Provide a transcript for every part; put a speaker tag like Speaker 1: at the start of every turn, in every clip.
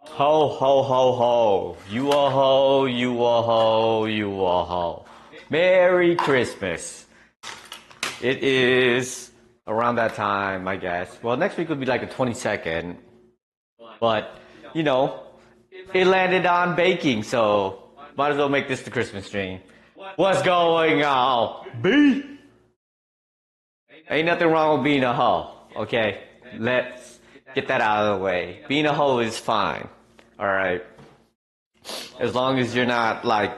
Speaker 1: Ho, ho, ho, ho. You a ho, you a ho, you a ho. Merry Christmas. It is around that time, I guess. Well, next week would be like the 22nd. But, you know, it landed on baking, so might as well make this the Christmas stream. What's going on, B? Ain't nothing wrong with being a hoe, okay? Let's get that out of the way. Being a hoe is fine, alright? As long as you're not, like,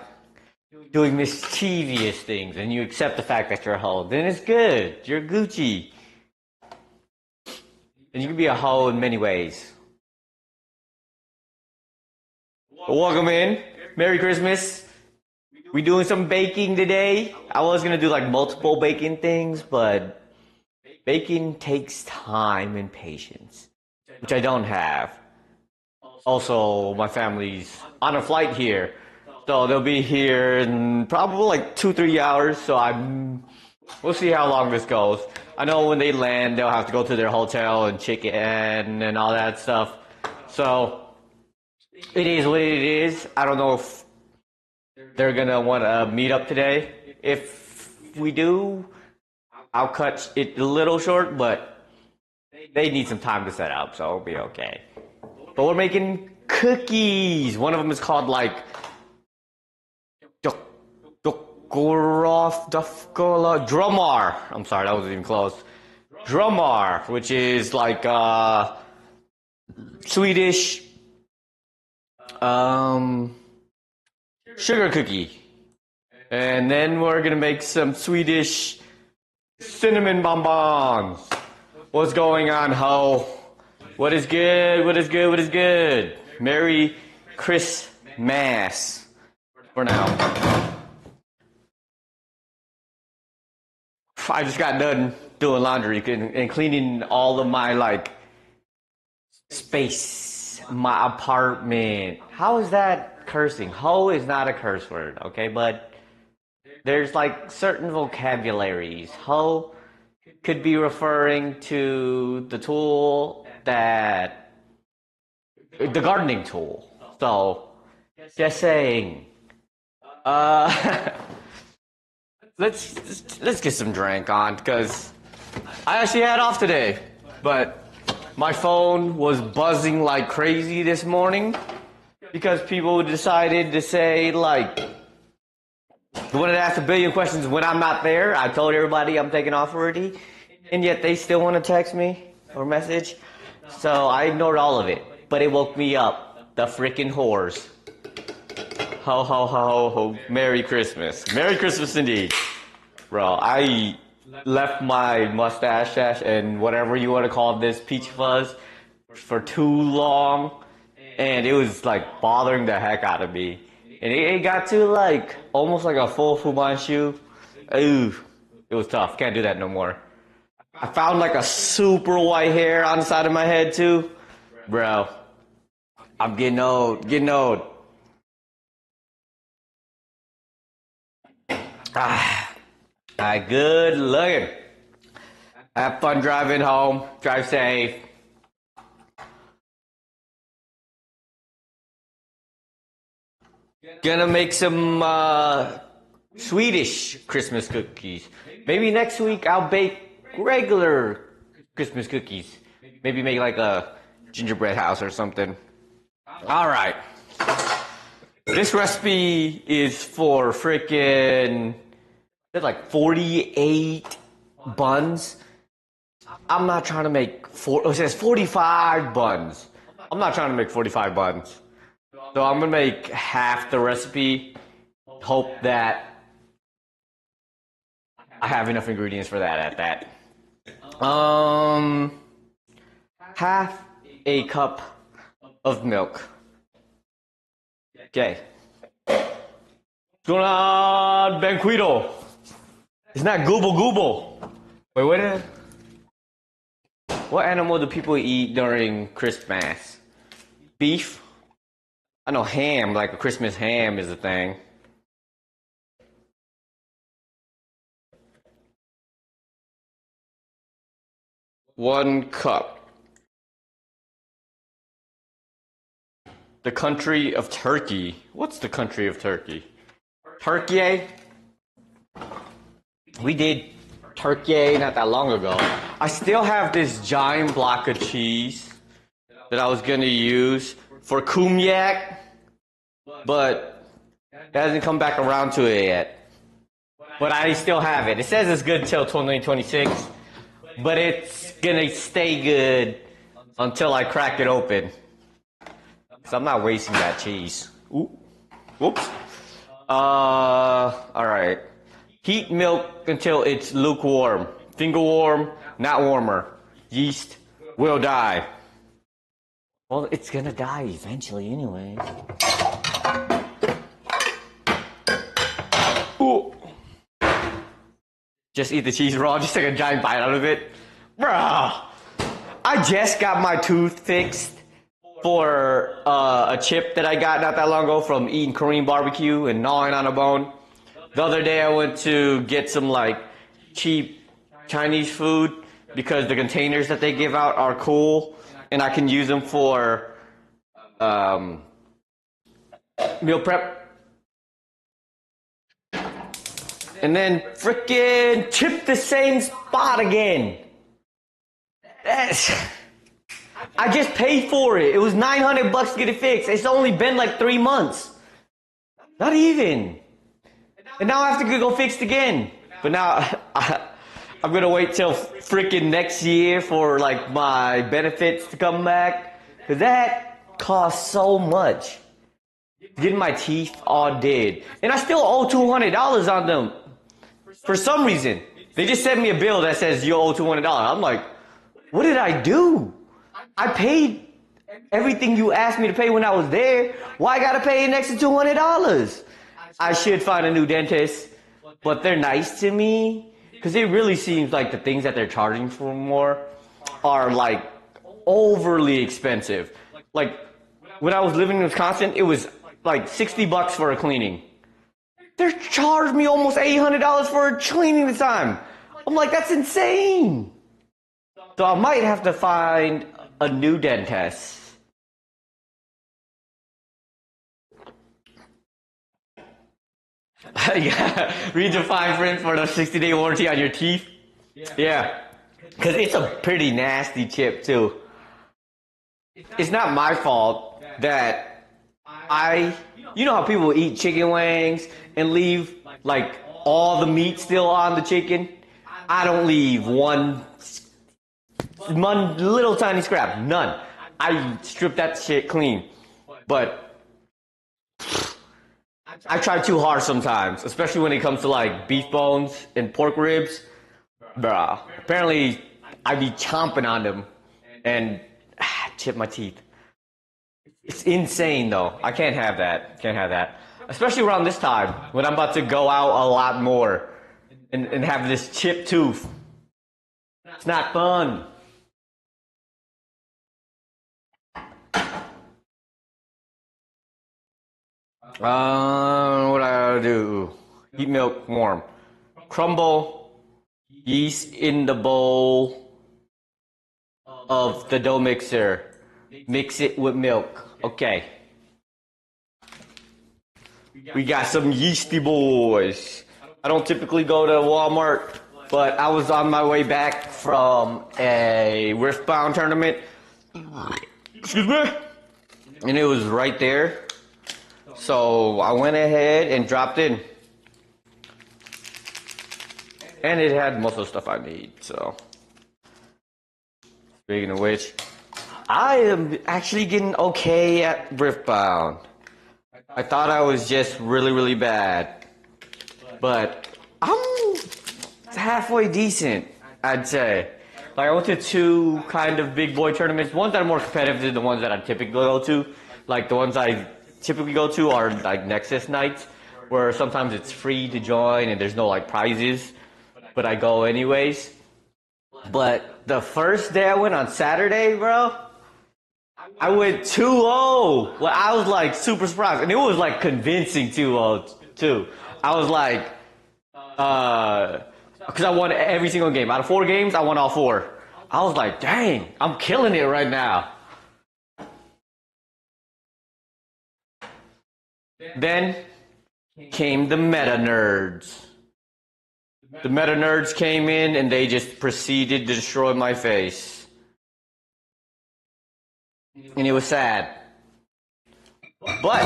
Speaker 1: doing mischievous things and you accept the fact that you're a hoe, then it's good. You're Gucci. And you can be a hoe in many ways. Welcome in. Merry Christmas. We doing some baking today. I was gonna do like multiple baking things, but baking takes time and patience, which I don't have. Also, my family's on a flight here, so they'll be here in probably like 2-3 hours. So we'll see how long this goes. I know when they land, they'll have to go to their hotel and check in and all that stuff. So it is what it is. I don't know if they're gonna want to meet up today. If we do, I'll cut it a little short, but they need some time to set up, so it'll be okay. But we're making cookies. One of them is called like Drumar. I'm sorry, that wasn't even close. Drumar, which is like Swedish sugar cookie. And then we're gonna make some Swedish cinnamon bonbons. What's going on, ho? What is good? What is good? What is good? Merry Christmas for now. I just got done doing laundry and cleaning all of my like space, my apartment. How is that cursing? Ho is not a curse word, okay? But there's like certain vocabularies. Ho could be referring to the tool that the gardening tool. So just saying. Let's get some drink on because I actually had off today, but my phone was buzzing like crazy this morning because people decided to say like they wanted to ask a billion questions when I'm not there. I told everybody I'm taking off already, and yet they still want to text me or message. So I ignored all of it, but it woke me up. The freaking whores. Ho ho ho ho! Merry Christmas! Merry Christmas indeed, bro. I left my mustache and whatever you want to call this peach fuzz for too long, and it was like bothering the heck out of me. And it got to like almost like a full Fu Manchu. Ooh, it was tough. Can't do that no more. I found like a super white hair on the side of my head too, bro. I'm getting old. Getting old. Good looking. Have fun driving home. Drive safe. Gonna make some Swedish Christmas cookies. Maybe next week I'll bake regular Christmas cookies. Maybe make like a gingerbread house or something. All right. This recipe is for freaking there's like 48 buns. I'm not trying to make it says 45 buns. I'm not trying to make 45 buns. So I'm gonna make half the recipe. Hope that I have enough ingredients for that at that. Half a cup of milk. Okay. What's going on, Banquito? It's not Gooble Google. Wait, what animal do people eat during Christmas? Beef? I know ham, like a Christmas ham is a thing. One cup. the country of Turkey. What's the country of Turkey? Turkey. We did Turkey not that long ago. I still have this giant block of cheese that I was gonna use for kumyak, but it hasn't come back around to it yet. But I still have it. It says it's good till 2026, but it's gonna stay good until I crack it open. So I'm not wasting that cheese. Ooh. Whoops. Alright. Heat milk until it's lukewarm. Finger warm, not warmer. Yeast will die. Well, it's gonna die eventually anyway. Ooh. Just eat the cheese raw, just take a giant bite out of it. Bruh. I just got my tooth fixed for a chip that I got not that long ago from eating Korean barbecue and gnawing on a bone. The other day I went to get some like cheap Chinese food because the containers that they give out are cool and I can use them for meal prep. And then frickin' chip the same spot again. I just paid for it. It was $900 to get it fixed. It's only been like 3 months. Not even. And now I have to go fix it again. But now I'm gonna wait till freaking next year for like my benefits to come back. Cause that costs so much. Getting my teeth all did. And I still owe $200 on them. For some reason. They just sent me a bill that says you owe $200. I'm like, what did I do? I paid everything you asked me to pay when I was there. Why I gotta pay an extra $200? I should find a new dentist, but they're nice to me. Cause it really seems like the things that they're charging for more are like overly expensive. Like when I was living in Wisconsin, it was like $60 for a cleaning. They're charged me almost $800 for a cleaning this time. I'm like, that's insane. So I might have to find a new dentist. Yeah, read the fine print for the 60-day warranty on your teeth. Yeah, because it's a pretty nasty chip too. It's not my fault that you know how people eat chicken wings and leave like all the meat still on the chicken? I don't leave one little tiny scrap, none. I strip that shit clean. But I try too hard sometimes, especially when it comes to like beef bones and pork ribs. Bruh, apparently I be chomping on them and chip my teeth. It's insane though. I can't have that. Can't have that. Especially around this time when I'm about to go out a lot more and have this chipped tooth. It's not fun. What I gotta do? Heat milk warm. Crumble yeast in the bowl of the dough mixer. Mix it with milk. Okay. We got some yeasty boys. I don't typically go to Walmart, but I was on my way back from a Riftbound tournament. Excuse me. And it was right there. So I went ahead and dropped in. And it had most of the stuff I need, so. Speaking of which, I am actually getting okay at Riftbound. I thought I was just really, really bad. But I'm halfway decent, I'd say. Like I went to 2 kind of big boy tournaments. Ones that are more competitive than the ones that I typically go to. Like the ones I typically go to are like Nexus nights, where sometimes it's free to join and there's no like prizes, but I go anyways. But the first day I went on Saturday, bro, I went 2-0. Well, I was like super surprised, and it was like convincing 2-0 too. I was like, because I won every single game. Out of 4 games, I won all 4. I was like, dang, I'm killing it right now. Then came the meta nerds. The meta nerds came in and they just proceeded to destroy my face. And it was sad. But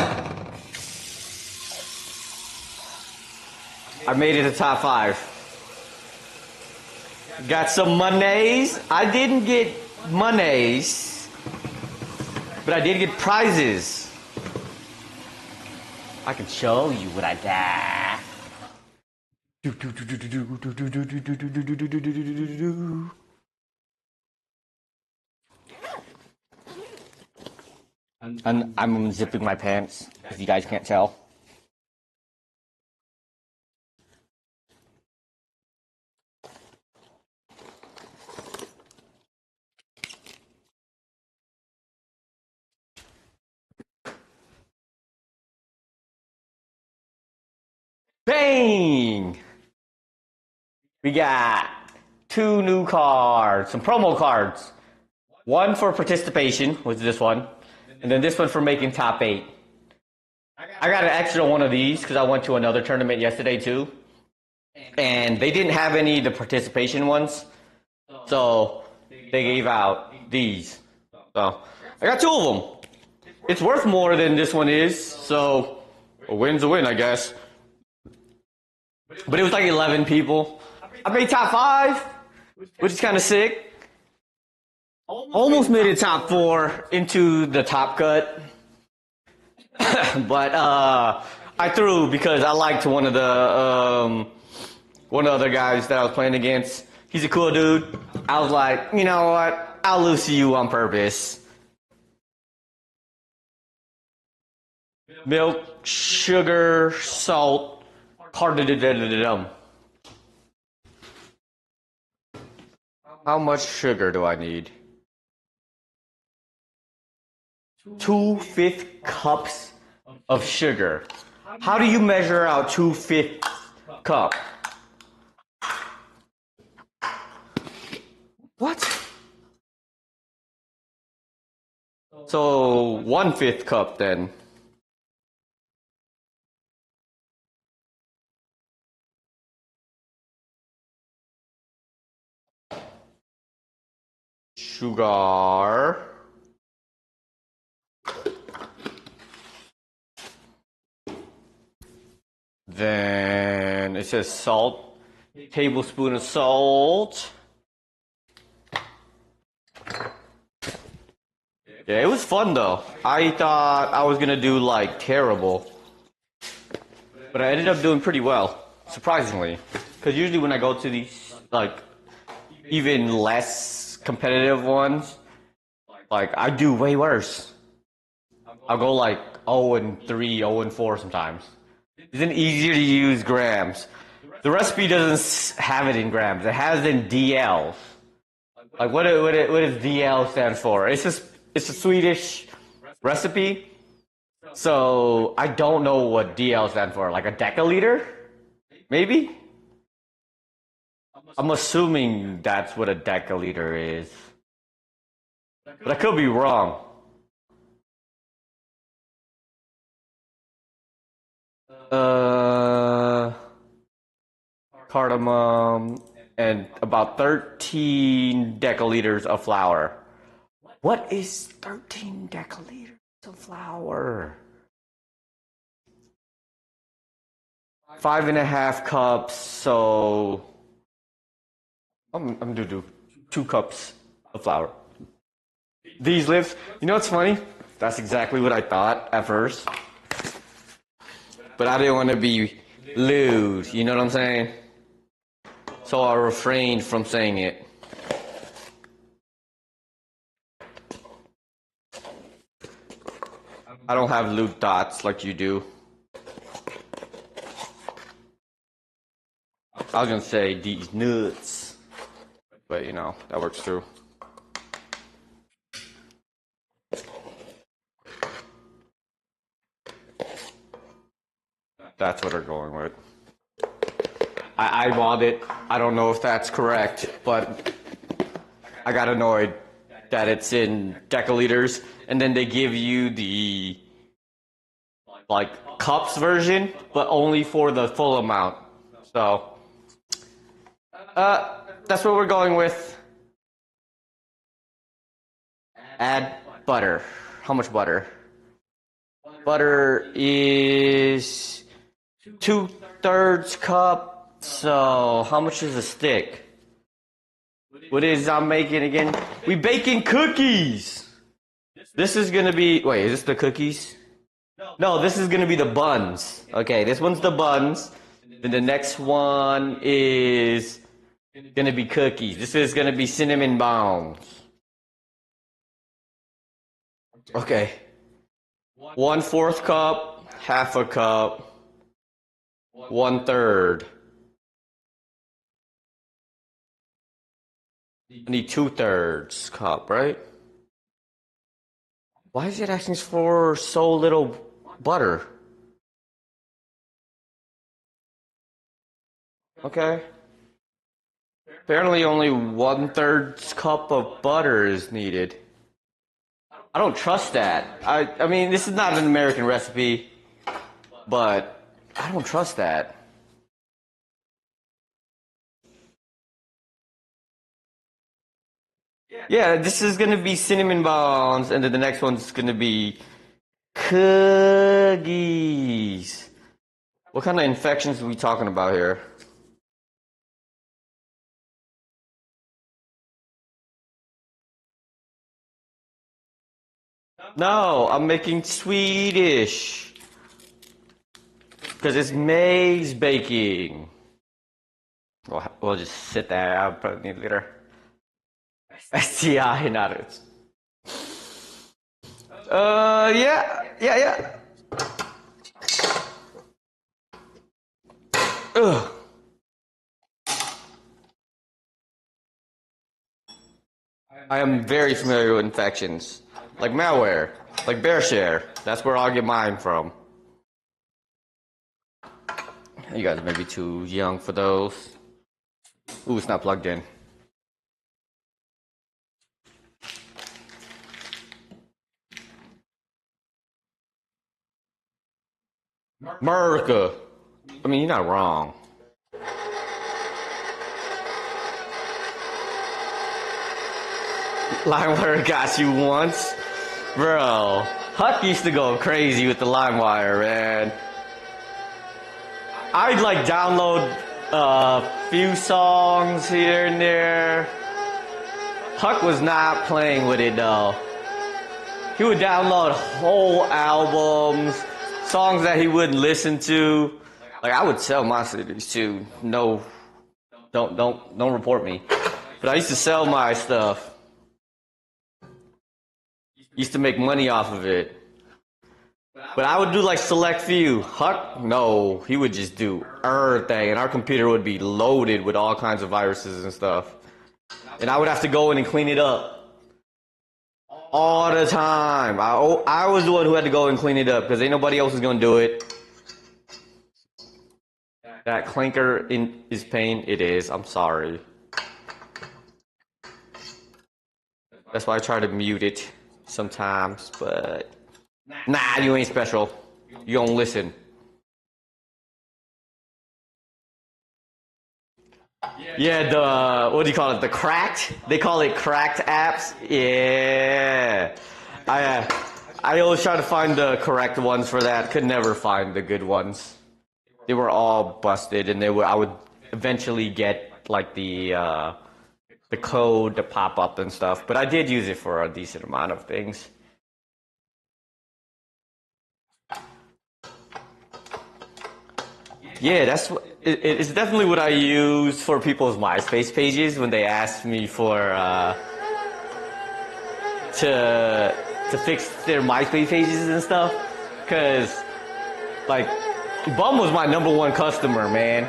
Speaker 1: I made it to top 5. Got some Mondays. I didn't get Mondays, but I did get prizes. I can show you what I got. And I'm unzipping my pants, if you guys can't tell. Bang! We got 2 new cards, some promo cards. One for participation, which is this one, and then this one for making top 8. I got an extra one of these because I went to another tournament yesterday too, and they didn't have any of the participation ones, so they gave out these. So I got 2 of them. It's worth more than this one is, so a win's a win, I guess. But it was like 11 people. I made top 5, which is kind of sick. Almost made it top 4 into the top cut. But I threw because I liked one of the other guys that I was playing against. He's a cool dude. I was like, you know what? I'll lose to you on purpose. Milk, sugar, salt. How much sugar do I need? 2/5 cups of sugar. How do you measure out 2/5 cup? What? So 1/5 cup then. Sugar. Then it says salt. Tablespoon of salt. Yeah, it was fun though. I thought I was gonna do like terrible, but I ended up doing pretty well, surprisingly. Because usually when I go to these like even less competitive ones, like I do way worse. I'll go like 0-3, 0-4 sometimes. Isn't it easier to use grams? The recipe doesn't have it in grams. It has it in DLs. Like what does DL stand for? It's a Swedish recipe. So I don't know what DL stands for. Like a deciliter? Maybe? I'm assuming that's what a deciliter is. But I could be wrong. Cardamom and about 13 deciliters of flour. What is 13 deciliters of flour? 5.5 cups, so I'm gonna do 2 cups of flour. These lips, you know what's funny? That's exactly what I thought at first. But I didn't want to be lewd, you know what I'm saying? So I refrained from saying it. I don't have lewd thoughts like you do. I was gonna say these nuts, but you know, that works too. That's what they're going with. I eyeballed it. I don't know if that's correct, but I got annoyed that it's in deciliters, and then they give you the like cups version, but only for the full amount. So, that's what we're going with. Add butter. How much butter? Butter is 2/3 cup. So how much is a stick? What is I'm making again? We baking cookies. This is gonna be. Wait, is this the cookies? No, this is gonna be the buns. Okay, this one's the buns. Then the next one is gonna be cookies. This is gonna be cinnamon buns. Okay. 1/4 cup, half a cup, 1/3. I need 2/3 cup, right? Why is it asking for so little butter? Okay. Apparently only 1/3 cup of butter is needed. I don't trust that. I mean, this is not an American recipe, but I don't trust that. Yeah, this is gonna be cinnamon buns, and then the next one's gonna be cookies. What kind of infections are we talking about here? No, I'm making Swedish. Because it's maize baking. We'll just sit there. I'll probably need later. STI, not it. Yeah. Ugh. I am very familiar with infections. Like malware, like BearShare. That's where I'll get mine from. You guys may be too young for those. Ooh, it's not plugged in. America. I mean, you're not wrong. LimeWire got you once. Bro, Huck used to go crazy with the LimeWire, man. I'd like download a few songs here and there. Huck was not playing with it though. He would download whole albums, songs that he wouldn't listen to. Like I would sell my CDs too. No, don't report me. But I used to sell my stuff. Used to make money off of it. But I would do like select few. Huck, no, he would just do everything. And our computer would be loaded with all kinds of viruses and stuff. And I would have to go in and clean it up. All the time. I was the one who had to go and clean it up because ain't nobody else was going to do it. That clinker is pain. It is. I'm sorry. That's why I try to mute it sometimes, but nah, you ain't special. You don't listen. Yeah, what do you call it? The cracked? They call it cracked apps. Yeah, I always try to find the correct ones for that. Could never find the good ones. They were all busted, and I would eventually get like the code to pop up and stuff. But I did use it for a decent amount of things. Yeah, it's definitely what I use for people's MySpace pages when they ask me for to fix their MySpace pages and stuff. Cause like Bum was my #1 customer, man.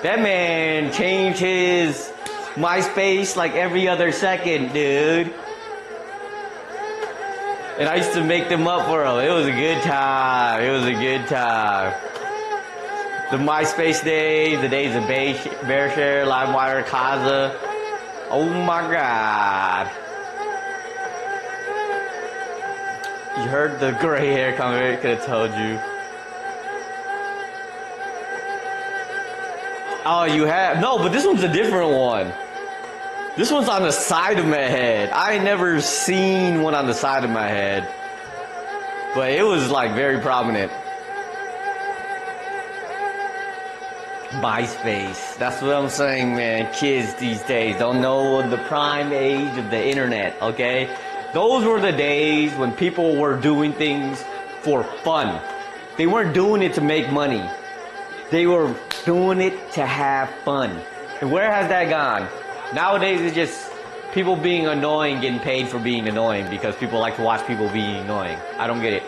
Speaker 1: That man changed his MySpace like every other second, dude. And I used to make them up for him. It was a good time. It was a good time. The MySpace days, the days of BearShare, LimeWire, Kaza. Oh my God. You heard the gray hair coming, I could have told you. Oh, you have? No, but this one's a different one. This one's on the side of my head. I ain't never seen one on the side of my head. But it was like very prominent. MySpace. That's what I'm saying, man. Kids these days don't know the prime age of the internet, okay? Those were the days when people were doing things for fun. They weren't doing it to make money. They were doing it to have fun. And where has that gone? Nowadays it's just people being annoying, getting paid for being annoying because people like to watch people being annoying. I don't get it.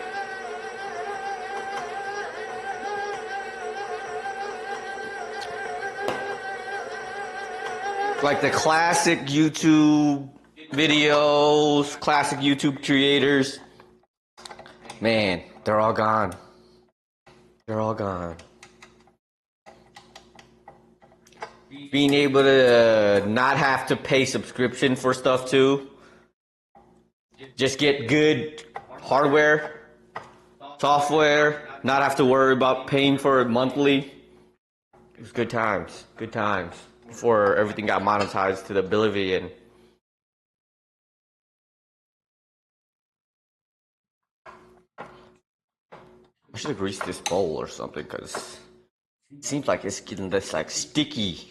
Speaker 1: Like the classic YouTube videos, classic YouTube creators, man, they're all gone. They're all gone. Being able to not have to pay subscription for stuff too. Just get good hardware, software, not have to worry about paying for it monthly. It was good times, good times. Before everything got monetized to the oblivion. I should have greased this bowl or something because it seems like it's getting this like sticky.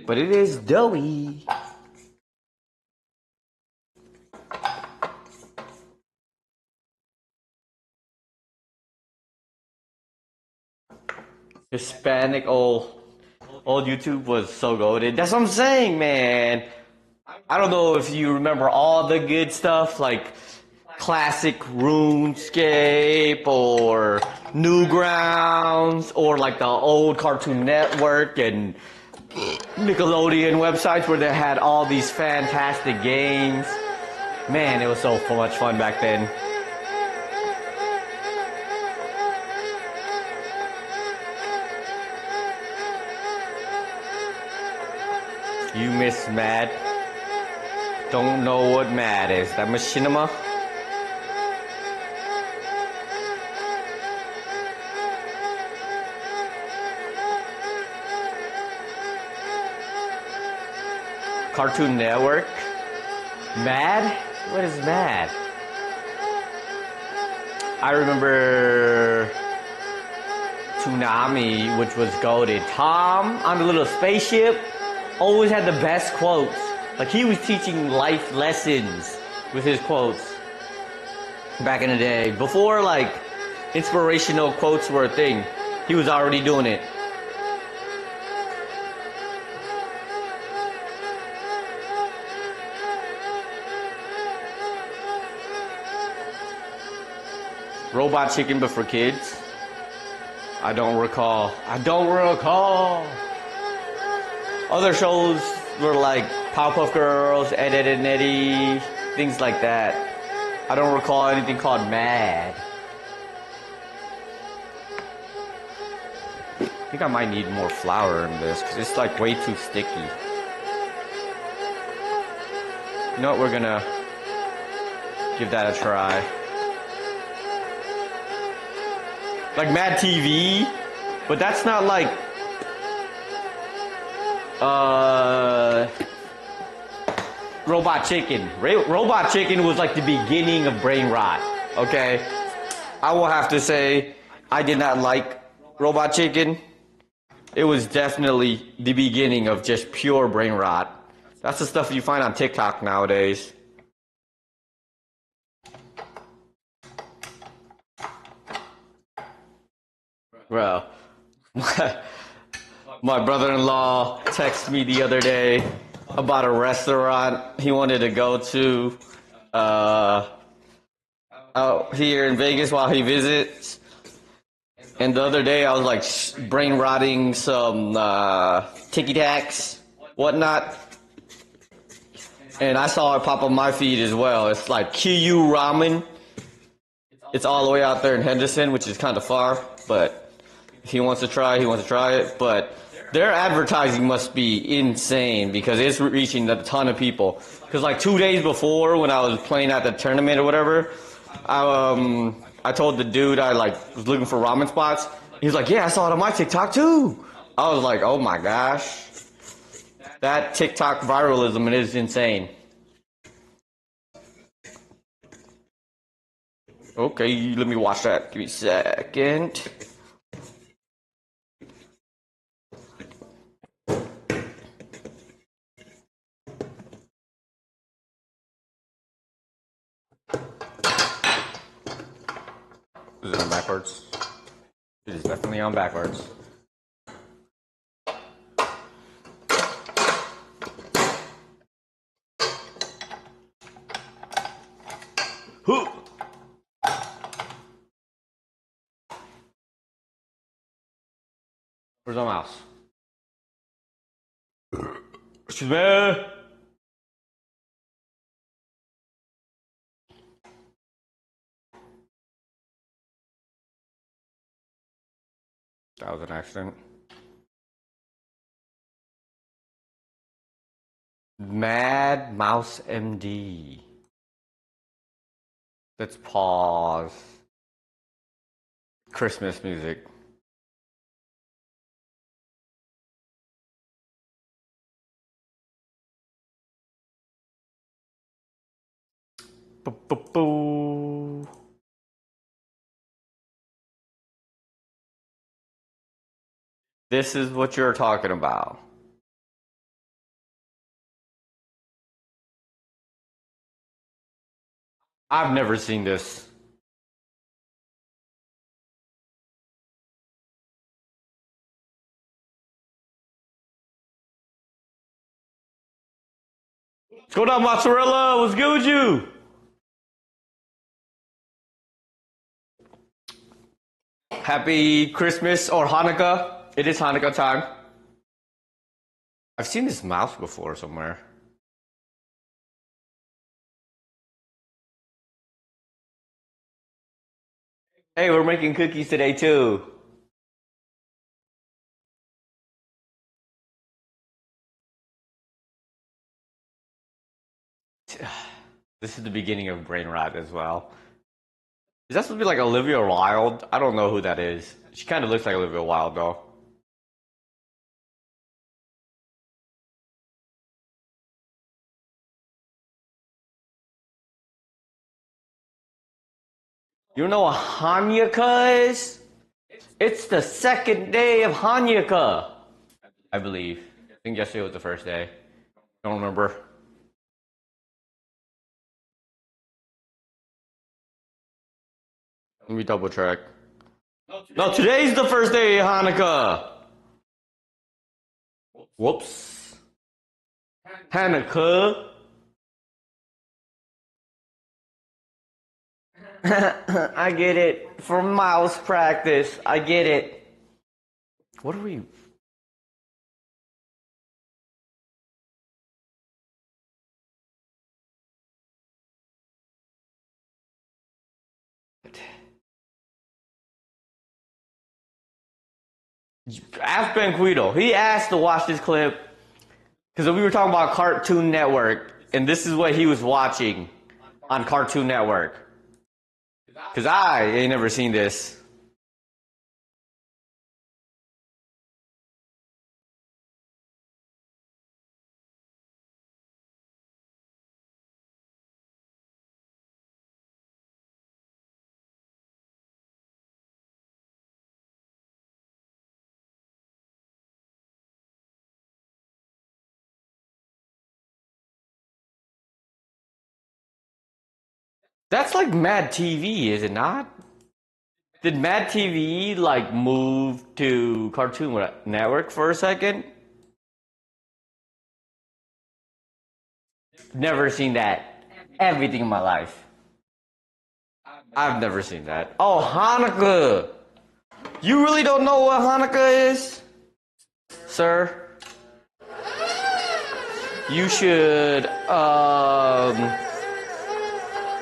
Speaker 1: But it is doughy. Hispanic old YouTube was so goated. That's what I'm saying, man. I don't know if you remember all the good stuff like classic RuneScape or Newgrounds or like the old Cartoon Network and Nickelodeon websites where they had all these fantastic games. Man, it was so much fun back then. You miss Mad? Don't know what Mad is. That machinima? Cartoon Network? Mad? What is Mad? I remember Toonami, which was goated. Tom on the little spaceship always had the best quotes. Like he was teaching life lessons with his quotes back in the day. Before like inspirational quotes were a thing, he was already doing it. Robot Chicken but for kids? I don't recall. Other shows were like Powerpuff Girls, Ed, Edd n Eddy, things like that. I don't recall anything called Mad. I think I might need more flour in this because it's like way too sticky. You know what, we're gonna give that a try. Like Mad TV, but that's not like Robot Chicken. Robot Chicken was like the beginning of brain rot, okay? I will have to say I did not like Robot Chicken. It was definitely the beginning of just pure brain rot. That's the stuff you find on TikTok nowadays. Bro, my brother-in-law texted me the other day about a restaurant he wanted to go to out here in Vegas while he visits. And the other day I was like brain rotting some Tiki Taks, whatnot. And I saw it pop on my feed as well. It's like QU Ramen. It's all the way out there in Henderson, which is kind of far, but if he wants to try, he wants to try it. But Their advertising must be insane because it's reaching a ton of people. Because like 2 days before, when I was playing at the tournament or whatever, I told the dude I like was looking for ramen spots. He was like, "Yeah, I saw it on my TikTok too." I was like, "Oh my gosh, that TikTok viralism is insane." Okay, let me watch that. Give me a second. Is it on backwards? It is definitely on backwards. Who? Where's my mouse? Excuse me. That was an accident. Mad Mouse MD. Let's pause. Christmas music. Boo. This is what you're talking about. I've never seen this. What's going on, mozzarella? What's good with you? Happy Christmas or Hanukkah. It is Hanukkah time. I've seen this mouse before somewhere. Hey, we're making cookies today too. This is the beginning of brain rot as well. Is that supposed to be like Olivia Wilde? I don't know who that is. She kind of looks like Olivia Wilde though. You know what Hanukkah is? It's the second day of Hanukkah, I believe. I think yesterday was the first day. Don't remember. Let me double check. No, today's the first day of Hanukkah. Whoops. Hanukkah. I get it. For mouse practice. I get it. What are we... Ask Ben Guido. He asked to watch this clip because we were talking about Cartoon Network, and this is what he was watching on Cartoon Network. Because I ain't never seen this. That's like Mad TV, is it not? Did Mad TV like move to Cartoon Network for a second? Never seen that. Everything in my life. I've never seen that. Oh, Hanukkah. You really don't know what Hanukkah is, sir? You should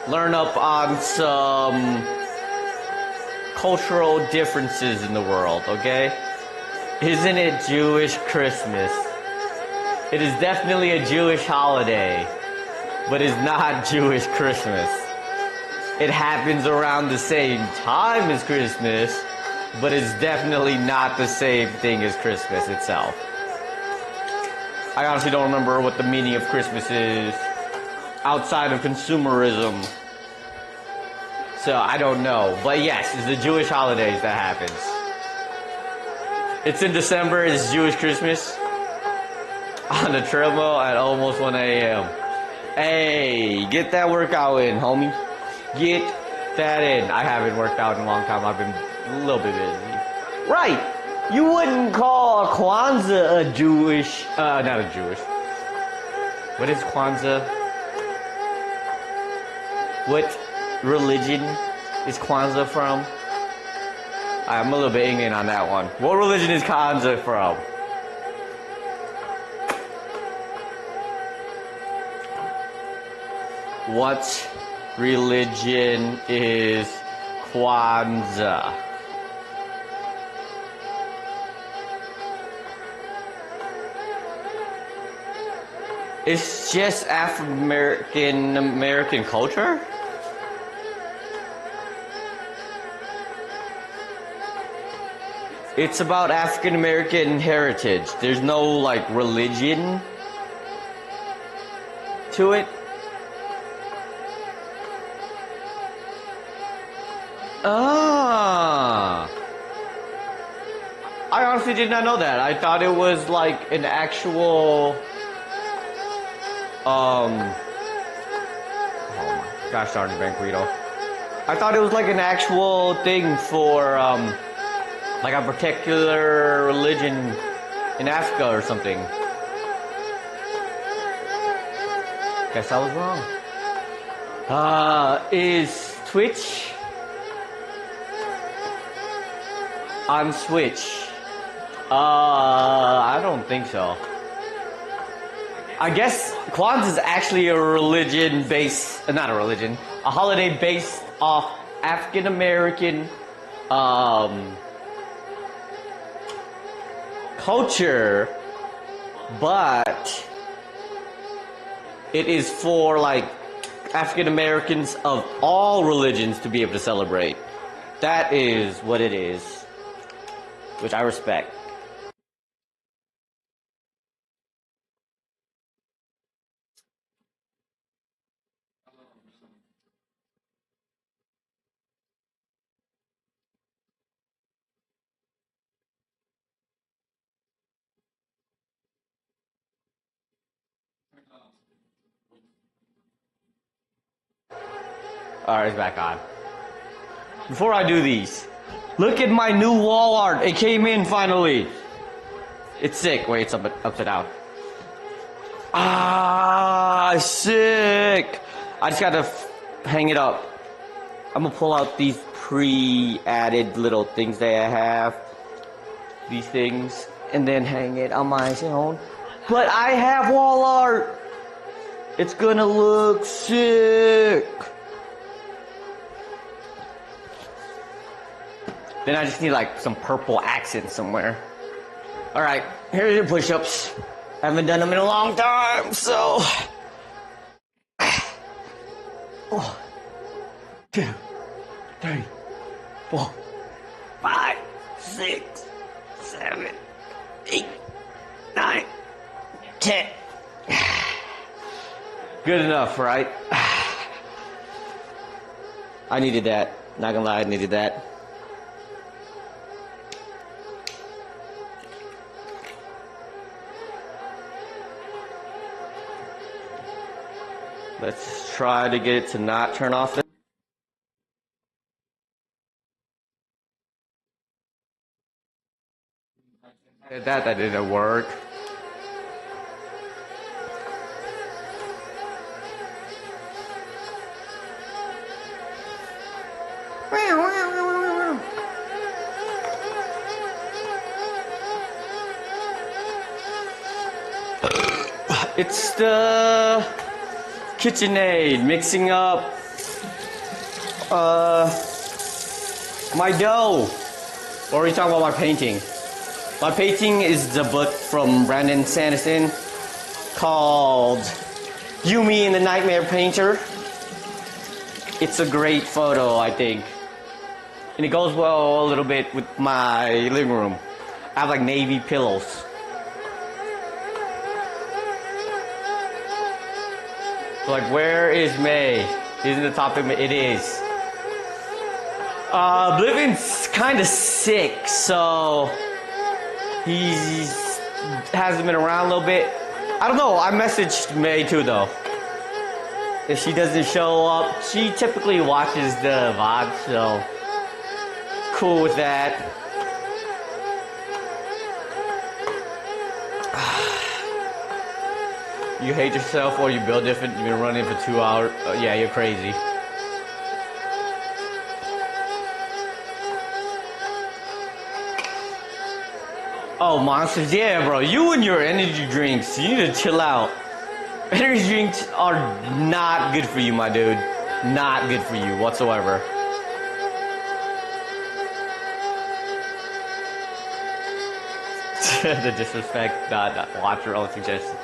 Speaker 1: learn up on some cultural differences in the world, okay? Isn't it Jewish Christmas? It is definitely a Jewish holiday, but it's not Jewish Christmas. It happens around the same time as Christmas, but it's definitely not the same thing as Christmas itself. I honestly don't remember what the meaning of Christmas is outside of consumerism. So I don't know. But yes, it's the Jewish holidays that happens. It's in December, it's Jewish Christmas. On the treadmill at almost 1 a.m. Hey, get that workout in, homie. Get that in. I haven't worked out in a long time. I've been a little bit busy. Right. You wouldn't call Kwanzaa a Jewish, not a Jewish. What is Kwanzaa? What religion is Kwanzaa from? I'm a little bit ignorant on that one. What religion is Kwanzaa from? What religion is Kwanzaa? It's just American culture? It's about African American heritage. There's no like religion to it. Ah. I honestly did not know that. I thought it was like an actual oh my gosh darn it, Banquito. I thought it was like an actual thing for like a particular religion in Africa or something. Guess I was wrong. Is Twitch on Switch? I don't think so. I guess Kwanzaa is actually a religion based, not a religion, a holiday based off African American culture, but it is for like African Americans of all religions to be able to celebrate. That is what it is, which I respect. Alright, it's back on. Before I do these, look at my new wall art. It came in finally. It's sick. Wait, it's upside down. Ah, sick. I just gotta hang it up. I'm gonna pull out these pre-added little things that I have. These things. And then hang it on my own. But I have wall art. It's gonna look sick. Then I just need like some purple accent somewhere. Alright, here's your push-ups. I haven't done them in a long time, so... 1, 2, 3, 4, 5, 6, 7, 8, 9, 10. Good enough, right? I needed that. Not gonna lie, I needed that. Let's try to get it to not turn off. That didn't work. It's the KitchenAid mixing up my dough. Or are you talking about my painting? My painting is the book from Brandon Sanderson called Yumi and the Nightmare Painter. It's a great photo, I think. And it goes well a little bit with my living room. I have like navy pillows. So like, where is May? Isn't the topic? It is. Oblivion's kind of sick, so he hasn't been around a little bit. I don't know. I messaged May too, though. If she doesn't show up, she typically watches the VOD, so cool with that. You hate yourself or you build different, you've been running for 2 hours. Yeah, you're crazy. Oh, Monsters, yeah, bro. You and your energy drinks, you need to chill out. Energy drinks are not good for you, my dude. Not good for you whatsoever. The disrespect, watch your own suggestions.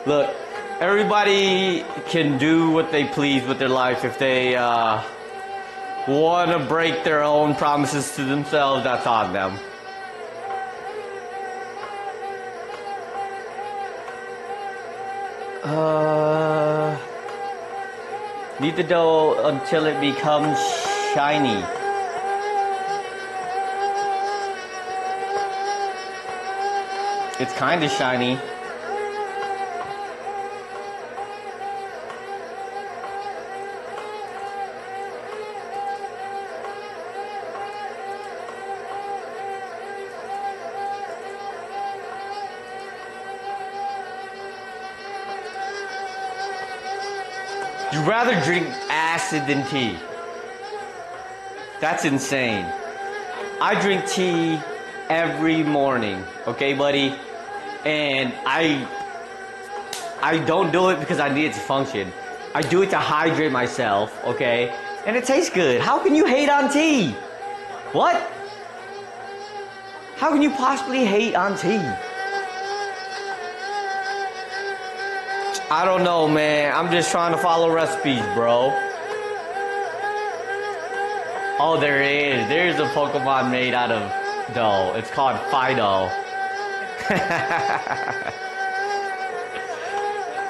Speaker 1: Look, everybody can do what they please with their life. If they want to break their own promises to themselves, that's on them. Knead the dough until it becomes shiny. It's kind of shiny. You'd rather drink acid than tea. That's insane. I drink tea every morning, okay, buddy? And I don't do it because I need it to function. I do it to hydrate myself, okay? And it tastes good. How can you hate on tea? What? How can you possibly hate on tea? I don't know, man. I'm just trying to follow recipes, bro. Oh, there is. There's a Pokemon made out of dough. It's called Fido.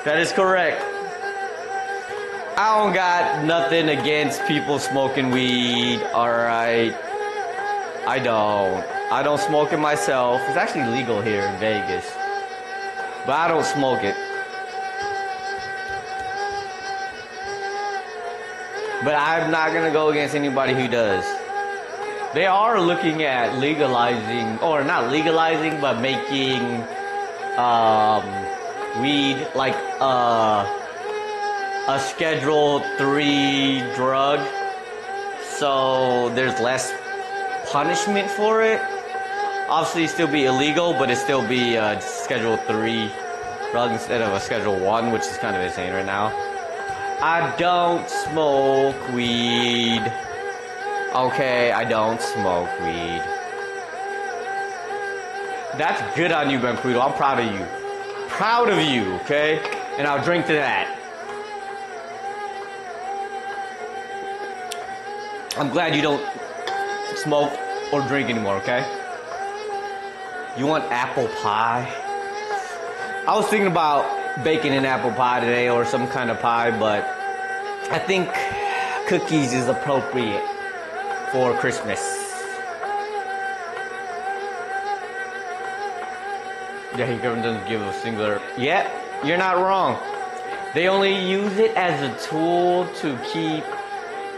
Speaker 1: That is correct. I don't got nothing against people smoking weed, alright? I don't smoke it myself. It's actually legal here in Vegas. But I don't smoke it. But I'm not gonna go against anybody who does. They are looking at legalizing, or not legalizing, but making weed like a Schedule 3 drug. So there's less punishment for it. Obviously, it'd still be illegal, but it'd still be a Schedule 3 drug instead of a Schedule 1, which is kind of insane right now. I don't smoke weed. Okay, I don't smoke weed. That's good on you, Ben Pluto. I'm proud of you. Proud of you, okay? And I'll drink to that. I'm glad you don't smoke or drink anymore, okay? You want apple pie? I was thinking about baking an apple pie today or some kind of pie, but I think cookies is appropriate for Christmas. Yeah, he doesn't give a singular. Yeah, you're not wrong. They only use it as a tool to keep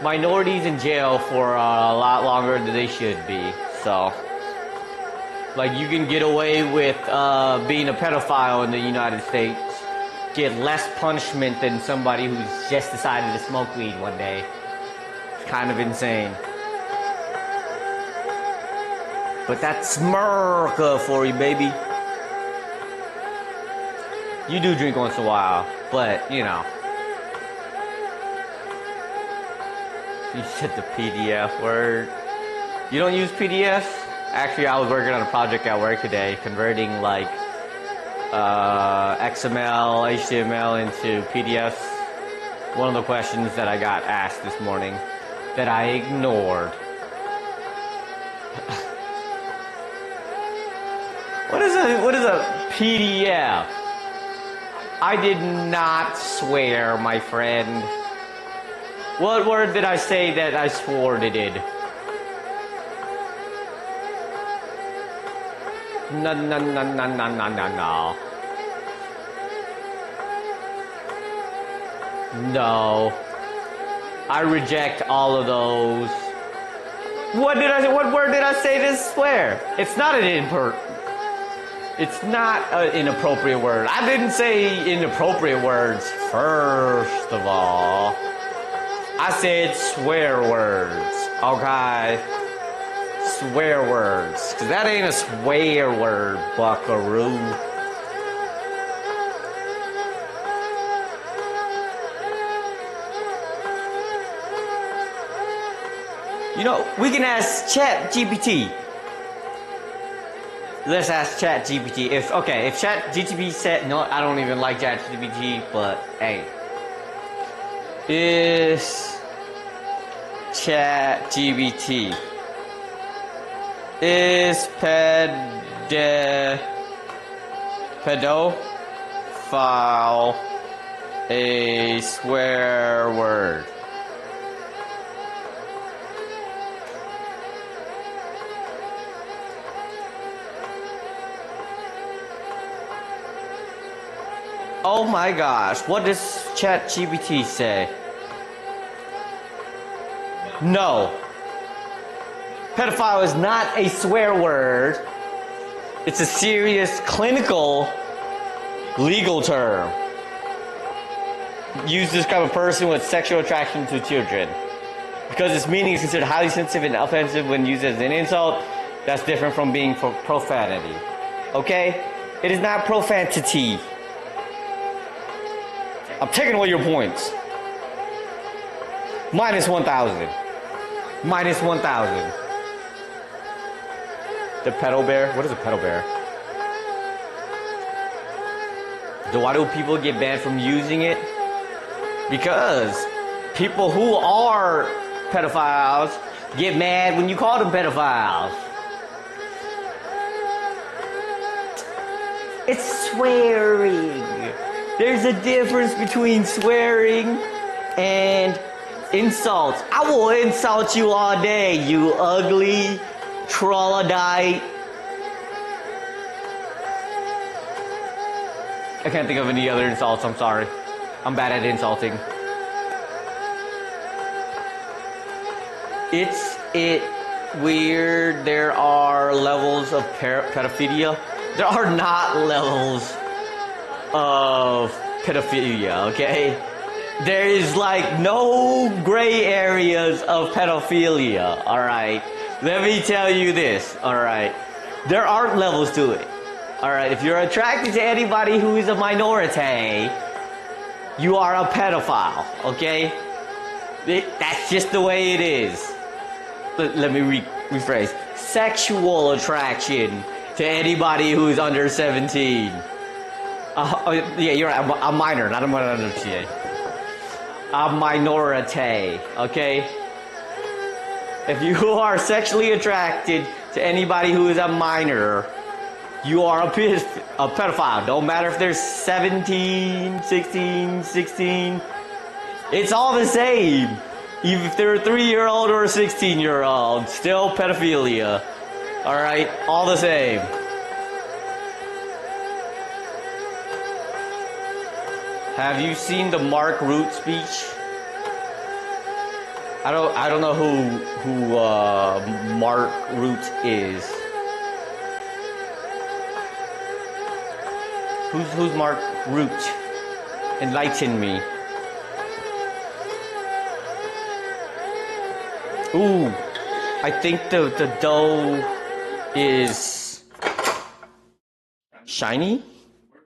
Speaker 1: minorities in jail for a lot longer than they should be. So, like, you can get away with being a pedophile in the United States, get less punishment than somebody who's just decided to smoke weed one day. It's kind of insane. But that's America for you, baby. You do drink once in a while, but, you know. You said the PDF word. You don't use PDFs? Actually, I was working on a project at work today, converting like XML, HTML into PDFs. One of the questions that I got asked this morning that I ignored. What is a PDF? I did not swear, my friend. What word did I say that I swore it did? No. No. I reject all of those. What word did I say to swear? It's not an inappropriate word. I didn't say inappropriate words, first of all. I said swear words, okay? Swear words. Cause that ain't a swear word, buckaroo. You know, we can ask ChatGPT. Let's ask ChatGPT. If ChatGPT said, no, I don't even like ChatGPT, but hey. Is ChatGPT is pedophile a swear word? Oh my gosh, what does ChatGPT say? No. Pedophile is not a swear word. It's a serious clinical legal term used to describe a person with sexual attraction to children. Because its meaning is considered highly sensitive and offensive when used as an insult, that's different from being for profanity. Okay? It is not profanity. I'm taking all your points. Minus 1,000. Minus 1,000. The pedal bear? What is a pedal bear? Why do people get banned from using it? Because people who are pedophiles get mad when you call them pedophiles. It's swearing. There's a difference between swearing and insults. I will insult you all day, you ugly trollodite. I can't think of any other insults, I'm sorry. I'm bad at insulting. It's weird. There are levels of pedophilia. There are not levels of pedophilia, okay? There is like no gray areas of pedophilia, alright? Let me tell you this, alright? There aren't levels to it, alright? If you're attracted to anybody who is a minority, you are a pedophile, okay? That's just the way it is. Let me rephrase. Sexual attraction to anybody who is under 17. Yeah, you're right. A minor, not a minority. A minority, okay? If you are sexually attracted to anybody who is a minor, you are a pedophile. Don't matter if they're 17, 16, 16. It's all the same. Even if they're a 3-year-old or a 16-year-old, still pedophilia. Alright? All the same. Have you seen the Mark Root speech? I don't know who Mark Root is. Who's Mark Root? Enlighten me. Ooh, I think the dough is shiny.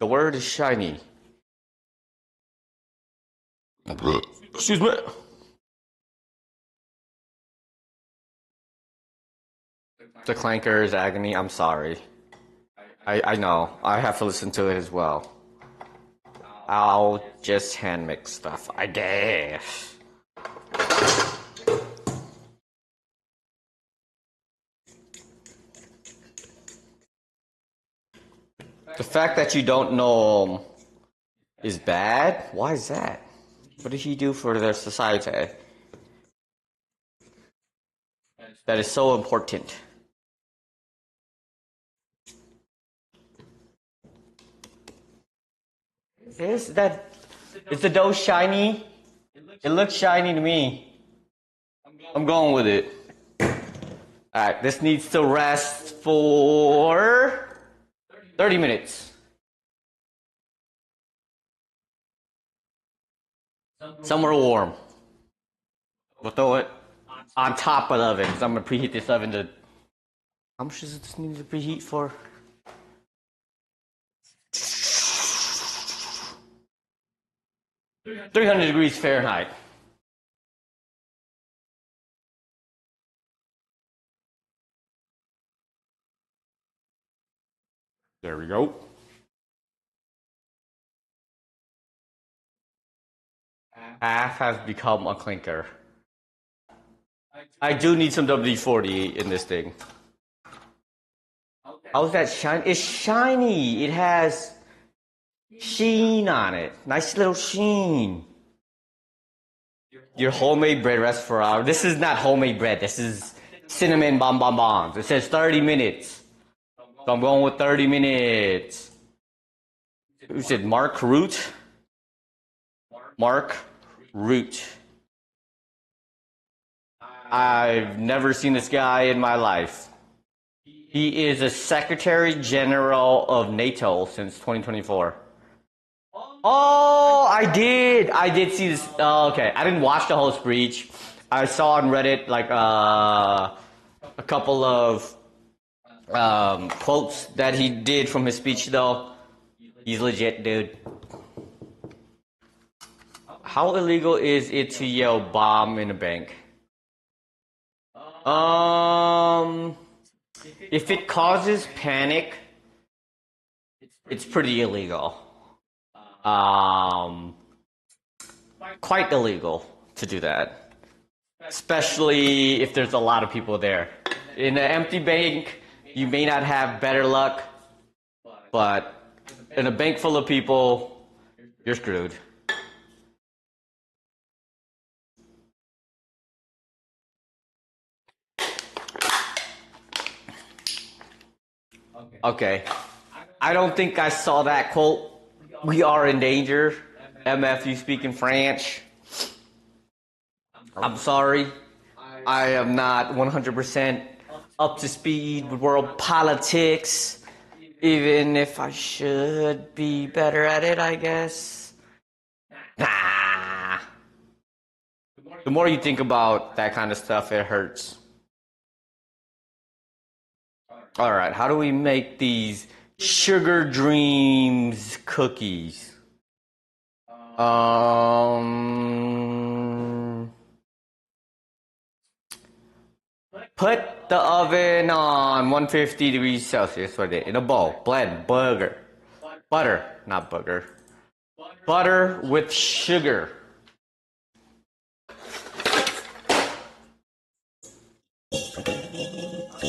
Speaker 1: The word is shiny. Excuse me. The Clanker's Agony, I'm sorry. I know. I have to listen to it as well. I'll just hand mix stuff, I guess. The fact that you don't know him is bad? Why is that? What did he do for their society? That is so important. Is the dough shiny? It looks shiny to me. I'm going with it. Alright, this needs to rest for 30 minutes. Somewhere warm. We'll throw it on top of the oven, because I'm going to preheat this oven to... How much does this need to preheat for? 300 degrees Fahrenheit. There we go. Half has become a clinker. I do need some WD-40 in this thing. How's that shiny? It's shiny. It has sheen on it. Nice little sheen. Your homemade bread rests for hours. This is not homemade bread. This is cinnamon bonbons. It says 30 minutes. So I'm going with 30 minutes. Who said Mark Root? Mark Root. I've never seen this guy in my life. He is a Secretary General of NATO since 2024. Oh, I did see this. Oh, okay, I didn't watch the whole speech. I saw on Reddit like a couple of quotes that he did from his speech, though. He's legit, dude. How illegal is it to yell bomb in a bank? If it causes panic, it's pretty illegal. Quite illegal to do that. Especially if there's a lot of people there. In an empty bank, you may not have better luck, but in a bank full of people, you're screwed. Okay. I don't think I saw that quote. We are in danger. MF, you speak in French. I'm sorry. I am not 100% up to speed with world politics. Even if I should be better at it, I guess. Nah. The more you think about that kind of stuff, it hurts. Alright, how do we make these Sugar Dreams cookies? Put the oven on 150 degrees Celsius in a bowl. Blend butter, not booger. Butter with sugar.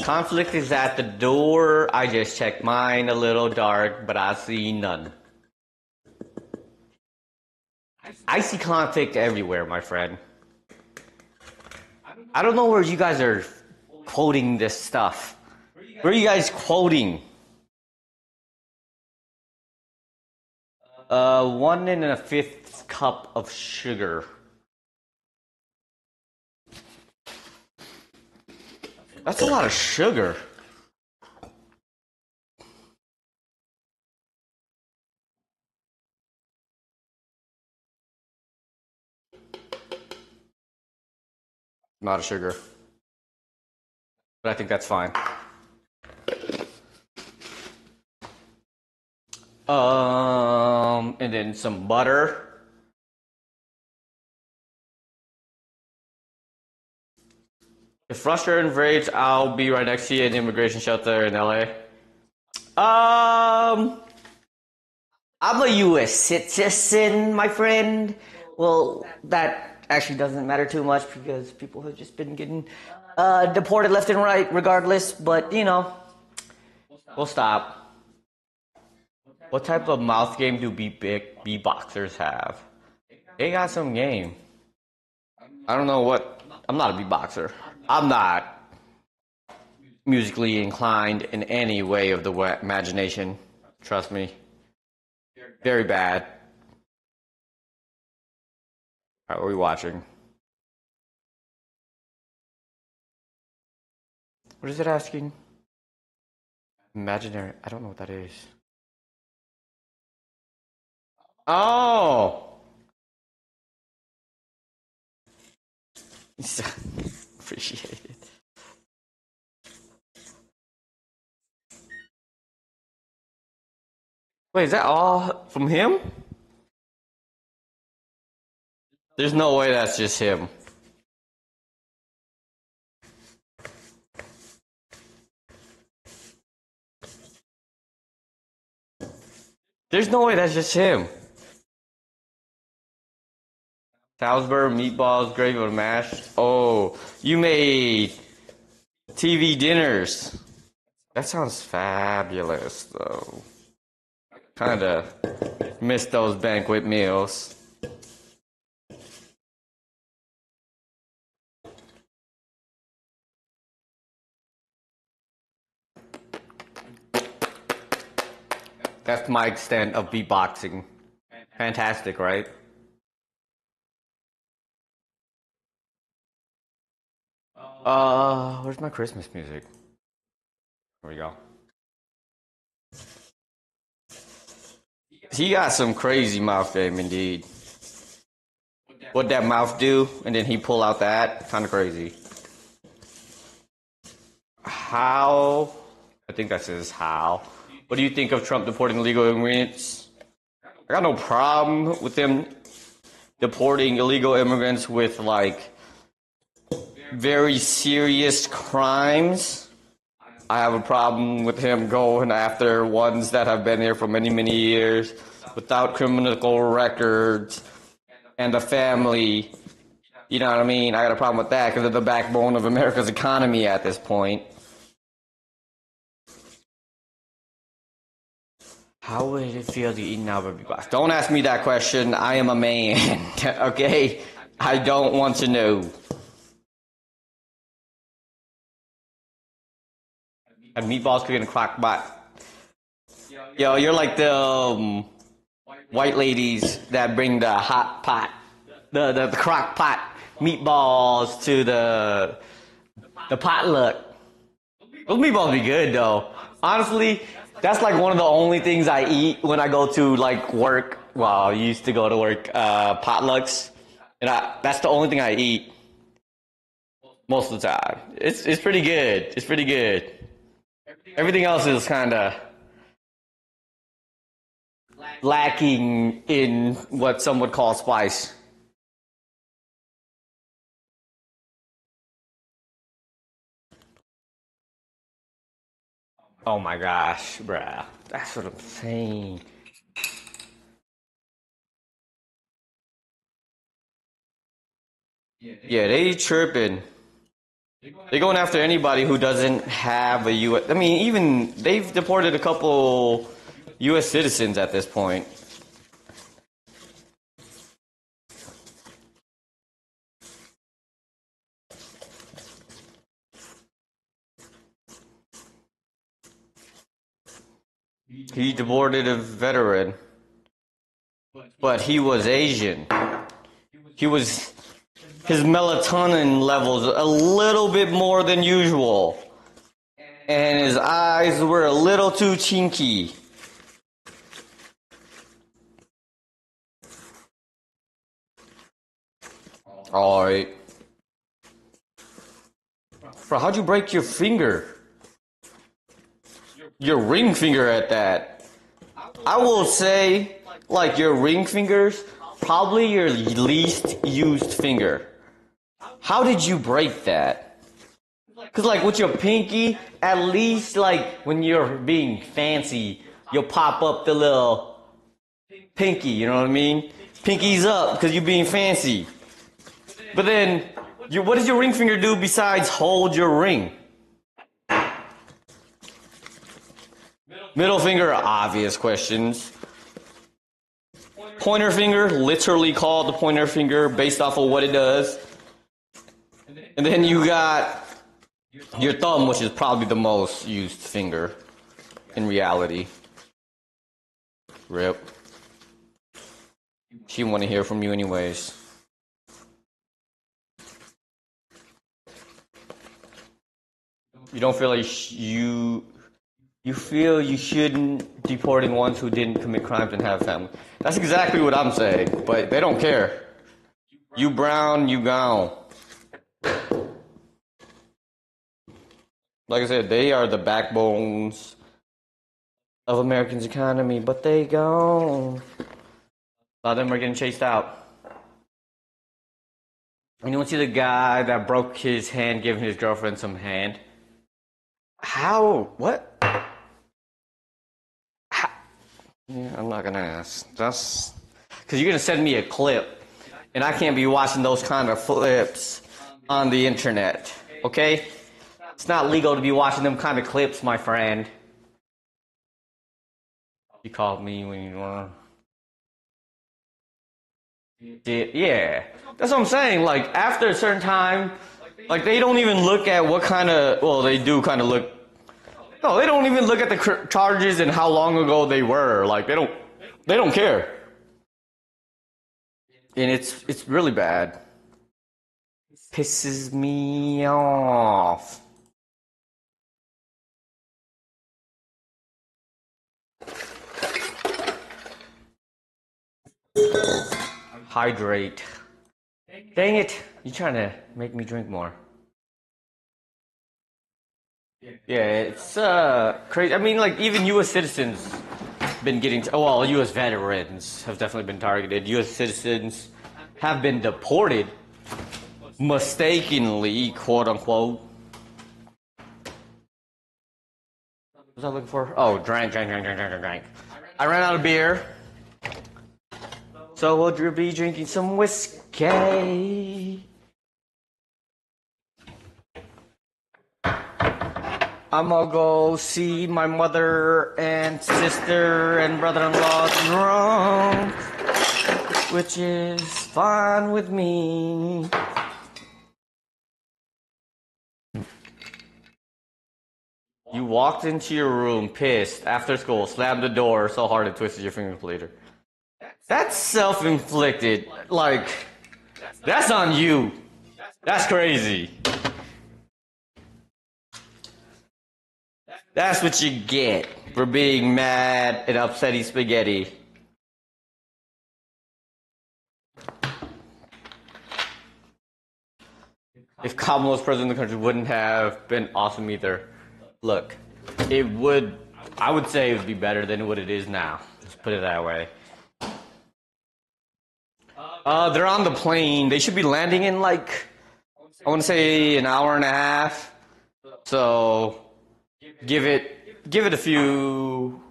Speaker 1: Conflict is at the door. I just checked mine, a little dark, but I see none. I see conflict everywhere, my friend. I don't know where you guys are quoting this stuff. Where are you guys quoting? 1 1/5 cup of sugar. That's a lot of sugar. Not a sugar. But I think that's fine. And then some butter. If Russia invades, I'll be right next to you in the immigration shelter in LA. I'm a U.S. citizen, my friend. Well, that actually doesn't matter too much because people have just been getting deported left and right regardless, but you know, we'll stop. What type of mouth game do beatboxers have? They got some game. I don't know what. I'm not a beatboxer. I'm not musically inclined in any way of the imagination. Trust me. Very bad. Alright, what are we watching? What is it asking? Imaginary. I don't know what that is. Oh! Appreciate it. Wait, is that all from him? There's no way that's just him. There's no way that's just him. Salisbury, meatballs, gravy with mash. Oh, you made TV dinners. That sounds fabulous, though. Kinda miss those banquet meals. That's my extent of beatboxing. Fantastic, right? Where's my Christmas music? Here we go. He got some crazy mouth game indeed. What'd that mouth do? And then he pull out that? Kinda crazy. How? I think that says how. What do you think of Trump deporting illegal immigrants? I got no problem with them deporting illegal immigrants with like very serious crimes. I have a problem with him going after ones that have been here for many, many years without criminal records and a family. You know what I mean? I got a problem with that because they're the backbone of America's economy at this point. How would it feel to eat an Albert box? Don't ask me that question. I am a man, okay? I don't want to know. And meatballs cook in a crock pot. Yo, you're like the white ladies that bring the hot pot, the crock pot meatballs to the potluck. Those meatballs be good though. Honestly, that's like one of the only things I eat when I go to like work. Well, I used to go to work potlucks, and that's the only thing I eat most of the time. It's pretty good. It's pretty good. Everything else is kind of lacking in what some would call spice. Oh my gosh, bruh. That's what I'm saying. Yeah, they chirping. They're going after anybody who doesn't have a U.S. I mean, even they've deported a couple U.S. citizens at this point. He deported a veteran, but he was Asian. His melatonin levels a little bit more than usual, and his eyes were a little too chinky. All right. Bro, how'd you break your finger? Your ring finger at that. I will say, like, your ring fingers, probably your least used finger. How did you break that? Cause like with your pinky, at least like when you're being fancy, you'll pop up the little pinky, you know what I mean? Pinky's up because you're being fancy. But then, what does your ring finger do besides hold your ring? Middle finger, obvious questions. Pointer finger, literally called the pointer finger based off of what it does. And then you got your thumb, which is probably the most used finger in reality. Rip. She want to hear from you anyways. You don't feel like you feel you shouldn't deporting ones who didn't commit crimes and have family. That's exactly what I'm saying, but they don't care. You brown, you gone. Like I said, they are the backbones of Americans' economy, but they gone. A lot of them are getting chased out. You don't see the guy that broke his hand giving his girlfriend some hand? How? What? How? Yeah, I'm not gonna ask. That's because you're gonna send me a clip, and I can't be watching those kind of flips on the internet. Okay? It's not legal to be watching them kind of clips, my friend. You called me when you were. Yeah, that's what I'm saying. Like after a certain time, like they don't even look at what kind of. Well, they do kind of look. No, they don't even look at the charges and how long ago they were. Like they don't care. And it's really bad. Pisses me off. Hydrate. Dang it! You're trying to make me drink more. Yeah, it's crazy. I mean, like even U.S. citizens been getting. Well, U.S. veterans have definitely been targeted. U.S. citizens have been deported, mistakenly, quote unquote. What was I looking for? Oh, drank. I ran out of beer. So we'll be drinking some whiskey. I'm gonna go see my mother and sister and brother-in-law drunk, which is fine with me. You walked into your room pissed after school, slammed the door so hard it twisted your finger later. That's self-inflicted. Like, that's on you. That's crazy. That's what you get for being mad and upsetty spaghetti. If Kamala was president of the country, wouldn't have been awesome either. Look, I would say it would be better than what it is now. Let's put it that way. They're on the plane. They should be landing in like, I want to say an hour and a half. So give it a few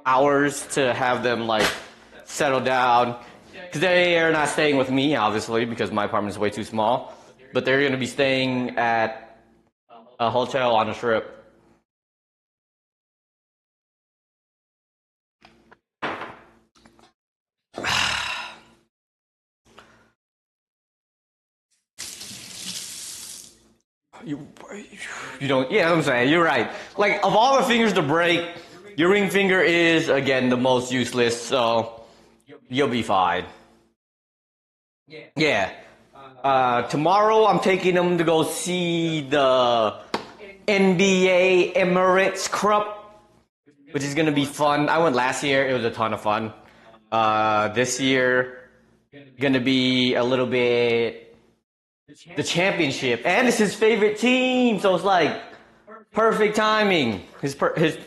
Speaker 1: hours to have them like settle down. Because they are not staying with me, obviously, because my apartment is way too small. But they're going to be staying at a hotel on a strip. You don't, yeah, I'm saying, you're right. Like, of all the fingers to break, your ring finger is, again, the most useless, so you'll be fine. Yeah. Tomorrow I'm taking them to go see the NBA Emirates Cup, which is going to be fun. I went last year. It was a ton of fun. This year, going to be a little bit the championship, and it's his favorite team, so it's like perfect timing. His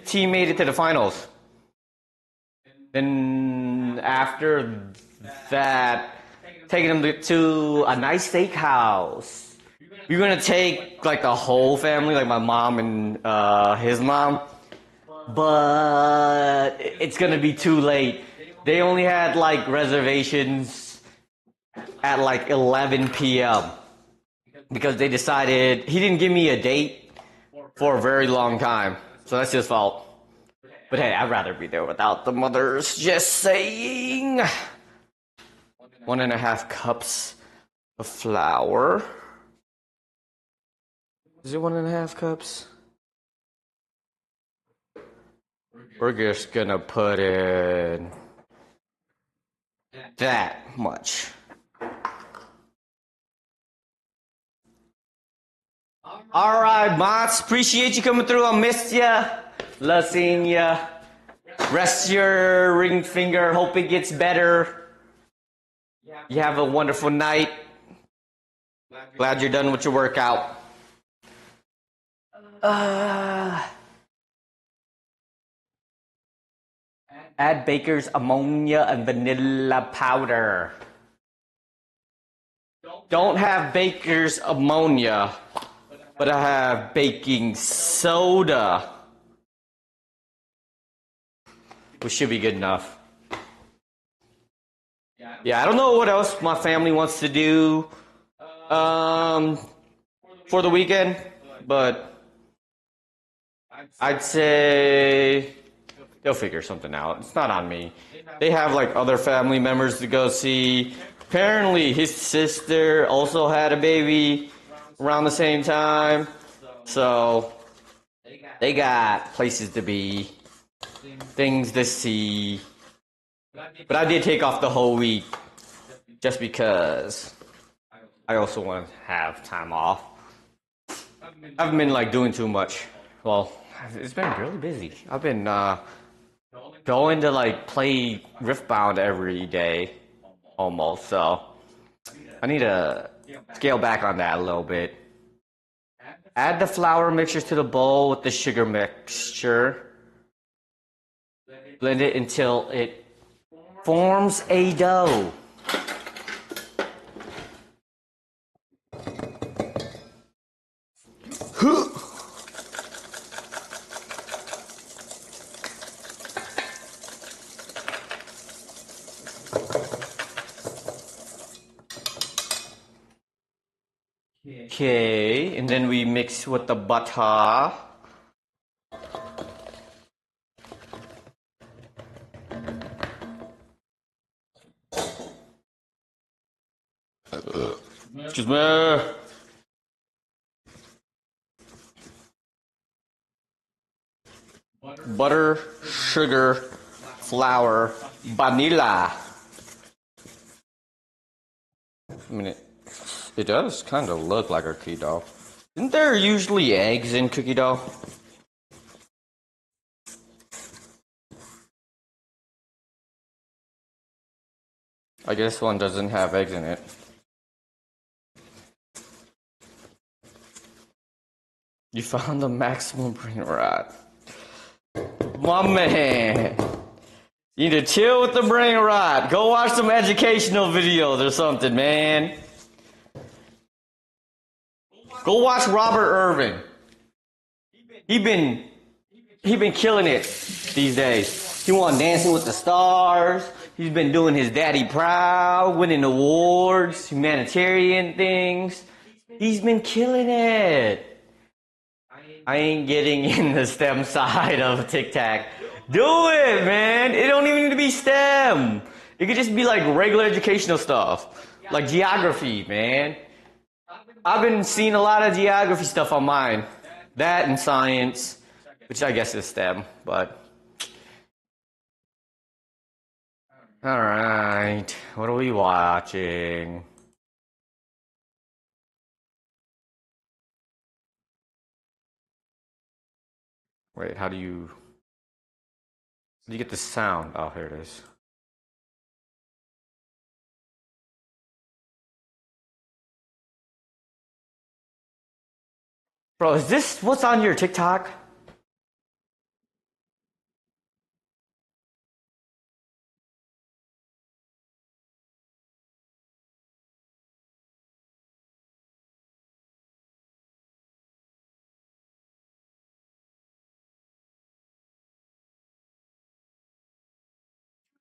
Speaker 1: team made it to the finals. Then after that, taking him to a nice steakhouse. we're gonna take like the whole family, like my mom and his mom, but it's gonna be too late. They only had like reservations at like 11 p.m. because they decided he didn't give me a date for a very long time, so that's his fault. But hey, I'd rather be there without the mothers. Just saying. 1.5 cups of flour. Is it 1.5 cups? We're just gonna put in that much. All right, Mots. Appreciate you coming through. I missed ya. Love seeing ya. Rest your ring finger. Hope it gets better. You have a wonderful night. Glad you're done with your workout. Add baker's ammonia and vanilla powder. Don't have baker's ammonia, but I have baking soda, which should be good enough. Yeah, I don't know what else my family wants to do for the weekend, but I'd say they'll figure something out. It's not on me. They have like other family members to go see. Apparently his sister also had a baby around the same time. So they got places to be, things to see. But I did take off the whole week just because I also want to have time off. I haven't been like doing too much. Well, it's been really busy. I've been going to like play Riftbound every day almost, so I need to scale back on that a little bit. Add the flour mixture to the bowl with the sugar mixture. Blend it until it forms a dough. Okay, and then we mix with the butter. Excuse me. Butter, sugar, flour, vanilla. I mean, it does kind of look like a cookie dough. Isn't there usually eggs in cookie dough? I guess one doesn't have eggs in it. You found the maximum brain rot. My man. You need to chill with the brain rot. Go watch some educational videos or something, man. Go watch Robert Irvin. He been killing it these days. He won Dancing with the Stars. He's been doing his Daddy Proud, winning awards, humanitarian things. He's been killing it. I ain't getting in the STEM side of Tic Tac. Do it, man. It don't even need to be STEM. It could just be like regular educational stuff. Like geography, man. I've been seeing a lot of geography stuff on mine. That and science, which I guess is STEM, but... Alright, what are we watching? Wait, how do you get the sound? Oh, here it is. Bro, is this what's on your TikTok?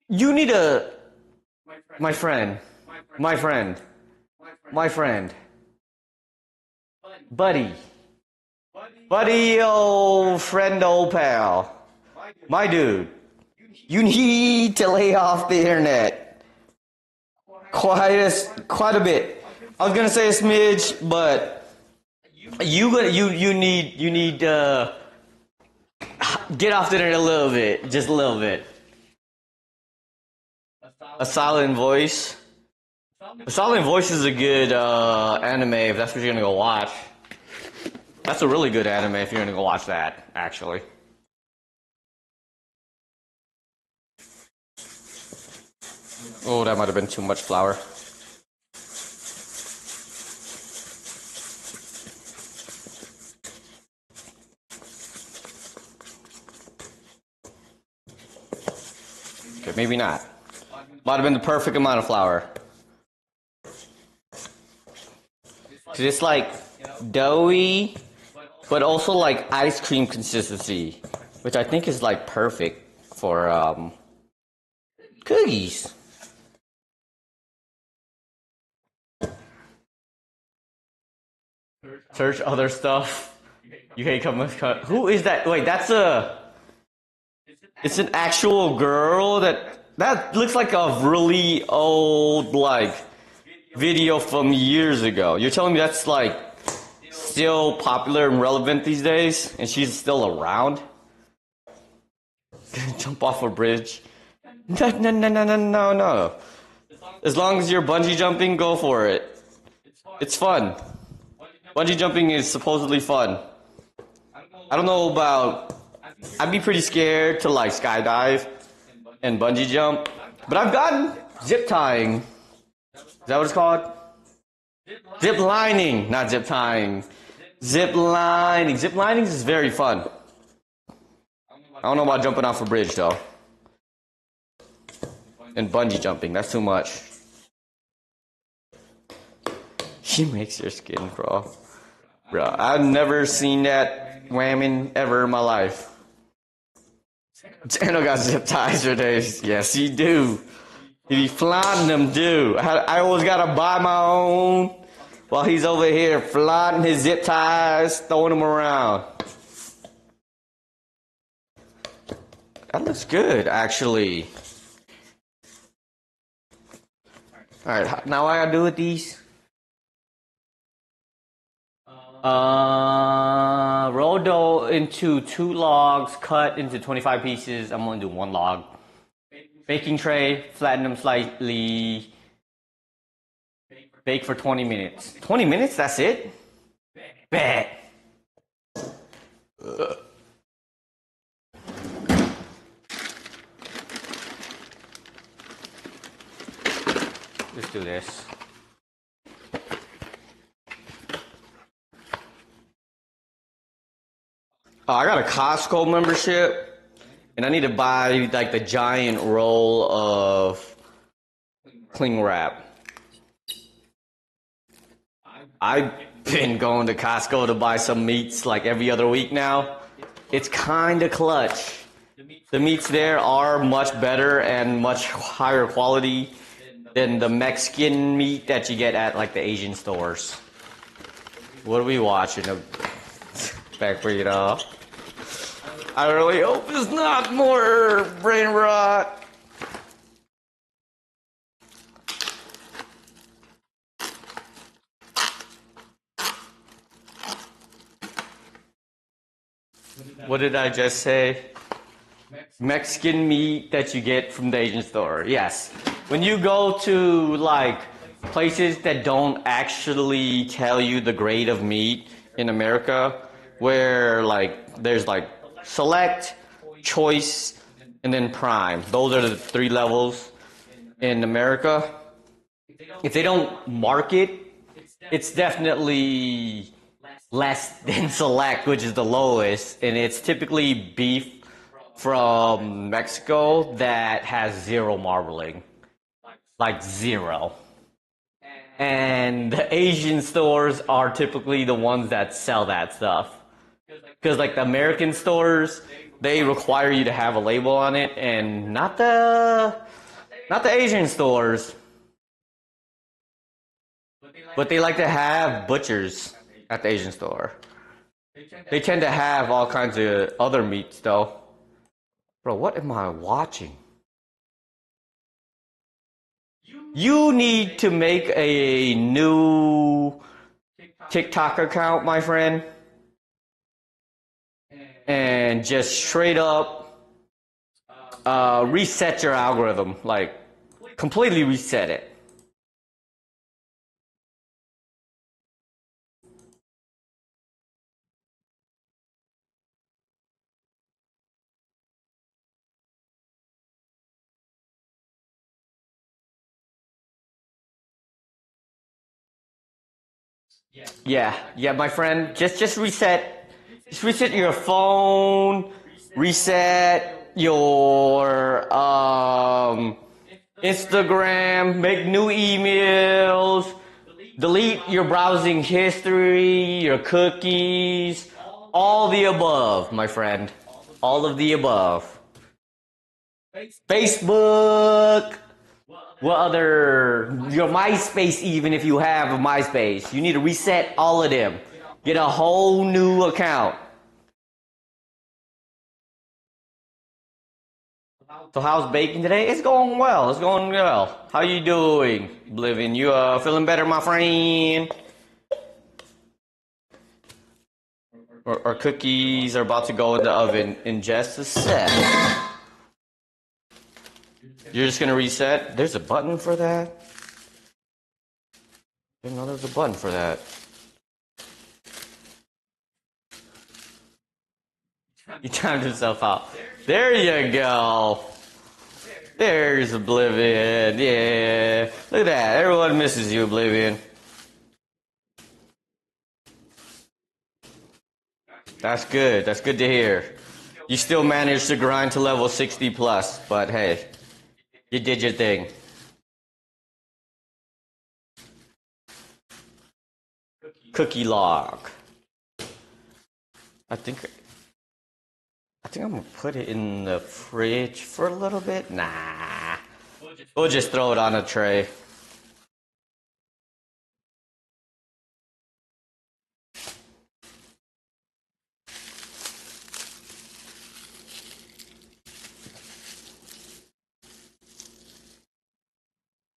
Speaker 1: You need a... My friend. My friend. My friend. Buddy. Buddy, old friend, old pal. My dude. You need to lay off the internet. Quite a bit. I was gonna say a smidge, but you need get off the internet a little bit, just a little bit. A Silent Voice. A Silent Voice is a good anime if that's what you're gonna go watch. That's a really good anime if you're gonna go watch that, actually. Oh, that might have been too much flour. Okay, maybe not. Might have been the perfect amount of flour. Cause it's like doughy, but also like ice cream consistency, which I think is like perfect for cookies. Search other stuff. You hate coming. Who is that? Wait, that's a. It's an actual girl that looks like a really old like video from years ago. You're telling me that's like still popular and relevant these days, and she's still around? Jump off a bridge? No. As long as you're bungee jumping, go for it. It's fun. Bungee jumping is supposedly fun. I don't know about... I'd be pretty scared to like skydive and bungee jump, but I've gotten zip tying. Is that what it's called? Zip lining, not zip tying. Zip lining. Zip lining is very fun. I don't know about jumping off a bridge though. And bungee jumping, that's too much. She makes your skin crawl. Bro, I've never seen that whamming ever in my life. Channel got zip ties for days. Yes, he do. He be flaunting them, too. I always gotta buy my own while he's over here flaunting his zip ties, throwing them around. That looks good, actually. Alright, now what I gotta do with these? Roll dough into 2 logs, cut into 25 pieces. I'm gonna do 1 log. Baking tray, flatten them slightly. Bake for 20 minutes. 20 minutes? That's it? Bet. Let's do this. I got a Costco membership, and I need to buy like the giant roll of cling wrap. I've been going to Costco to buy some meats like every other week now. It's kind of clutch. The meats there are much better and much higher quality than the Mexican meat that you get at like the Asian stores. What are we watching? Back for you all. I really hope it's not more brain rot. What did I just say? Mexican meat that you get from the Asian store. Yes. When you go to like places that don't actually tell you the grade of meat in America, where like there's like select, choice, and then prime. Those are the 3 levels in America. If they don't mark it, it's definitely less than select, which is the lowest, and it's typically beef from Mexico that has 0 marbling. Like 0. And the Asian stores are typically the ones that sell that stuff. Because like the American stores, they require you to have a label on it, and not the Asian stores. But they like to have butchers at the Asian store. They tend to have all kinds of other meats though. Bro, what am I watching? You need to make a new TikTok account, my friend, and just straight up reset your algorithm. Like, completely reset it. Yeah, my friend. Just reset. Just reset your phone. Reset your Instagram. Make new emails. Delete your browsing history. Your cookies. All the above, my friend. All of the above. Facebook. What other, your MySpace, even if you have a MySpace, you need to reset all of them. Get a whole new account. So how's baking today? It's going well. It's going well. How you doing, Oblivion? You feeling better, my friend? Our cookies are about to go in the oven in just a sec. You're just gonna reset? There's a button for that? I didn't know there's a button for that. He timed himself out. There you go. There's Oblivion. Yeah. Look at that. Everyone misses you, Oblivion. That's good. That's good to hear. You still managed to grind to level 60 plus, but hey, you did your thing. Cookie log. I think I'm gonna put it in the fridge for a little bit. Nah. We'll just throw it on a tray.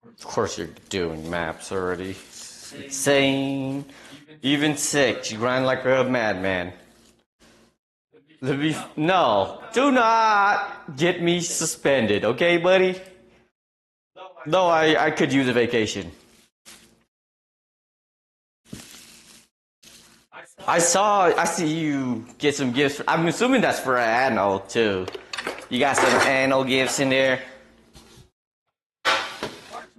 Speaker 1: Of course you're doing maps already. It's insane. Even 6, you grind like a madman. No, do not get me suspended, okay, buddy? No, I could use a vacation. I see you get some gifts. I'm assuming that's for Anno, too. You got some Anno gifts in there.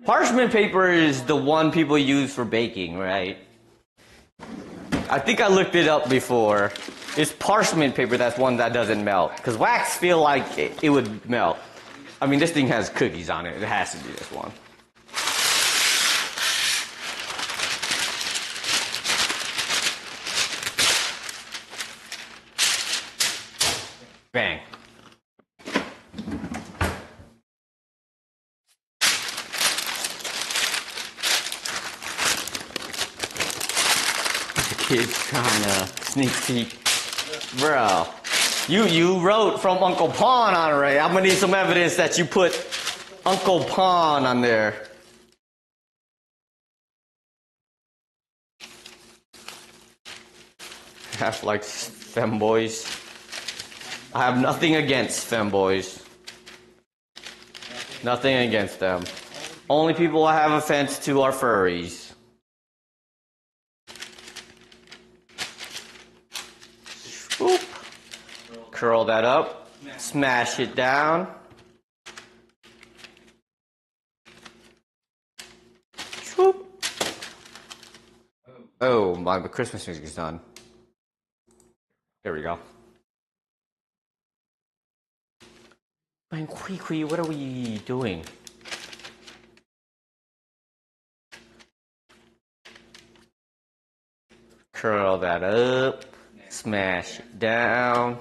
Speaker 1: Parchment paper is the one people use for baking, right? I think I looked it up before. It's parchment paper that's one that doesn't melt. Because wax feel like it would melt. I mean, this thing has cookies on it. It has to be this one. Bang. Kids trying to sneak peek. Bro, you wrote from Uncle Pawn on it, right? I'm gonna need some evidence that you put Uncle Pawn on there. Half like femboys. I have nothing against femboys. Nothing against them. Only people I have offense to are furries. Boop. Curl that up. Smash it down. Swoop. Oh, my Christmas music is done. There we go. Man, Kui, what are we doing? Curl that up. Smash it down.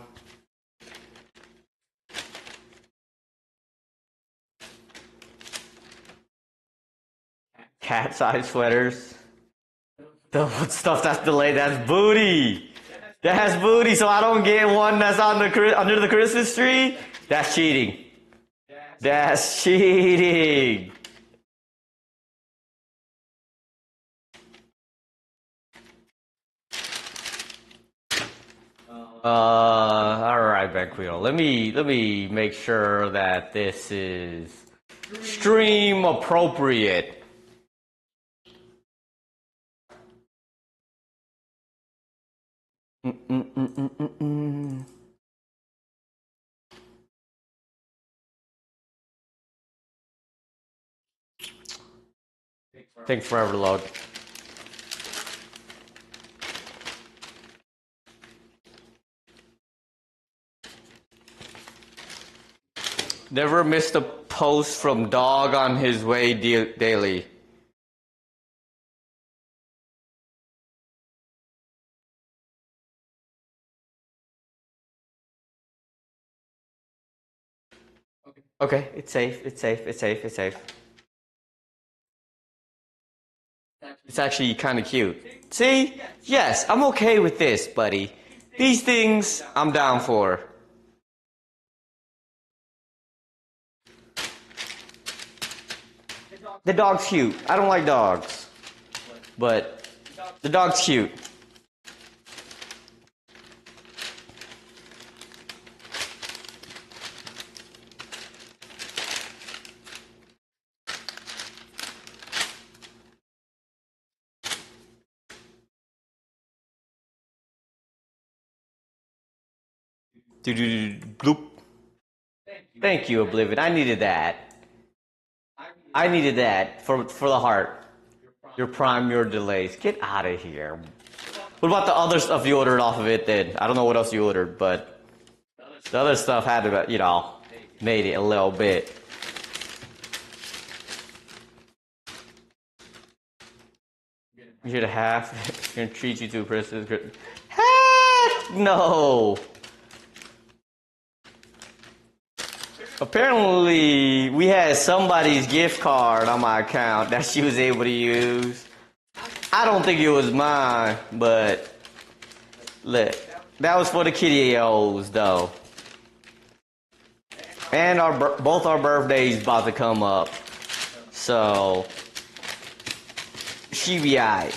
Speaker 1: Cat's eye sweaters. The stuff that's delayed, that's booty. That's booty, so I don't get one that's on the under the Christmas tree. That's cheating. That's cheating. All right, Benquito. Let me make sure that this is stream appropriate. Takes forever to load. Never missed a post from dog on his way daily. Okay, it's safe, it's safe, it's safe, it's safe. It's actually kind of cute. See? Yes, I'm okay with this, buddy. These things, I'm down for. The dog's cute. I don't like dogs. But the dog's cute. Bloop. Thank you, Oblivion. I needed that. I needed that for the heart. Your prime, your delays. Get out of here. What about the other stuff you ordered off of it then? I don't know what else you ordered, but the other stuff had to, you know, made it a little bit. You're here to have. Gonna treat you to a person. Heck no. Apparently, we had somebody's gift card on my account that she was able to use. I don't think it was mine, but look, that was for the kiddios though. And both our birthdays about to come up, so she be alright.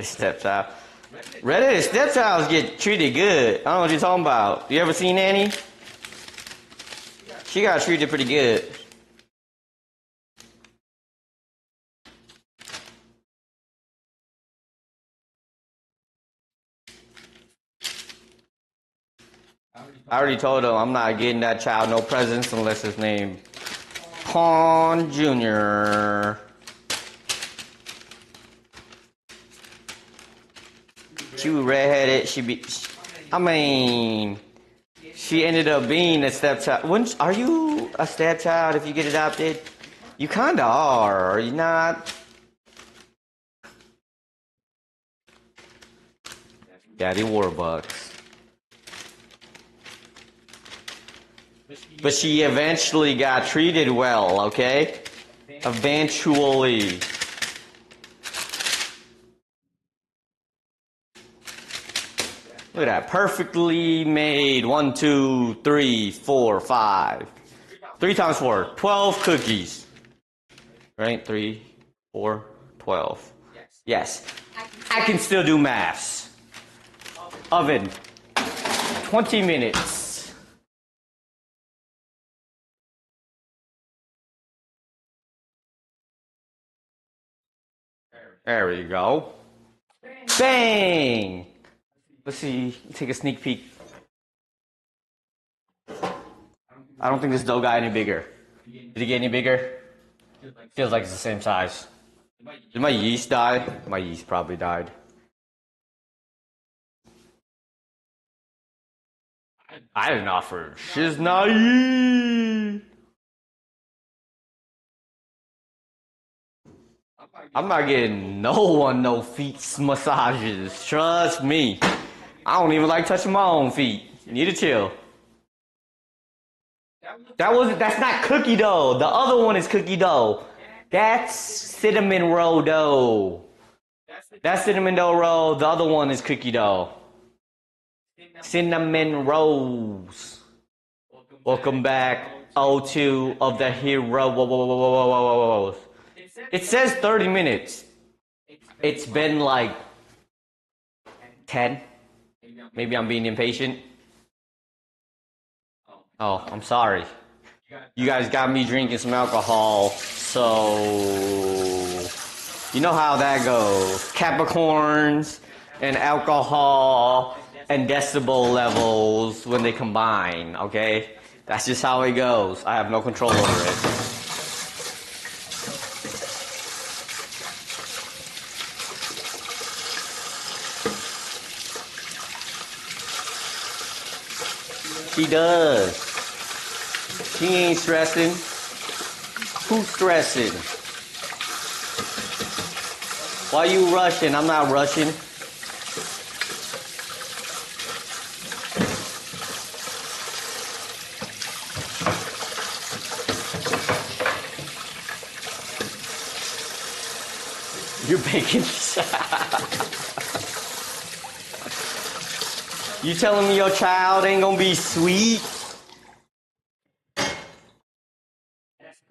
Speaker 1: Stepchild. Redheaded stepchilds get treated good. I don't know what you're talking about. You ever seen Annie? She got treated pretty good. I already told him I'm not getting that child no presents unless his name Pawn Jr. She was redheaded. She ended up being a stepchild. Are you a stepchild if you get adopted? You kinda are you not? Daddy Warbucks. But she eventually got treated well, okay? Eventually. Look at that. Perfectly made. 1, 2, 3, 4, 5. 3 times 4. 12 cookies. Right? 3, 4, 12. Yes. I can still do maths. Oven. 20 minutes. There we go. Bang! Let's see, take a sneak peek. I don't think this dough got any bigger. Did it get any bigger? Feels like it's the same size. Did my yeast die? My yeast probably died. I didn't offer shiznai. I'm not getting no feet massages. Trust me. I don't even like touching my own feet. You need to chill. That's not cookie dough. The other one is cookie dough. That's cinnamon roll dough. That's cinnamon dough roll. The other one is cookie dough. Cinnamon rolls. Welcome back, O2 of the hero. Whoa. It says 30 minutes. It's been like 10. Maybe I'm being impatient. Oh, I'm sorry. You guys got me drinking some alcohol, so you know how that goes. Capricorns and alcohol and decibel levels when they combine, okay? That's just how it goes. I have no control over it. She does. She ain't stressing. Who's stressing? Why you rushing? I'm not rushing. You're baking. You telling me your child ain't gonna be sweet?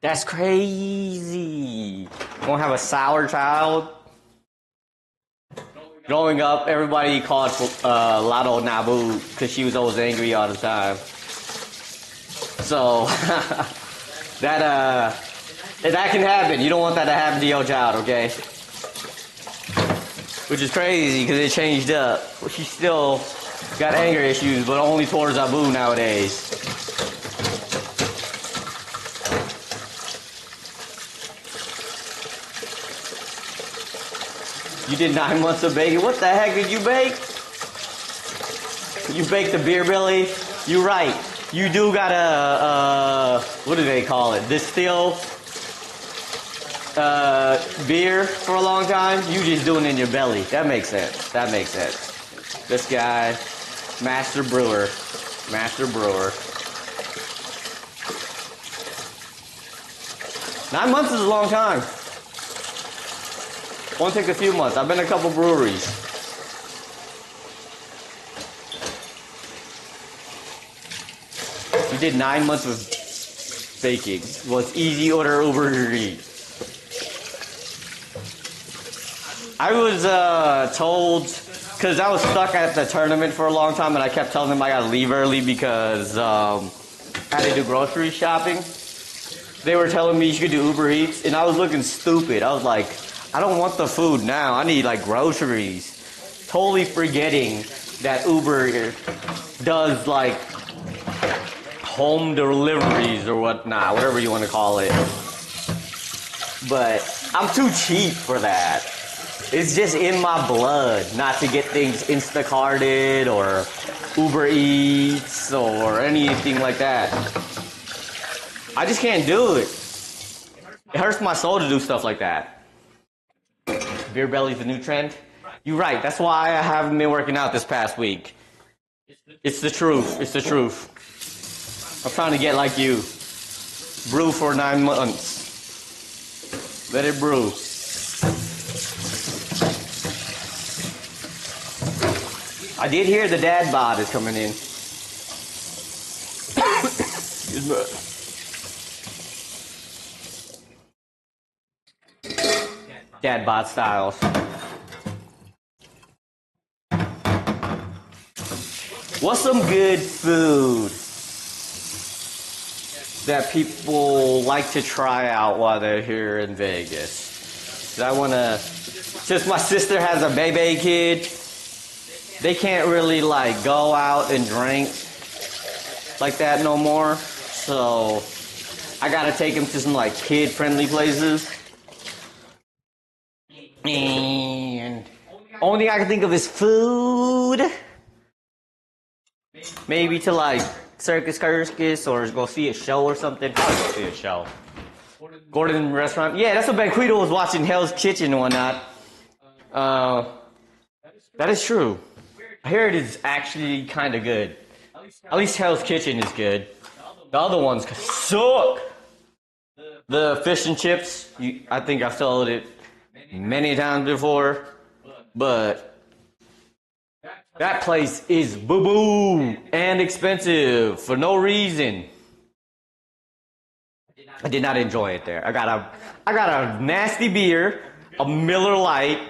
Speaker 1: That's crazy. Gonna have a sour child? Growing up, everybody called Lotto Nabu because she was always angry all the time. So that can happen. You don't want that to happen to your child, okay? Which is crazy because it changed up. She still got anger issues, but only towards Abu nowadays. You did 9 months of baking. What the heck did you bake? You baked the beer belly? You're right. You do gotta, what do they call it? Distill beer for a long time. You just doing it in your belly. That makes sense. That makes sense. This guy, master brewer. Master brewer. 9 months is a long time. Won't take a few months. I've been to a couple breweries. You did 9 months of baking. Well, it's easy order Uber Eats. I was told, because I was stuck at the tournament for a long time, and I kept telling them I gotta leave early because I had to do grocery shopping. They were telling me you could do Uber Eats, and I was looking stupid. I was like, I don't want the food now. I need like groceries. Totally forgetting that Uber does like home deliveries or whatnot, whatever you want to call it. But I'm too cheap for that. It's just in my blood not to get things Instacarted or Uber Eats or anything like that. I just can't do it. It hurts my soul to do stuff like that. Beer belly's the new trend. You're right. That's why I haven't been working out this past week. It's the truth. It's the truth. I'm trying to get like you. Brew for 9 months. Let it brew. I did hear the dad bod is coming in. Excuse me. Dad bod styles. What's some good food that people like to try out while they're here in Vegas? I want to, since my sister has a baby kid, they can't really like go out and drink like that no more. So I gotta take them to some like kid-friendly places. And only thing I can think of is food. Maybe to like Circus or go see a show or something. Probably go see a show. Gordon restaurant. Yeah, that's what Banquito was watching, Hell's Kitchen and whatnot. That is true. I hear it is actually kind of good. At least Hell's Kitchen is good. The other ones suck. The fish and chips, I think I've told it many times before, but that place is boo-boo and expensive for no reason. I did not enjoy it there. I got a nasty beer, a Miller Lite.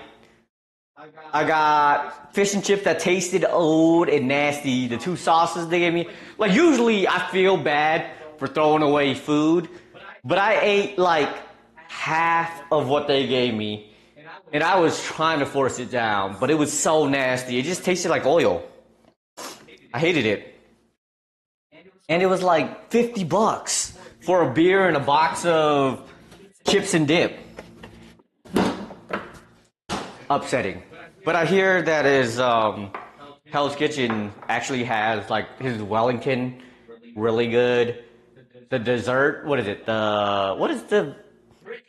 Speaker 1: I got fish and chips that tasted old and nasty. The two sauces they gave me. Like, usually I feel bad for throwing away food, but I ate like half of what they gave me, and I was trying to force it down, but it was so nasty. It just tasted like oil. I hated it. And it was like $50 for a beer and a box of chips and dip. Upsetting. But I hear that his Hell's Kitchen actually has like his Wellington really good. The dessert, what is it? What is the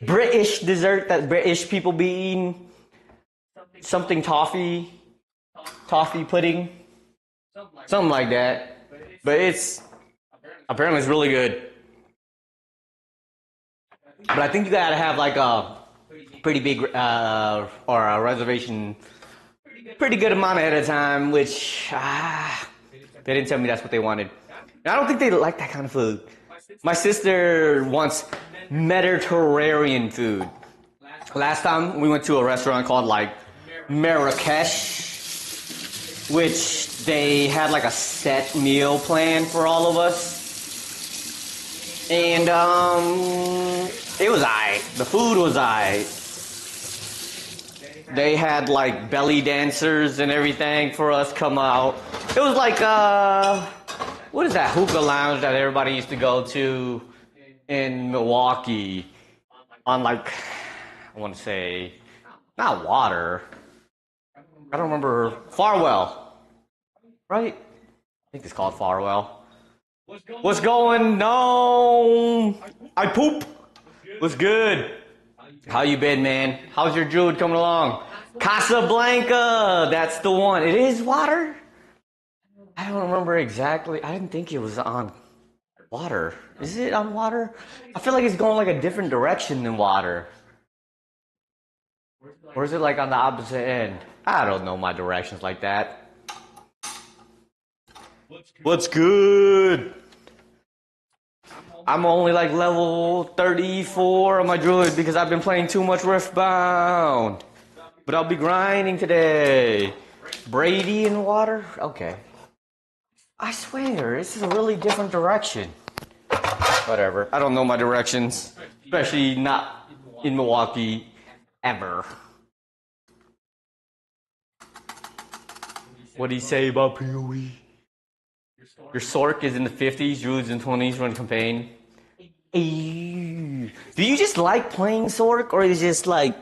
Speaker 1: British dessert that British people be eating? Something toffee pudding, something like that. But apparently it's really good. But I think you gotta have like a pretty big or a reservation, pretty good amount ahead of time. Which they didn't tell me that's what they wanted. And I don't think they like that kind of food. My sister wants Mediterranean food. Last time we went to a restaurant called like Marrakesh, which they had like a set meal plan for all of us. And it was aight. The food was aight. They had like belly dancers and everything for us come out. It was like what is that hookah lounge that everybody used to go to in Milwaukee on like, I want to say, not Water. I don't remember. Farwell, right? I think it's called Farwell. What's going on? I poop. What's good? How you been, man? How's your druid coming along? Casablanca, that's the one. It is Water? I don't remember exactly. I didn't think it was on Water. Is it on Water? I feel like it's going like a different direction than Water. Or is it like on the opposite end? I don't know my directions like that. What's good? I'm only like level 34 on my druid because I've been playing too much Riftbound. But I'll be grinding today. Brady in Water? Okay. I swear, this is a really different direction. Whatever. I don't know my directions. Especially not in Milwaukee ever. What do you say about PoE? Your Sork is in the 50s, Druids in 20s, run campaign. Do you just like playing Sork, or is it just like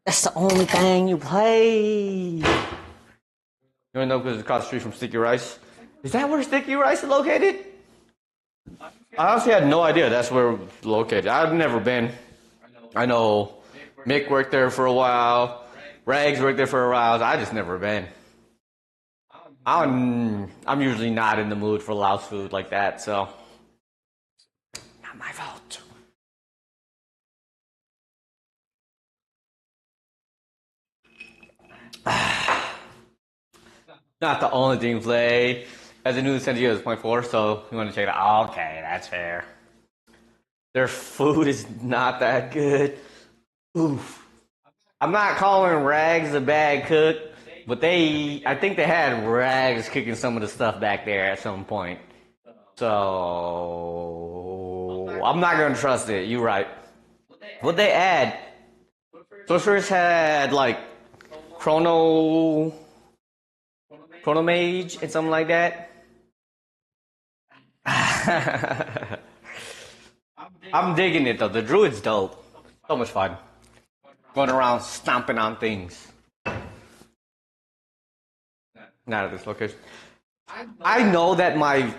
Speaker 1: that's the only thing you play? You wanna know because it's across the street from Sticky Rice? Is that where Sticky Rice is located? I honestly had no idea that's where it's located. I've never been. I know Mick worked there for a while. Rags worked there for a while. I just never been. I'm usually not in the mood for Laos food like that, so not my fault. Not the only thing play. As a new San Diego is 0.4, so you want to check it out. Okay, that's fair. Their food is not that good. Oof. I'm not calling Rags a bad cook, but I think they had Rags cooking some of the stuff back there at some point. So I'm not gonna trust it. You're right. What they add? Sorcerers had like Chrono Mage and something like that. I'm digging it though. The druid's dope. So much fun. Going around stomping on things. Not at this location. I know that my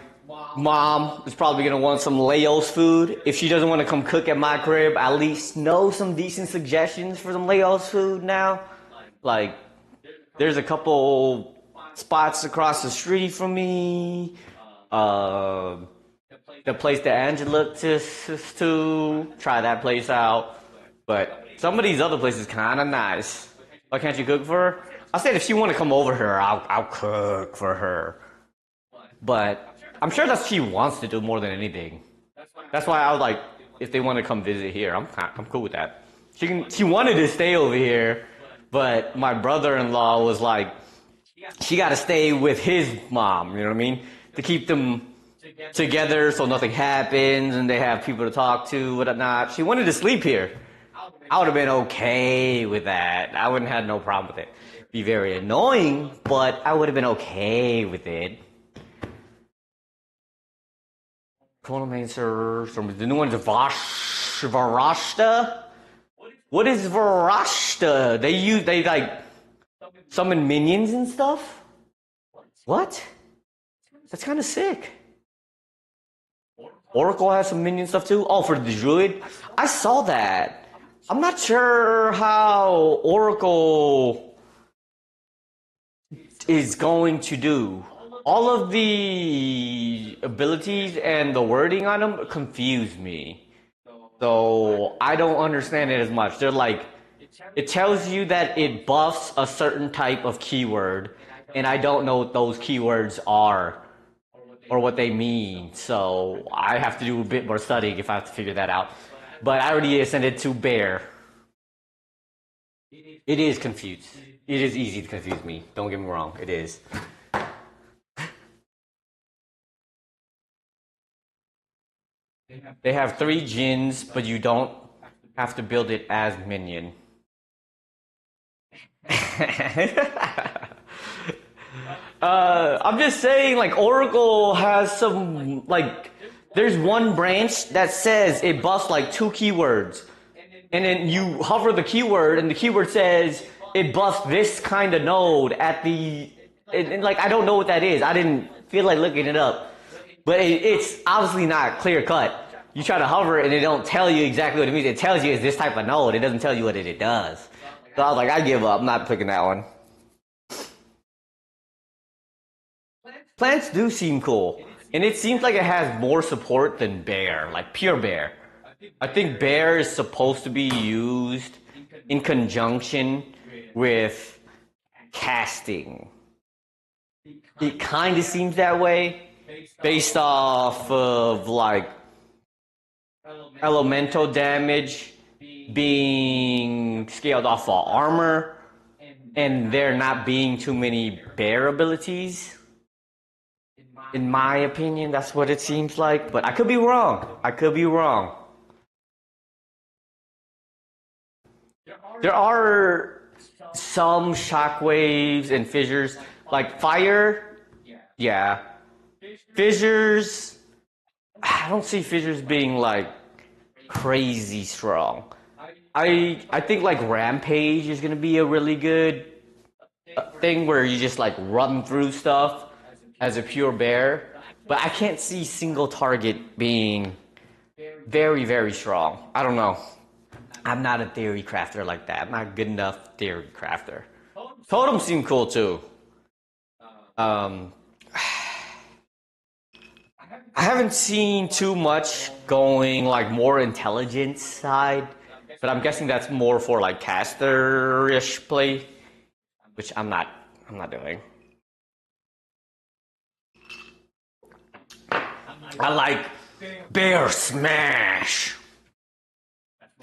Speaker 1: Mom is probably gonna want some Leo's food. If she doesn't want to come cook at my crib, at least know some decent suggestions for some Leo's food now. Like, there's a couple spots across the street from me. Uh, the place that Angela to try that place out. But some of these other places kind of nice. Why can't you cook for her? I said if she want to come over here, I'll cook for her. But I'm sure that's what she wants to do more than anything. That's why I was like, if they want to come visit here, I'm cool with that. She wanted to stay over here, but my brother-in-law was like, she got to stay with his mom. You know what I mean? To keep them together so nothing happens and they have people to talk to, whatnot. She wanted to sleep here. I would have been okay with that. I wouldn't have had no problem with it. Be very annoying, but I would have been okay with it. The new one's Varashta. What is Varashta? They like summon minions and stuff? What? That's kind of sick. Oracle has some minion stuff too? Oh, for the druid? I saw that. I'm not sure how Oracle is going to do. All of the abilities and the wording on them confuse me. So I don't understand it as much. They're like, it tells you that it buffs a certain type of keyword, and I don't know what those keywords are or what they mean. So I have to do a bit more studying if I have to figure that out. But I already sent it to Bear. It is confused. It is easy to confuse me. Don't get me wrong. It is. They have 3 djinns, but you don't have to build it as minion. I'm just saying, like, Oracle has some, like, there's one branch that says it buffs like 2 keywords. And then you hover the keyword, and the keyword says it buffs this kind of node at the, and like, I don't know what that is. I didn't feel like looking it up. But it's obviously not clear cut. You try to hover it, and it don't tell you exactly what it means. It tells you it's this type of node. It doesn't tell you what it does. So I was like, I give up. I'm not picking that one. Plants do seem cool. And it seems like it has more support than Bear, like pure Bear. I think Bear is supposed to be used in conjunction with casting. It kind of seems that way based off of like elemental damage being scaled off of armor and there not being too many Bear abilities. In my opinion, that's what it seems like, but I could be wrong. I could be wrong. There are some shockwaves and fissures, like fire, yeah. Fissures, I don't see fissures being like crazy strong. I think like Rampage is gonna be a really good thing where you just like run through stuff as a pure Bear, but I can't see single target being very, very strong. I don't know. I'm not a theory crafter like that. I'm not good enough theory crafter. Totems seem cool too. I haven't seen too much going like more intelligence side, but I'm guessing that's more for like caster-ish play, which I'm not doing. I like Bear Smash.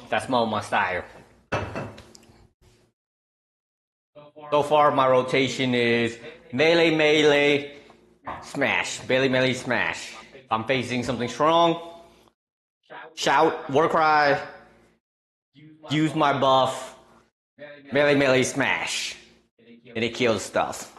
Speaker 1: That's more my style. So far, my rotation is melee, melee, smash. Melee, melee, smash. If I'm facing something strong, shout, war cry, use my buff, melee, melee, smash. And it kills stuff.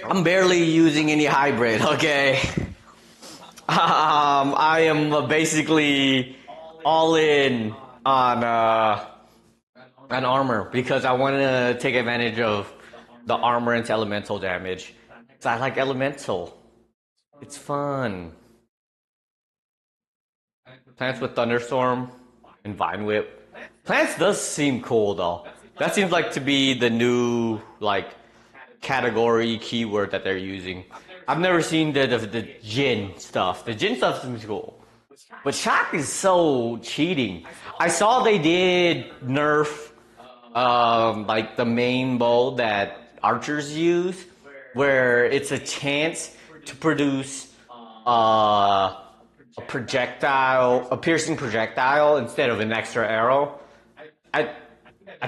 Speaker 1: I'm barely using any hybrid, okay? I am basically all in on an armor because I wanted to take advantage of the armor into elemental damage. So I like elemental. It's fun. Plants with thunderstorm and vine whip. Plants does seem cool though. That seems like to be the new like category keyword that they're using. I've never seen the Jin stuff. The Jin stuff seems cool. But shock is so cheating. I saw they did nerf like the main bow that archers use, where it's a chance to produce a projectile, a piercing projectile instead of an extra arrow. I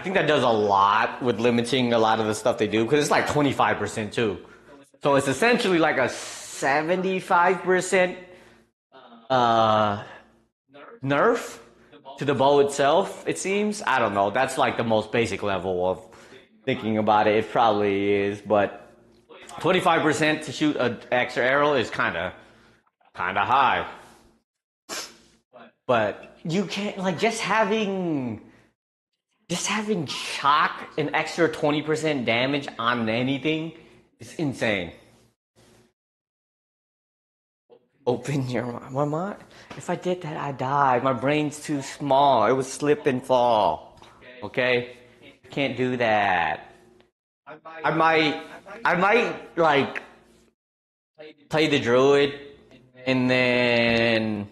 Speaker 1: think that does a lot with limiting a lot of the stuff they do because it's like 25% too. So it's essentially like a 75% nerf to the bow itself, it seems. I don't know. That's like the most basic level of thinking about it. It probably is, but 25% to shoot an extra arrow is kind of high. But you can't, like, just having shock an extra 20% damage on anything is insane. Open your mind. If I did that, I'd die. My brain's too small. It would slip and fall. Okay? Can't do that. I might like play the druid and then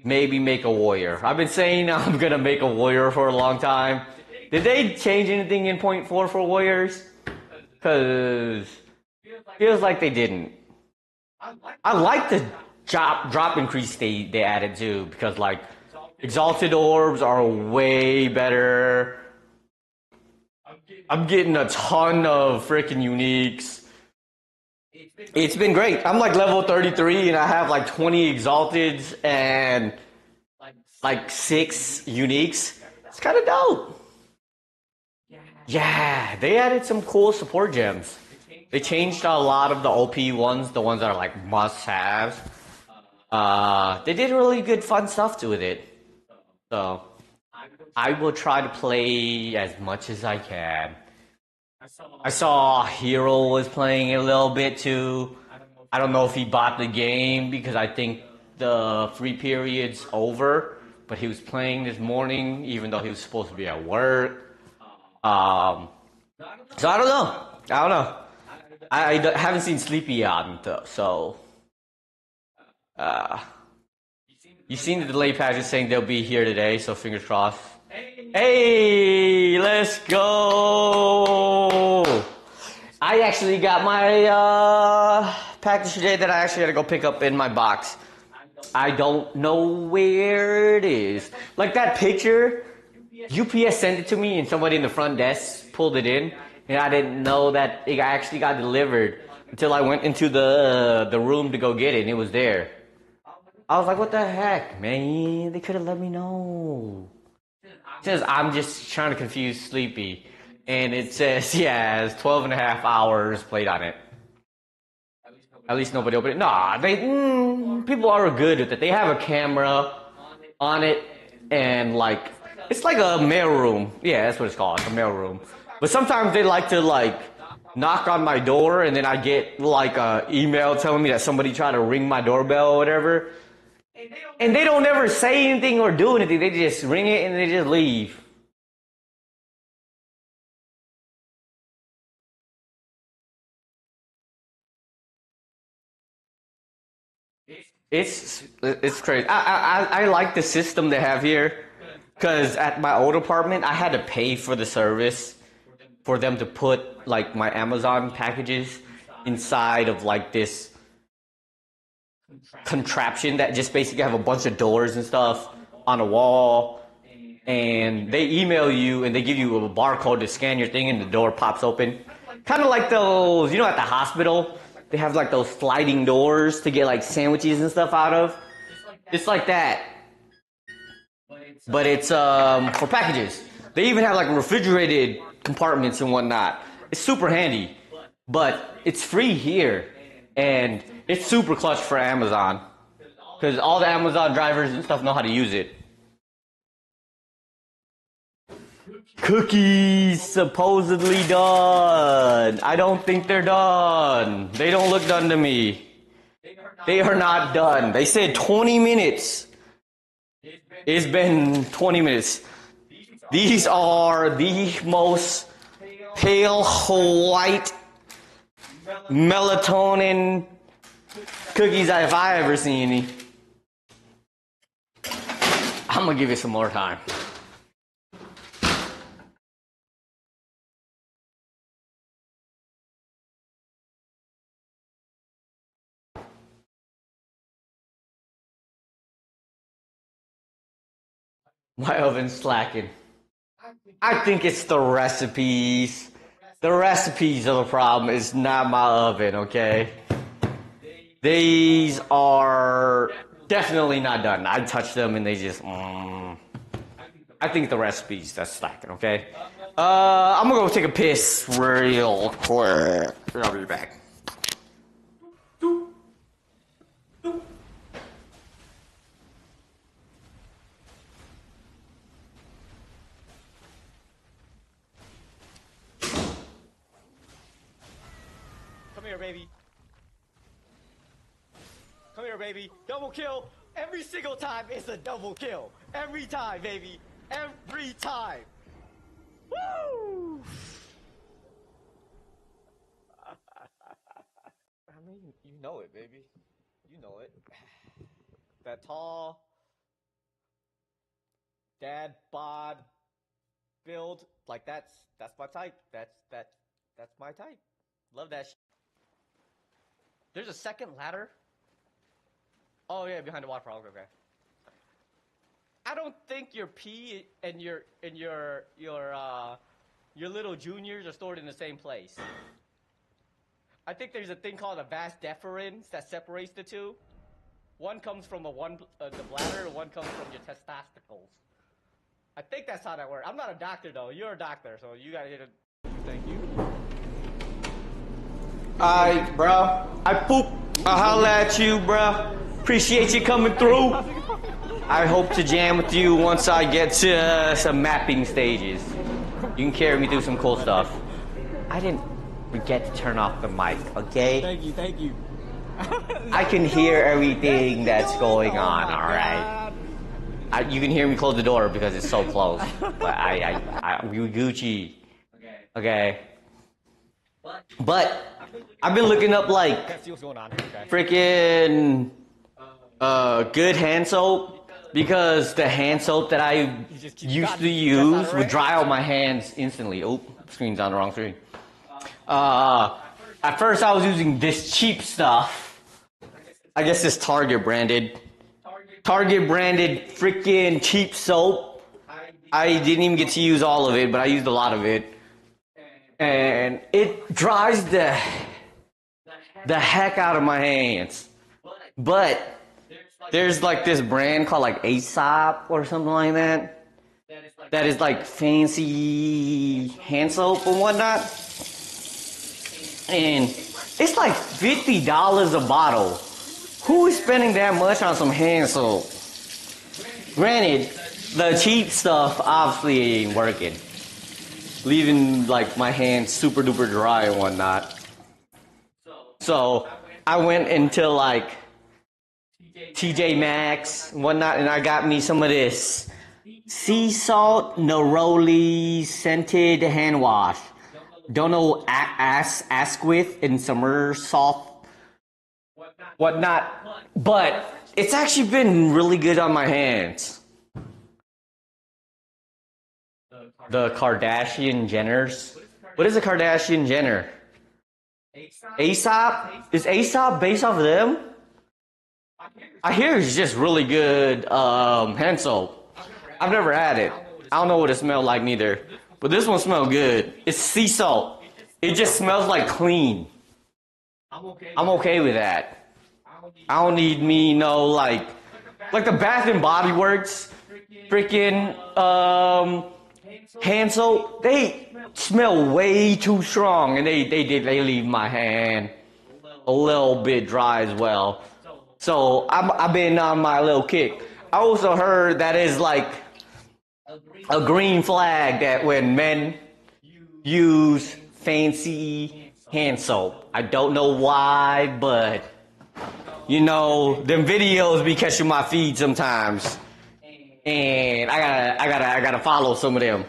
Speaker 1: maybe make a warrior. I've been saying I'm gonna make a warrior for a long time. Did they change anything in 0.4 for warriors? Cause feels like they didn't. I like the drop increase they added too, because like exalted orbs are way better. I'm getting a ton of freaking uniques. It's been great. I'm like level 33 and I have like 20 exalteds and like 6 uniques. It's kind of dope. Yeah, they added some cool support gems. They changed a lot of the OP ones, the ones that are like must-haves. They did really good fun stuff with it. So I will try to play as much as I can. I saw Hero was playing a little bit too. I don't know if he bought the game because I think the free period's over, but he was playing this morning even though he was supposed to be at work. So I don't know. I haven't seen Sleepy on though, so you've seen the delay patches saying they'll be here today, so fingers crossed. Hey, let's go! I actually got my package today that I actually had to go pick up in my box. I don't know where it is. Like that picture, UPS sent it to me and somebody in the front desk pulled it in. And I didn't know that it actually got delivered until I went into the room to go get it, and it was there. I was like, what the heck, man? They could have let me know. It says, I'm just trying to confuse Sleepy. And it says, yeah, it's 12 and a half hours played on it. At least nobody opened it. Nah, people are good with it. They have a camera on it, and like, it's like a mail room. Yeah, that's what it's called, a mail room. But sometimes they like to like knock on my door and then I get like a email telling me that somebody tried to ring my doorbell or whatever. And they don't ever say anything or do anything. They just ring it and they just leave. It's crazy. I like the system they have here because at my old apartment I had to pay for the service for them to put like my Amazon packages inside of like this contraption that just basically have a bunch of doors and stuff on a wall, and they email you and they give you a barcode to scan your thing and the door pops open. Kind of like those, at the hospital, they have like those sliding doors to get like sandwiches and stuff out of. It's like that, but it's for packages. They even have like refrigerated compartments and whatnot. It's super handy, but it's free here, and it's super clutch for Amazon because all the Amazon drivers and stuff know how to use it. Cookies supposedly done. I don't think they're done. They don't look done to me. They are not done. They said 20 minutes. It's been 20 minutes. These are the most pale white melatonin cookies if I ever seen any. I'm gonna give it some more time. My oven's slacking. I think it's the recipes. The recipes are the problem. It's not my oven, okay? These are definitely not done. I touched them and they just, I think the recipes that's slacking, okay? I'm gonna go take a piss real quick. I'll be back. Come here, baby. Come here, baby. Double kill. Every single time it's a double kill. Every time, baby. Every time. Woo! I mean, you know it, baby. You know it. That tall, dad bod build, like that's my type. That's my type. Love that shit. There's a second ladder. Oh yeah, behind the water problem. Okay. I don't think your P and your little juniors are stored in the same place. I think there's a thing called a vas deferens that separates the two. One comes from the bladder, and one comes from your testicles. I think that's how that works. I'm not a doctor though. You're a doctor, so you gotta hit it. Thank you. Alright, bro. I poop. I'll holla at you, bro. Appreciate you coming through. I hope to jam with you once I get to some mapping stages. You can carry me through some cool stuff. I didn't forget to turn off the mic, okay?
Speaker 2: Thank you.
Speaker 1: I can hear everything that's going on, alright? You can hear me close the door because it's so close. But we Gucci. Okay. But I've been looking up like freaking good hand soap because the hand soap that I used to use would dry out my hands instantly. Oh, screen's on the wrong screen. At first I was using this cheap stuff. I guess it's Target branded freaking cheap soap. I didn't even get to use all of it, but I used a lot of it. And it dries the heck out of my hands. But there's like this brand called like Aesop or something like that. That is like fancy hand soap and whatnot. And it's like $50 a bottle. Who is spending that much on some hand soap? Granted, the cheap stuff obviously ain't working. Leaving like my hands super duper dry and whatnot. So I went into like TJ Maxx and whatnot, and I got me some of this sea salt neroli scented hand wash. Don't know Asquith and summer salt whatnot, but it's actually been really good on my hands. The Kardashian Jenners. What is a Kardashian Jenner? Aesop? Is Aesop based off of them? I hear it's just really good hand soap. I've never had it. I don't know what it smelled like neither. But this one smelled good. It's sea salt. It just smells like clean. I'm okay with that. I don't need me no like the Bath and Body Works freaking hand soap. They smell way too strong, and they leave my hand a little bit dry as well. So I've been on my little kick. I also heard that is like a green flag that when men use fancy hand soap. I don't know why, but you know, them videos be catching my feed sometimes. And I gotta follow some of them.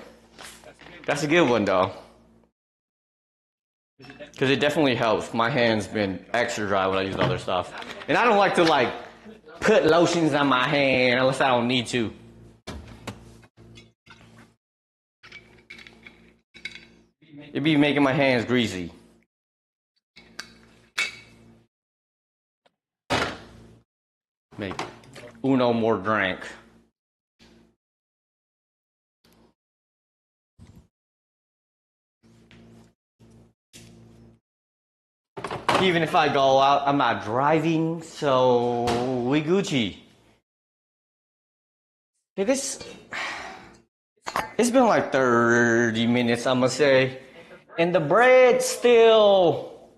Speaker 1: That's a good one though. Cause it definitely helps. My hands been extra dry when I use other stuff. And I don't like to like put lotions on my hand unless I don't need to. It be making my hands greasy. Make uno more drink. Even if I go out, I'm not driving, so we Gucci. Hey, it's been like 30 minutes, I'ma say. And the bread still,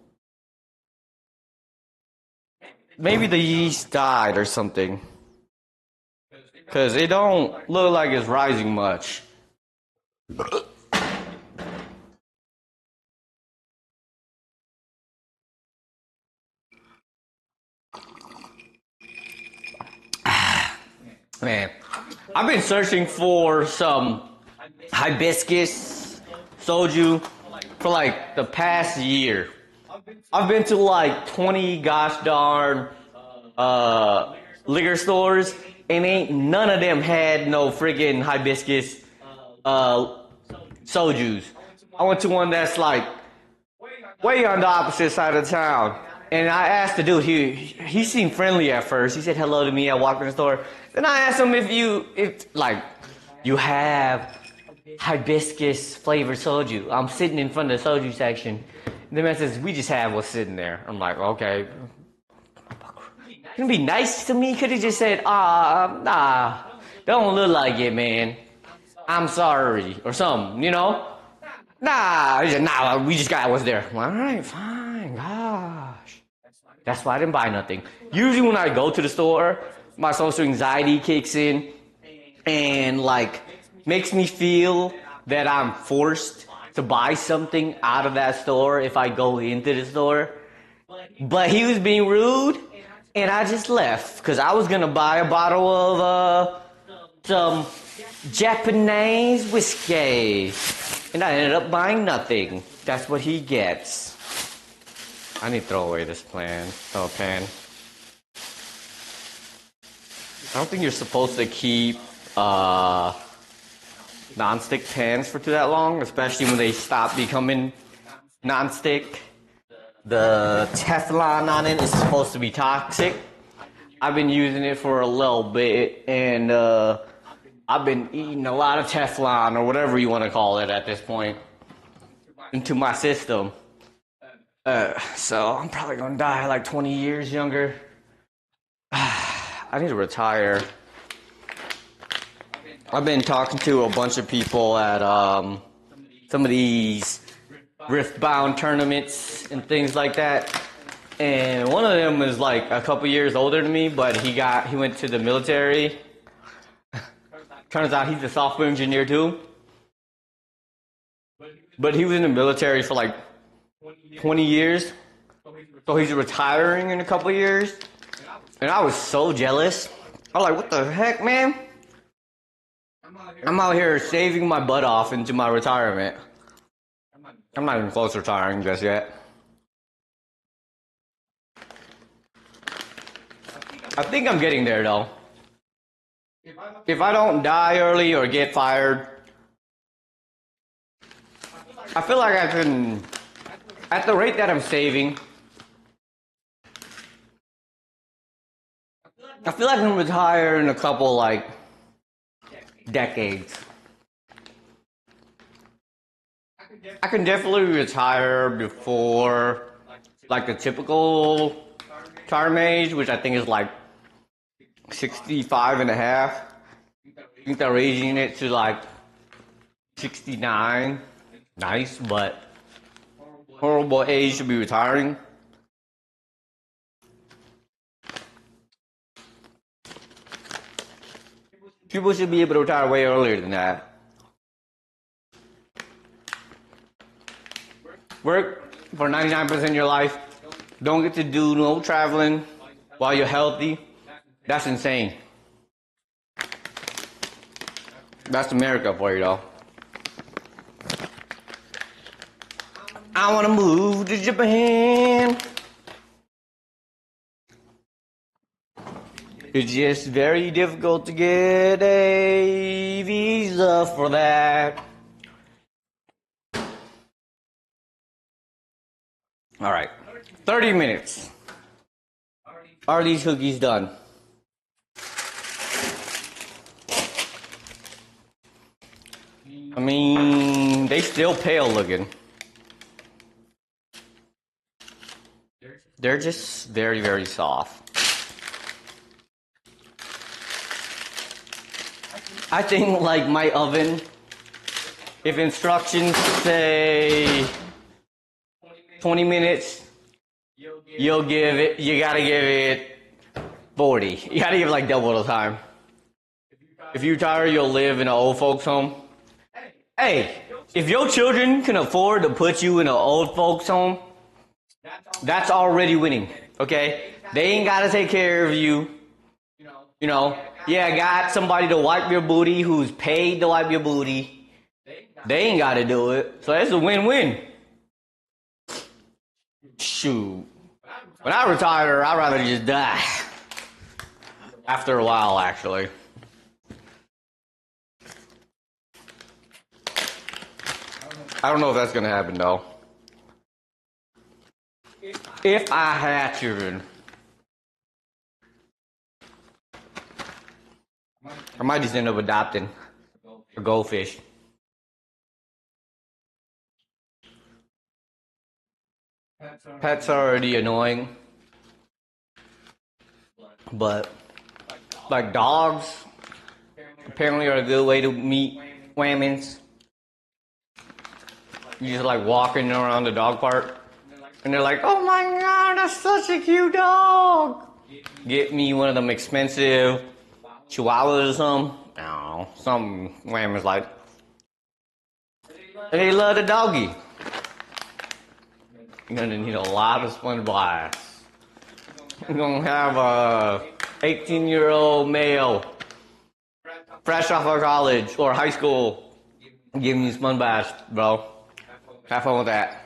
Speaker 1: maybe the yeast died or something. Cause it don't look like it's rising much. Man, I've been searching for some hibiscus soju for like the past year. I've been to like 20 gosh darn liquor stores, and ain't none of them had no friggin' hibiscus sojus. I went to one that's like way on the opposite side of town. And I asked the dude, he seemed friendly at first. He said hello to me. I walked in the store. Then I asked him if you have hibiscus flavored soju. I'm sitting in front of the soju section. And the man says, we just have what's sitting there. I'm like, okay. Can you be nice to me? Could he just said, nah, don't look like it, man. I'm sorry, or something, you know? Nah, he said, nah, we just got what's there. I'm like, all right, fine, gosh. That's why I didn't buy nothing. Usually when I go to the store, my social anxiety kicks in and like makes me feel that I'm forced to buy something out of that store if I go into the store. But he was being rude and I just left because I was gonna buy a bottle of some Japanese whiskey. And I ended up buying nothing. That's what he gets. I need to throw away this pan. I don't think you're supposed to keep non-stick pans for too that long, especially when they stop becoming non-stick. The Teflon on it is supposed to be toxic. I've been using it for a little bit, and I've been eating a lot of Teflon, or whatever you want to call it at this point, into my system. So I'm probably going to die like 20 years younger. I need to retire. I've been talking to a bunch of people at some of these Riftbound tournaments and things like that. And one of them is like a couple years older than me, but he went to the military. Turns out he's a software engineer too. But he was in the military for like 20 years. So he's retiring in a couple years. And I was so jealous. I was like, what the heck, man? I'm out here saving my butt off into my retirement. I'm not even close to retiring just yet. I think I'm getting there though. If I don't die early or get fired, I feel like I can, at the rate that I'm saving, I feel like I can retire in a couple like decades. I can definitely retire before like the typical retirement age, which I think is like 65 and a half. I think they're raising it to like 69. Nice, but horrible age to be retiring. People should be able to retire way earlier than that. Work for 99% of your life. Don't get to do no traveling while you're healthy. That's insane. That's America for you, though. I want to move to Japan. It's just very difficult to get a visa for that. All right, 30 minutes. Are these cookies done? I mean, they still pale looking. They're just very, very soft. I think like my oven, if instructions say 20 minutes, you gotta give it 40. You gotta give it like double the time. If you retire, you'll live in an old folks home. Hey, if your children can afford to put you in an old folks home, that's already winning, okay? They ain't gotta take care of you. You know, yeah, got somebody to wipe your booty who's paid to wipe your booty. They ain't gotta do it. So it's a win-win. Shoot. When I retire, I'd rather just die. After a while, actually. I don't know if that's gonna happen, though. If I had children, I might just end up adopting a goldfish. Pets are already annoying, but like dogs apparently are a good way to meet whammons. You just like walking around the dog park, and they're like, "Oh my God, that's such a cute dog." Get me one of them expensive Chihuahuas or something. No, some whammons like, they love the doggy. You're gonna need a lot of sponge blasts. You're gonna have a 18-year-old male, fresh off of college or high school, giving you sponge baths, bro. Have fun with that.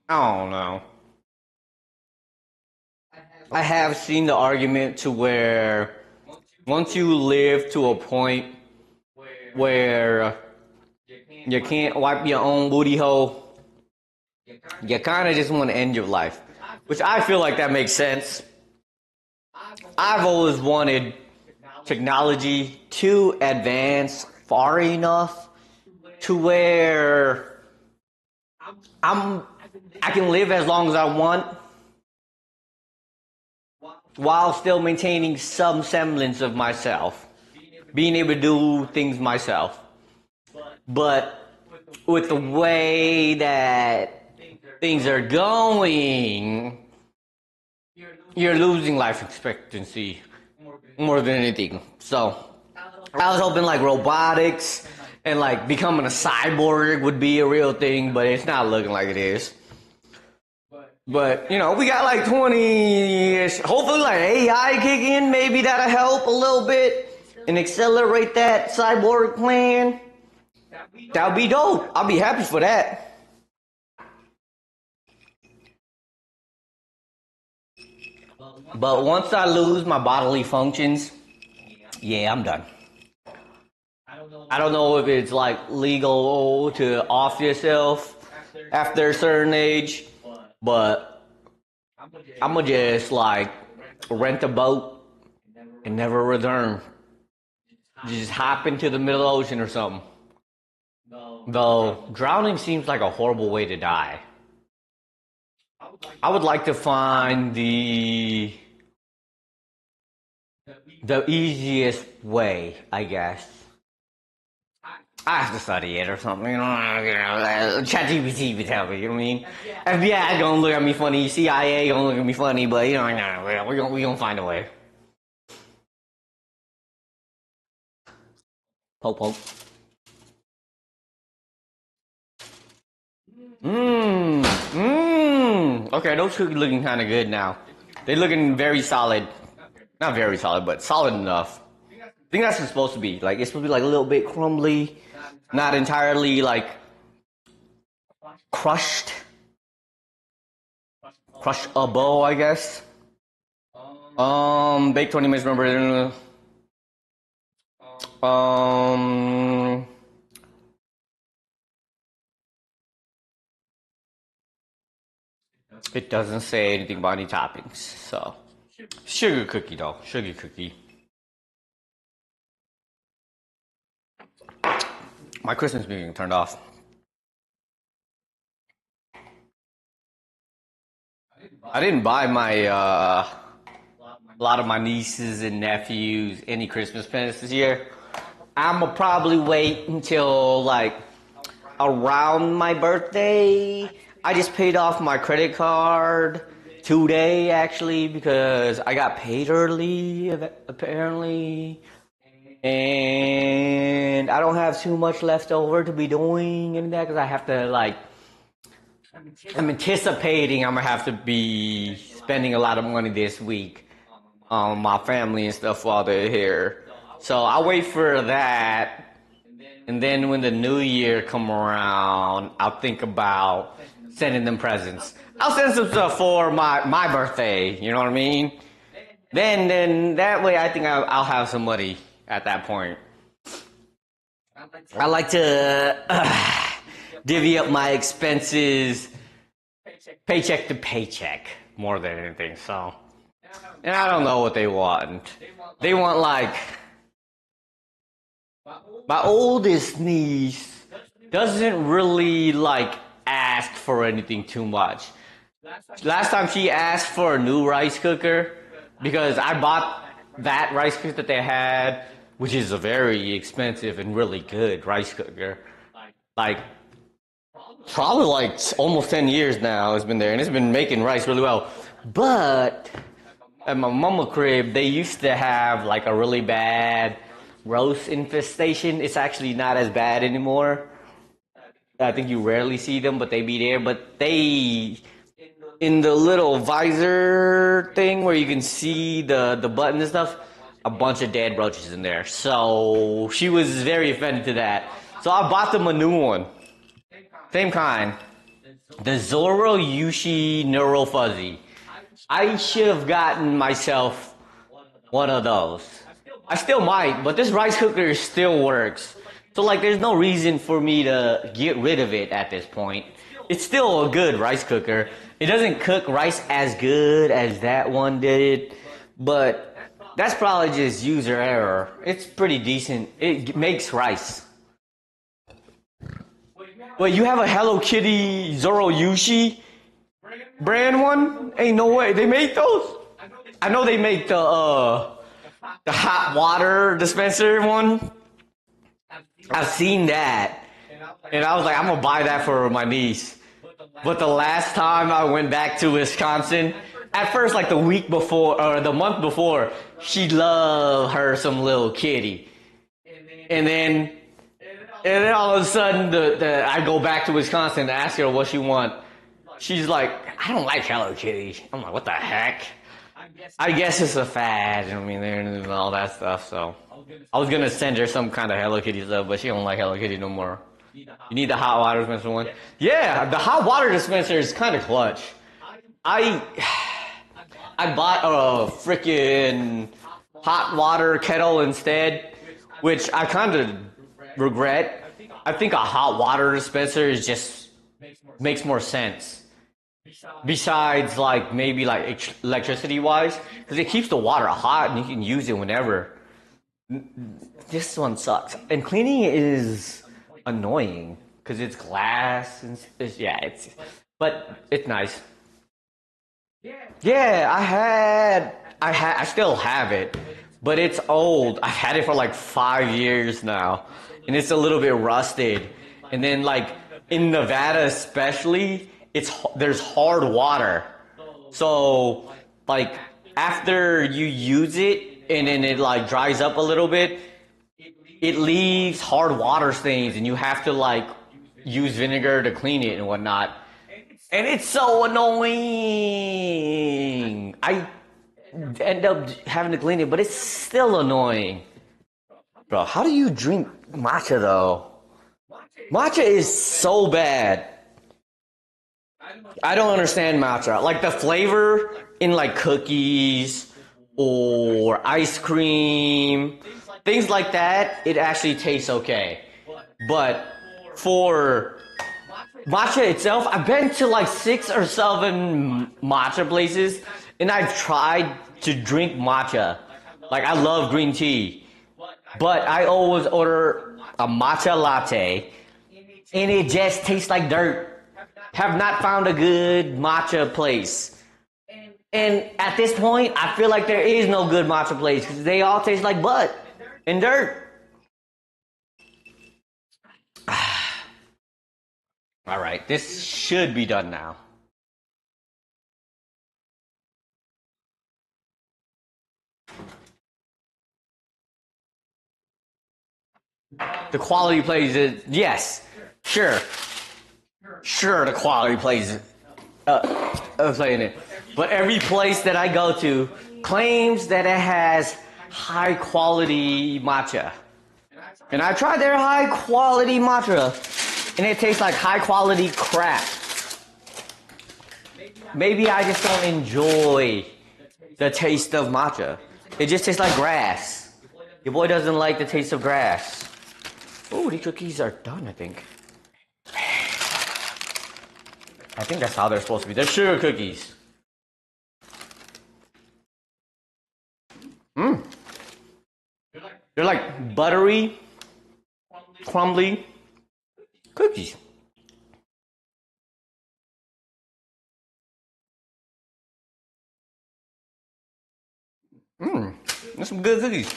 Speaker 1: I don't know. I have seen the argument to where once you live to a point where you can't wipe your own booty hole, you kind of just want to end your life, which I feel like that makes sense. I've always wanted technology to advance far enough to where I can live as long as I want while still maintaining some semblance of myself, being able to do things myself. But with the way that things are going, you're losing life expectancy more than anything. So I was hoping like robotics and like becoming a cyborg would be a real thing, but it's not looking like it is. But, you know, we got like 20-ish, hopefully like AI kick in, maybe that'll help a little bit and accelerate that cyborg plan. That'll be dope. I'll be happy for that. But once I lose my bodily functions, yeah, I'm done. I don't know if it's like legal to off yourself after a certain age, but I'm gonna just like rent a boat and never return. Just hop into the middle of the ocean or something. Though drowning seems like a horrible way to die. I would like to find the easiest way, I guess. I have to study it or something. ChatGPT would tell me. You know what I mean? FBI gonna look at me funny. CIA gonna look at me funny, but we gonna find a way. Poke poke. Okay, those cookies looking kind of good now. They're looking very solid. Not very solid, but solid enough. I think that's what it's supposed to be. Like, it's supposed to be like a little bit crumbly, not entirely like crushed. Crushable, I guess. Bake 20 minutes. Remember. It doesn't say anything about any toppings. So, sugar cookie though. Sugar cookie. My Christmas music turned off. I didn't buy my a lot of my nieces and nephews any Christmas presents this year. I'ma probably wait until like around my birthday. I just paid off my credit card today actually because I got paid early apparently. And I don't have too much left over to be doing any of that because I have to like I'm anticipating I'm gonna have to be spending a lot of money this week on my family and stuff while they're here. So I'll wait for that, and then when the new year come around, I'll think about sending them presents. I'll send some stuff for my birthday. You know what I mean? Then that way I think I'll have some money at that point. I like to divvy up my expenses paycheck to paycheck more than anything. So, and I don't know what they want. They want like my oldest niece doesn't really like ask for anything too much. Last time she asked for a new rice cooker because I bought that rice cooker that they had, which is a very expensive and really good rice cooker. Like probably like almost 10 years now it's been there and it's been making rice really well. But at my mama crib, they used to have like a really bad roast infestation. It's actually not as bad anymore. I think you rarely see them, but they be there. But they, in the little visor thing where you can see the button and stuff, a bunch of dead roaches in there. So she was very offended to that. So I bought them a new one. Same kind. The Zoro Yushi Neuro Fuzzy. I should have gotten myself one of those. I still might, but this rice cooker still works. So like there's no reason for me to get rid of it at this point. It's still a good rice cooker. It doesn't cook rice as good as that one did, but that's probably just user error. It's pretty decent. It makes rice. Wait, you have a Hello Kitty Zoro Yushi brand one? Ain't no way. They make those? I know they make the hot water dispenser one. I've seen that. And I was like, I'm gonna buy that for my niece. But the last time I went back to Wisconsin, at first like the week before or the month before, she loved her some little kitty. And then all of a sudden, I go back to Wisconsin to ask her what she want. She's like, I don't like Hello Kitty. I'm like, what the heck? I guess it's a fad. I mean, and all that stuff. So I was gonna send her some kind of Hello Kitty stuff, but she don't like Hello Kitty no more. You need the hot water dispenser one. Yeah, the hot water dispenser is kind of clutch. I bought a freaking hot water kettle instead, which I kind of regret. I think a hot water dispenser is just makes more sense. Besides, like maybe like electricity wise, because it keeps the water hot and you can use it whenever. This one sucks, and cleaning it is annoying because it's glass and but it's nice. Yeah, I still have it, but it's old. I've had it for like 5 years now. and it's a little bit rusted. And then like in Nevada especially, there's hard water. So like after you use it and then it like dries up a little bit, it leaves hard water stains and you have to like use vinegar to clean it and whatnot. And it's so annoying. I end up having to clean it, but it's still annoying. Bro, how do you drink matcha though? Matcha is so bad. I don't understand matcha. Like the flavor in like cookies or ice cream, things like that, it actually tastes okay. But for matcha itself, I've been to like 6 or 7 matcha places and I've tried to drink matcha. Like I love green tea, but I always order a matcha latte and it just tastes like dirt. Have not found a good matcha place. And at this point, I feel like there is no good matcha place because they all taste like butt and dirt. All right, this should be done now. The quality plays it. Yes, sure, the quality plays playing it. But every place that I go to claims that it has high quality matcha, and I tried their high quality matcha, and it tastes like high quality crap. Maybe I just don't enjoy the taste of matcha. It just tastes like grass. Your boy doesn't like the taste of grass. Oh, these cookies are done, I think. I think that's how they're supposed to be. They're sugar cookies. They're like buttery, crumbly cookies. That's some good cookies.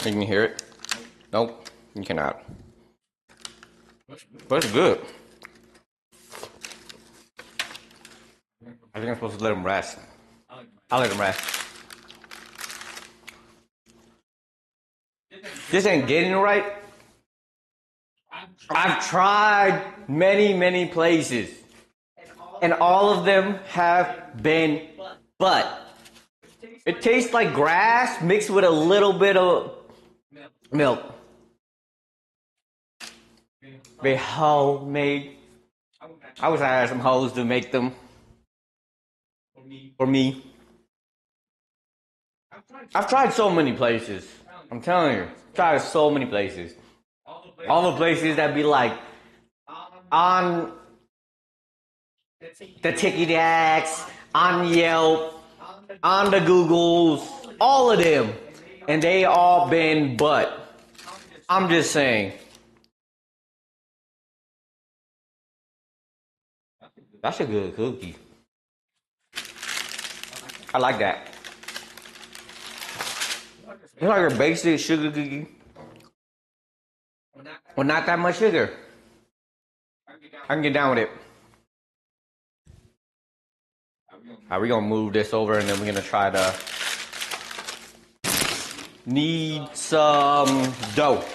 Speaker 1: You can hear it? Nope, you cannot. But it's good. I think I'm supposed to let them rest. I'll let them rest. This ain't getting right. I've tried many places, and all of them have been but. It tastes like grass mixed with a little bit of milk. They homemade. I wish I had some hoes to make them for me. I've tried so many places. I'm telling you, I've tried so many places. All the places that be like on the TikToks, on Yelp, on the Googles, all of them, and they all been but. I'm just saying. That's a good cookie. I like that. It's like a basic sugar cookie. Well, not that much sugar. I can get down with it. Alright, we're gonna move this over and then we're gonna try to need some dough.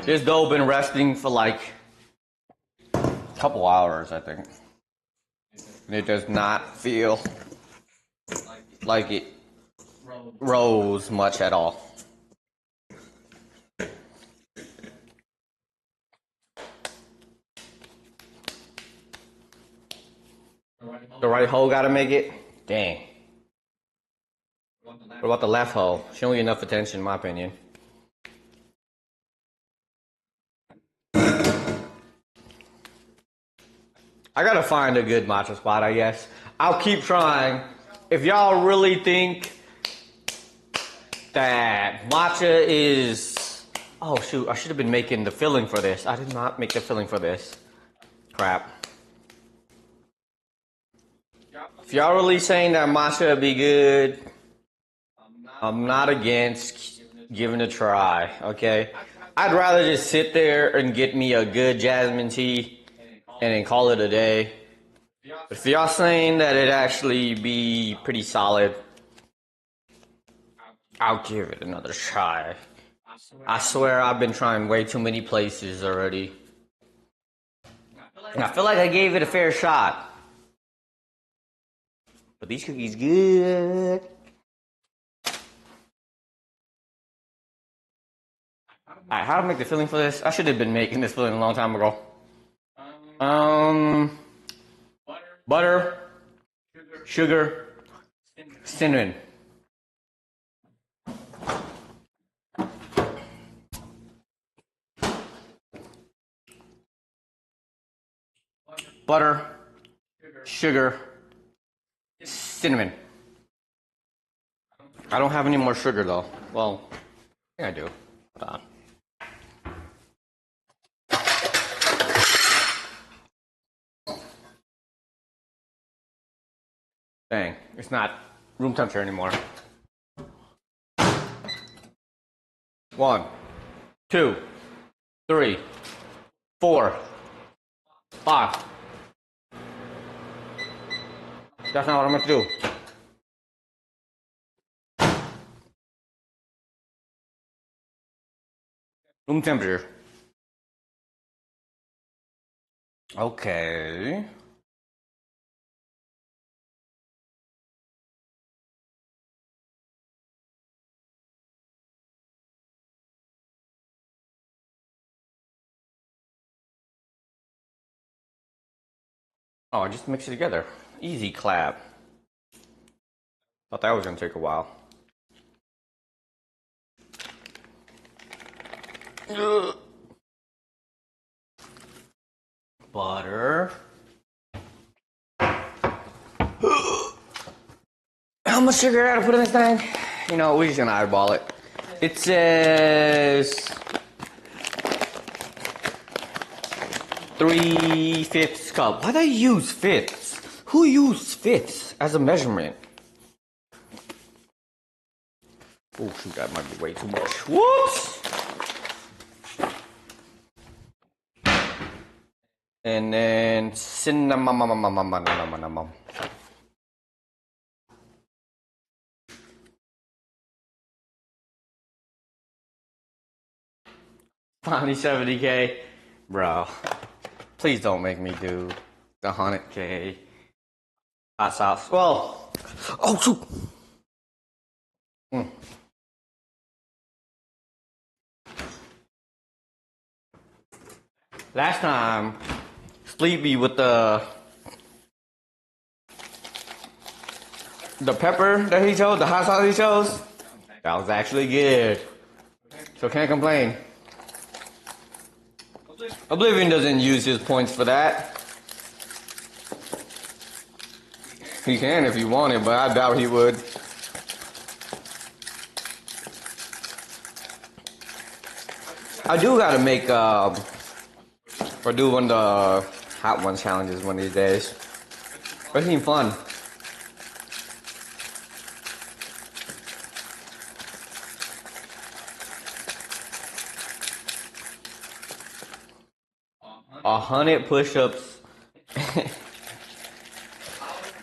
Speaker 1: This dough been resting for like a couple hours, I think. And it does not feel like it rose much at all. The right hole gotta make it? Dang. What about the left hole? She don't get enough attention, in my opinion. I gotta find a good matcha spot, I guess. I'll keep trying. If y'all really think that matcha is... Oh shoot, I should have been making the filling for this. I did not make the filling for this. Crap. If y'all really saying that matcha would be good, I'm not against giving it a try, okay? I'd rather just sit there and get me a good jasmine tea and then call it a day. But if y'all saying that it actually be pretty solid, I'll give it another try. I swear I've been trying way too many places already. And I feel like I gave it a fair shot. But these cookies good. Alright, how to make the filling for this? I should have been making this filling a long time ago. Butter, sugar, cinnamon. Butter, sugar, cinnamon. I don't have any more sugar though. Well, I think I do. Hold on. Dang, it's not room temperature anymore. 1, 2, 3, 4, 5. That's not what I'm meant to do. Room temperature. Okay. Oh, just mix it together. Easy clap. Thought that was gonna take a while. Ugh. Butter. How much sugar I gotta put in this thing? You know, we're just gonna eyeball it. It says 3/5 cup. Why do they use fifths? Who used fifths as a measurement? Oh shoot, that might be way too much. Whoops! And then cinnamon. Finally 70K. Bro, please don't make me do the 100K hot sauce. Well, oh shoot. Last time, Sleepy with the pepper that he chose, the hot sauce he chose, that was actually good. So can't complain. Oblivion doesn't use his points for that. He can if he wanted, but I doubt he would. I do gotta make or do one of the hot one challenges one of these days. It seems fun. A 100 push-ups.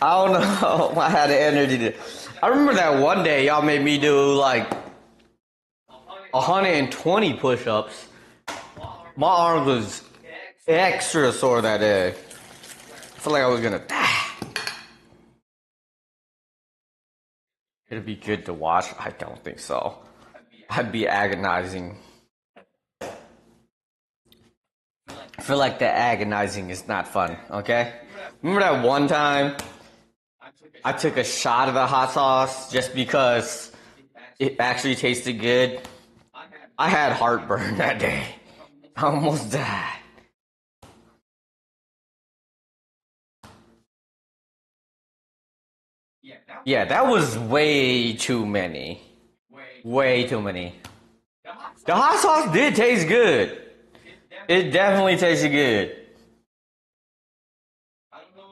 Speaker 1: I don't know if I had the energy to. I remember that one day y'all made me do like 120 push-ups. My arms was extra sore that day. I felt like I was gonna die. It'd be good to watch. I don't think so. I'd be agonizing. I feel like the agonizing is not fun, okay? Remember that one time I took a shot of the hot sauce just because it actually tasted good? I had heartburn that day. I almost died. Yeah, that was way too many. Way too many. The hot sauce did taste good. It definitely tasted good.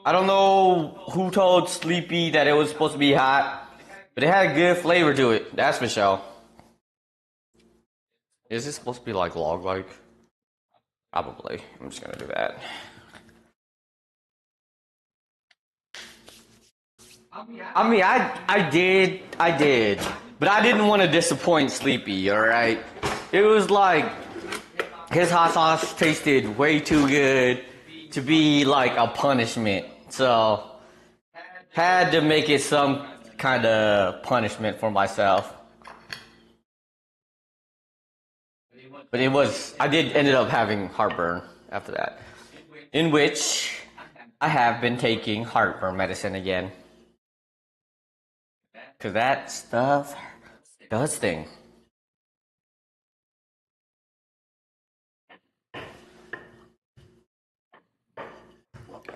Speaker 1: I don't know who told Sleepy that it was supposed to be hot, but it had a good flavor to it. That's for sure. Is this supposed to be like log-like? Probably. I'm just gonna do that. I mean, I did, but I didn't want to disappoint Sleepy. All right, it was like his hot sauce tasted way too good to be like a punishment, so had to make it some kind of punishment for myself. But it was, I did ended up having heartburn after that, in which I have been taking heartburn medicine again. Because that stuff does sting.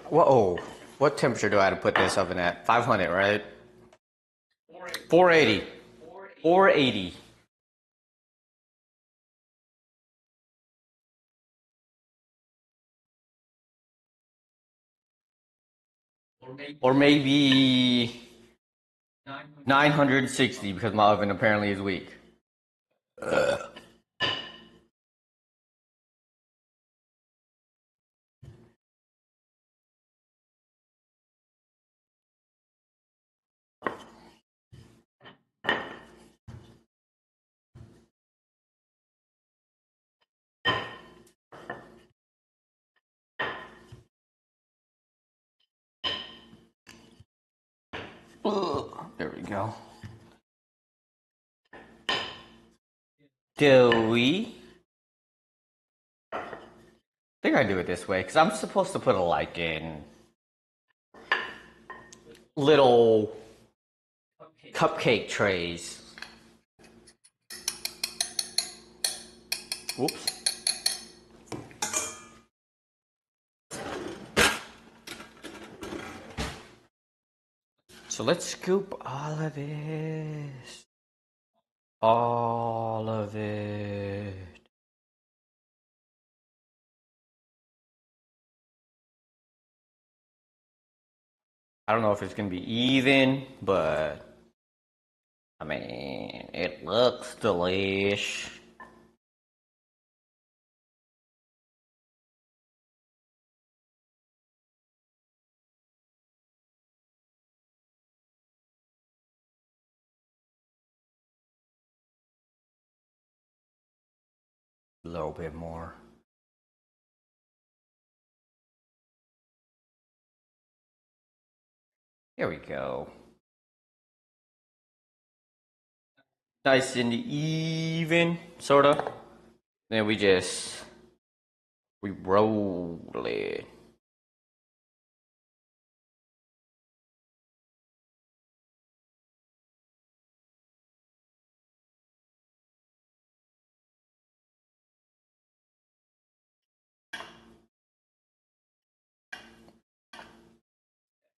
Speaker 1: Whoa, what temperature do I have to put this oven at? 500, right? 480. 480. Or maybe 960 because my oven apparently is weak. There we go. Do we? I think I do it this way because I'm supposed to put a like in little cupcake trays. Whoops. So let's scoop all of this. All of it. I don't know if it's gonna be even, but I mean, it looks delish. A little bit more. There we go. Nice and even, sorta. Then we roll it.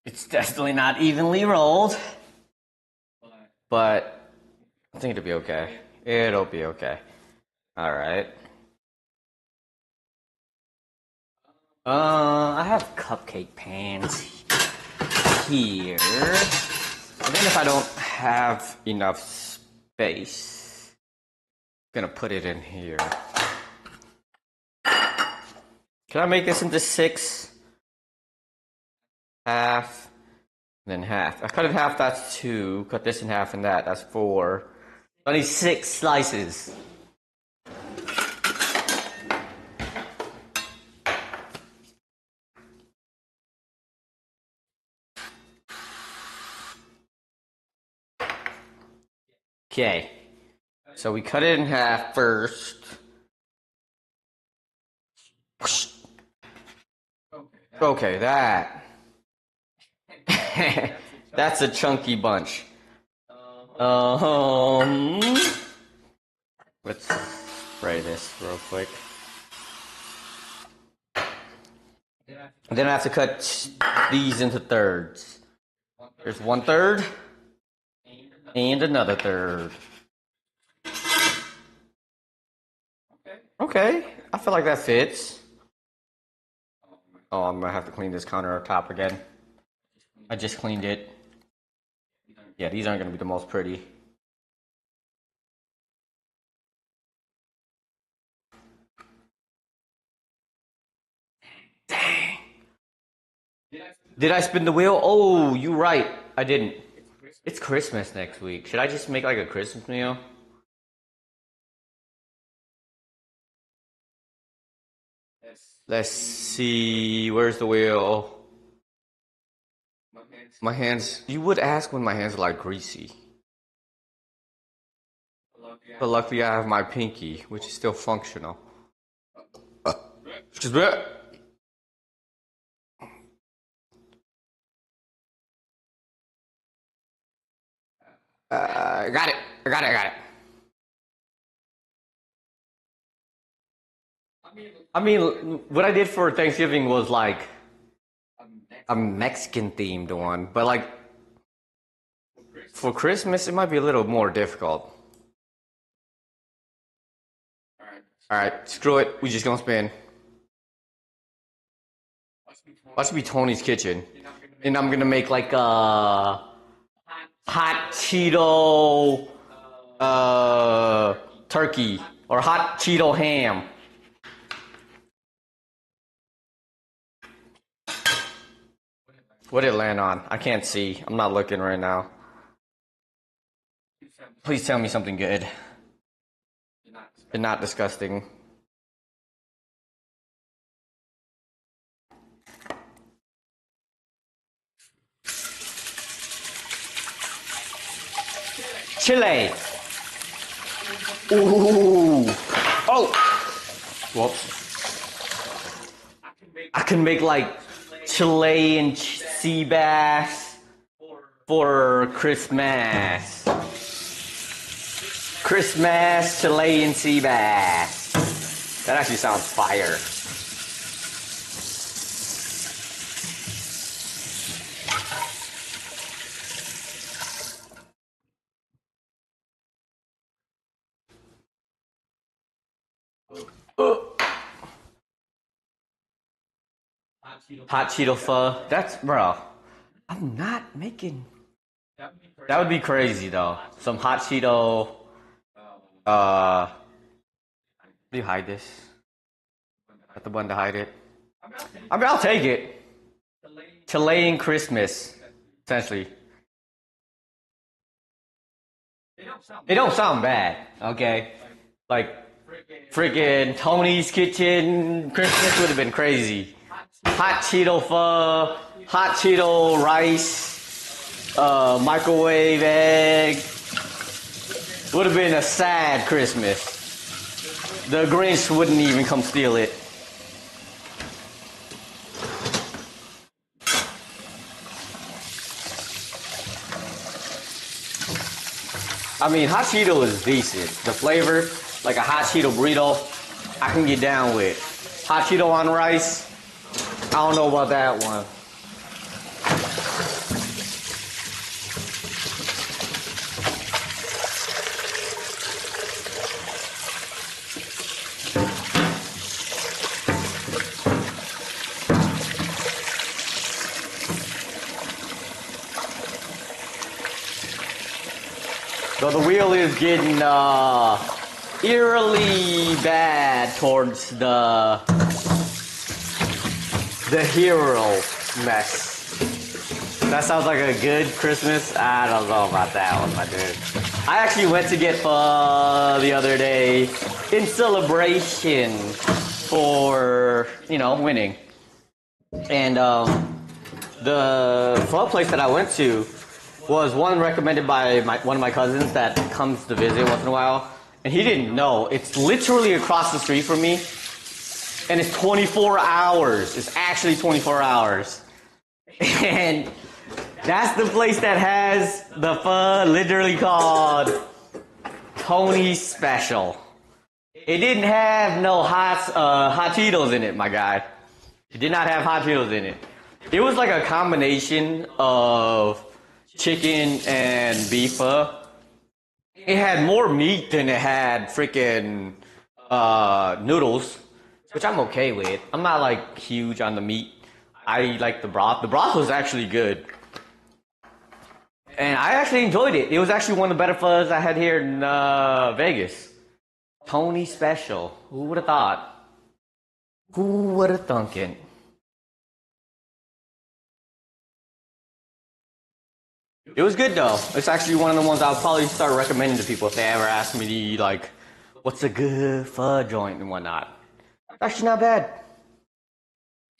Speaker 1: It's definitely not evenly rolled, but I think it'll be okay. It'll be okay. All right. I have cupcake pans here. And then if I don't have enough space, I'm gonna put it in here. Can I make this into 6? Half, then half. I cut it in half, that's 2. Cut this in half and that's 4. I need 6 slices. Okay, so we cut it in half first. Okay, that. That's a chunky bunch. Let's spray this real quick. And then I have to cut these into thirds. There's 1/3 and another third. Okay, I feel like that fits. Oh, I'm gonna have to clean this countertop again. I just cleaned it. Yeah, these aren't gonna be the most pretty. Dang. Did I spin the wheel? Oh, you're right. I didn't. It's Christmas next week. Should I just make like a Christmas meal? Let's see. Where's the wheel? My hands. You would ask when my hands are like greasy. But luckily I have my pinky, which is still functional. Excuse me. I got it. I got it. I got it. I mean, what I did for Thanksgiving was like a Mexican themed one, but like for Christmas, it might be a little more difficult. All right, screw it. We just gonna spin. Watch it be Tony's kitchen, and I'm gonna make like a hot Cheeto turkey or hot Cheeto ham. What did it land on? I can't see. I'm not looking right now. Please tell me something good and not disgusting. Chile. Ooh. Oh. Whoops. I can make like Chilean sea bass for Christmas. Christmas Chilean sea bass. That actually sounds fire. Hot Cheeto pho. That's, bro. I'm not making. That would be crazy though. Some hot Cheeto. How do you hide this? Got the button to hide it. I mean, I'll take it. Chilean Christmas, essentially. It don't sound bad, okay? Like, freaking Tony's Kitchen Christmas would have been crazy. Hot Cheeto pho, hot Cheeto rice, microwave egg. Would have been a sad Christmas. The Grinch wouldn't even come steal it. I mean, hot Cheeto is decent. The flavor, like a hot Cheeto burrito, I can get down with. Hot Cheeto on rice, I don't know about that one. So the wheel is getting eerily bad towards the hero mess. That sounds like a good Christmas. I don't know about that one, my dude. I actually went to get pho the other day in celebration for, you know, winning. And the pho place that I went to was one recommended by one of my cousins that comes to visit once in a while. And he didn't know. It's literally across the street from me. And it's 24 hours. It's actually 24 hours. And that's the place that has the pho literally called Tony's Special. It didn't have no hot Cheetos in it, my guy. It did not have hot Cheetos in it. It was like a combination of chicken and beef pho. It had more meat than it had freaking noodles, which I'm okay with. I'm not like huge on the meat. I like the broth. The broth was actually good. And I actually enjoyed it. It was actually one of the better fuzz I had here in Vegas. Tony Special. Who would have thought? Who would have thunk it? It was good though. It's actually one of the ones I'll probably start recommending to people if they ever ask me like, what's a good pho joint and whatnot. It's actually not bad.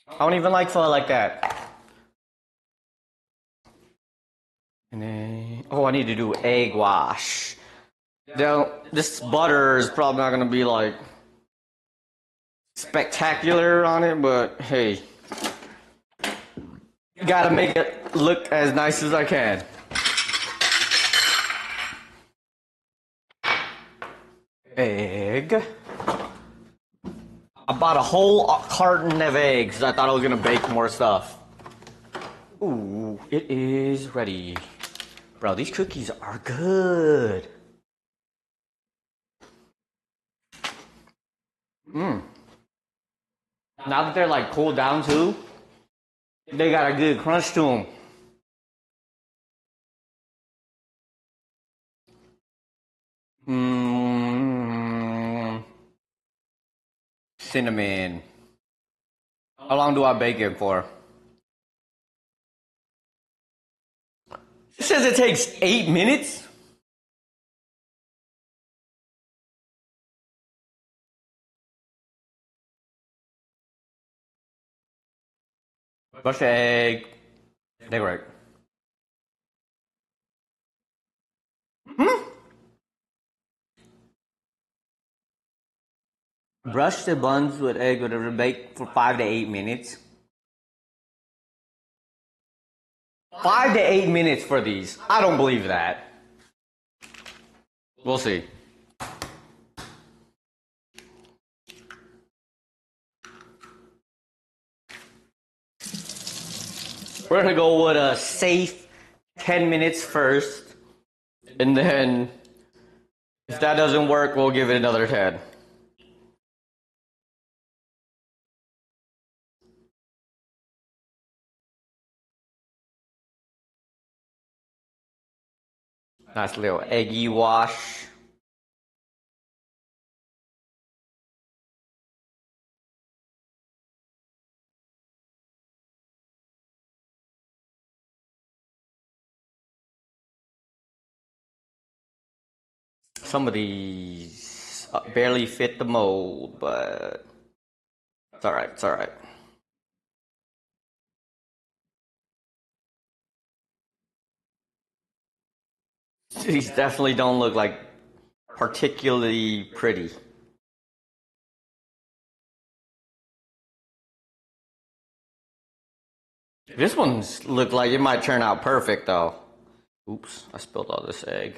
Speaker 1: I don't even like pho like that. And then, oh, I need to do egg wash. Now, this butter is probably not gonna be like spectacular on it, but hey, gotta make it look as nice as I can. Egg. I bought a whole carton of eggs. I thought I was gonna bake more stuff. Ooh, it is ready. Bro, these cookies are good. Now that they're like cooled down too, they got a good crunch to them. Cinnamon. How long do I bake it for? It says it takes 8 minutes. Brush the egg. Decorate. Brush the buns with egg, whatever, bake for 5 to 8 minutes. 5 to 8 minutes for these. I don't believe that. We'll see. We're gonna go with a safe 10 minutes first, and then if that doesn't work, we'll give it another 10. Nice little eggy wash. Some of these barely fit the mold, but it's alright, it's alright. These definitely don't look like particularly pretty. This one's look like it might turn out perfect though. Oops, I spilled all this egg.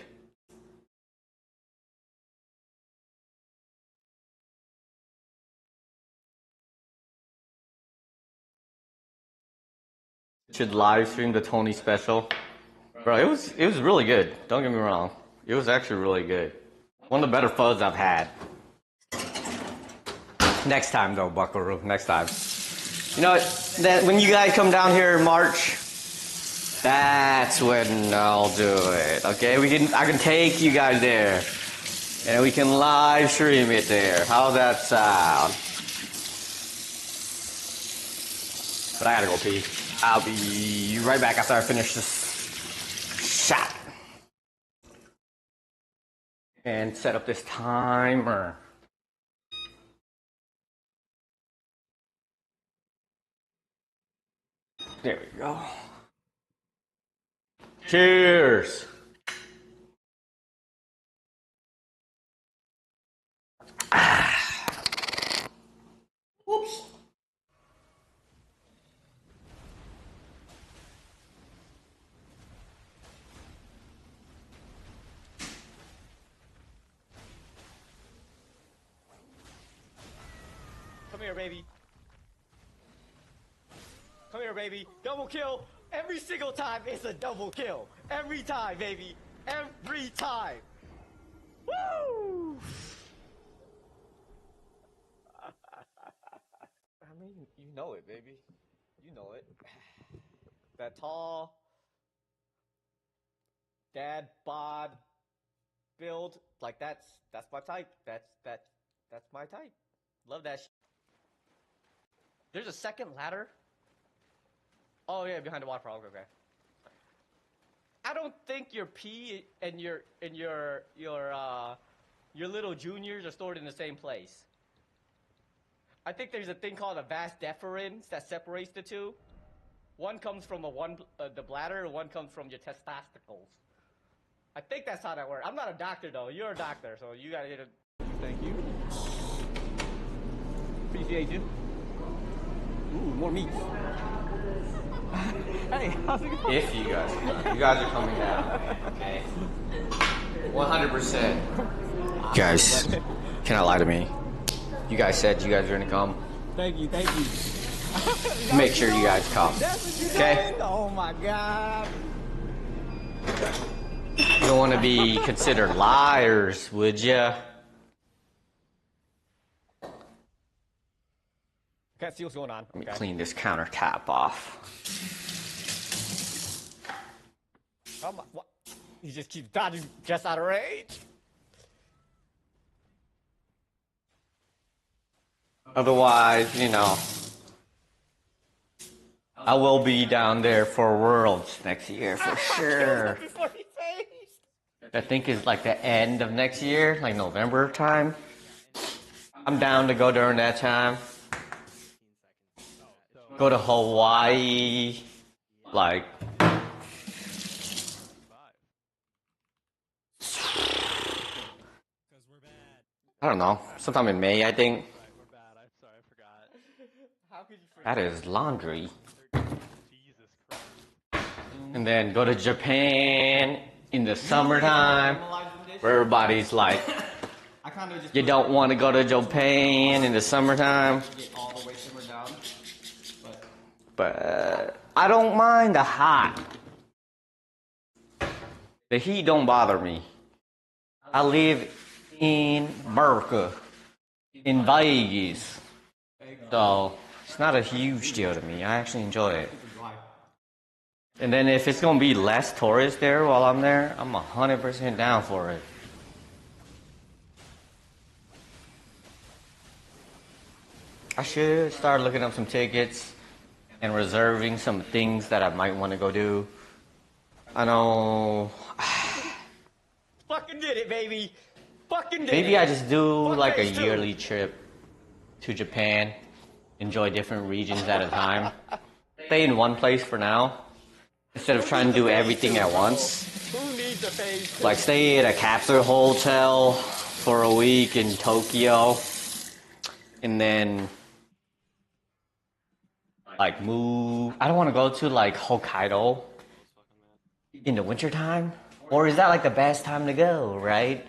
Speaker 1: Should live stream the Tony special. Bro, it was really good. Don't get me wrong. It was actually really good. One of the better fuzz I've had. Next time though, Buckaroo. Next time. You know what? That when you guys come down here in March, that's when I'll do it. Okay, I can take you guys there, and we can live stream it there. How's that sound? But I gotta go pee. I'll be right back after I finish this shot and set up this timer. There we go. Cheers. Whoops. Come here, baby. Come here, baby. Double kill. Every single time it's a double kill. Every time, baby. Every time. Woo! I mean, you know it, baby. You know it. That tall, dad bod build. Like that's my type. That's my type. Love that shit. There's a second ladder. Oh yeah, behind the waterfall. Okay. I don't think your P and your little juniors are stored in the same place. I think there's a thing called a vas deferens that separates the two. One comes from the bladder, and one comes from your testicles. I think that's how that works. I'm not a doctor though. You're a doctor, so you gotta hit it. Thank you. Appreciate you. Ooh, more meat. Hey, how's it going?
Speaker 2: If you guys are coming down, okay? 100%. You guys cannot lie to me. You guys said you guys are gonna come.
Speaker 1: Thank you.
Speaker 2: Make sure you guys come. Okay?
Speaker 1: Oh my God.
Speaker 2: You don't want to be considered liars, would ya?
Speaker 1: Can't see what's going on.
Speaker 2: Let me clean this countertop off.
Speaker 1: Oh my, what? He just keeps dodging just out of range.
Speaker 2: Otherwise, you know, I will be down there for Worlds next year for sure. I think it's like the end of next year, like November time. I'm down to go during that time. Go to Hawaii, like I don't know, sometime in May, I think. That is laundry. And then go to Japan in the summertime, where everybody's like, you don't want to go to Japan in the summertime. But I don't mind the hot. The heat don't bother me. I live in America, in Vegas, so it's not a huge deal to me. I actually enjoy it. And then if it's gonna be less tourists there while I'm there, I'm 100% down for it. I should start looking up some tickets and reserving some things that I might want to go do. I know.
Speaker 1: Fucking did it, baby. Fucking did it.
Speaker 2: Maybe I just do like a yearly trip to Japan, enjoy different regions at a time. Stay in one place for now, instead of trying to do everything at once.
Speaker 1: Who needs a phase?
Speaker 2: Like stay at a capsule hotel for a week in Tokyo, and then like move. I don't want to go to like Hokkaido in the wintertime. Or is that like the best time to go, right?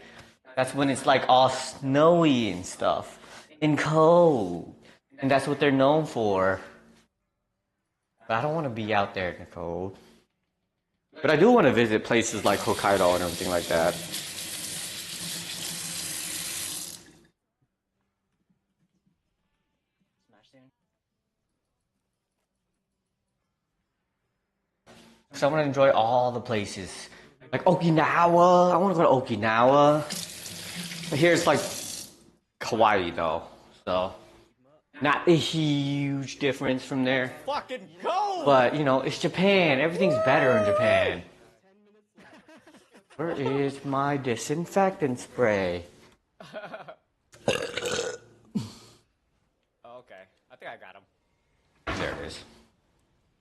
Speaker 2: That's when it's like all snowy and stuff and cold. And that's what they're known for. But I don't want to be out there in the cold. But I do want to visit places like Hokkaido and everything like that. So I want to enjoy all the places. Like Okinawa. I want to go to Okinawa. But here's like Hawaii though. So not a huge difference from there.
Speaker 1: Fucking go!
Speaker 2: But you know, it's Japan. Everything's better in Japan. Where is my disinfectant spray?
Speaker 1: Okay. I think I got him.
Speaker 2: There it is.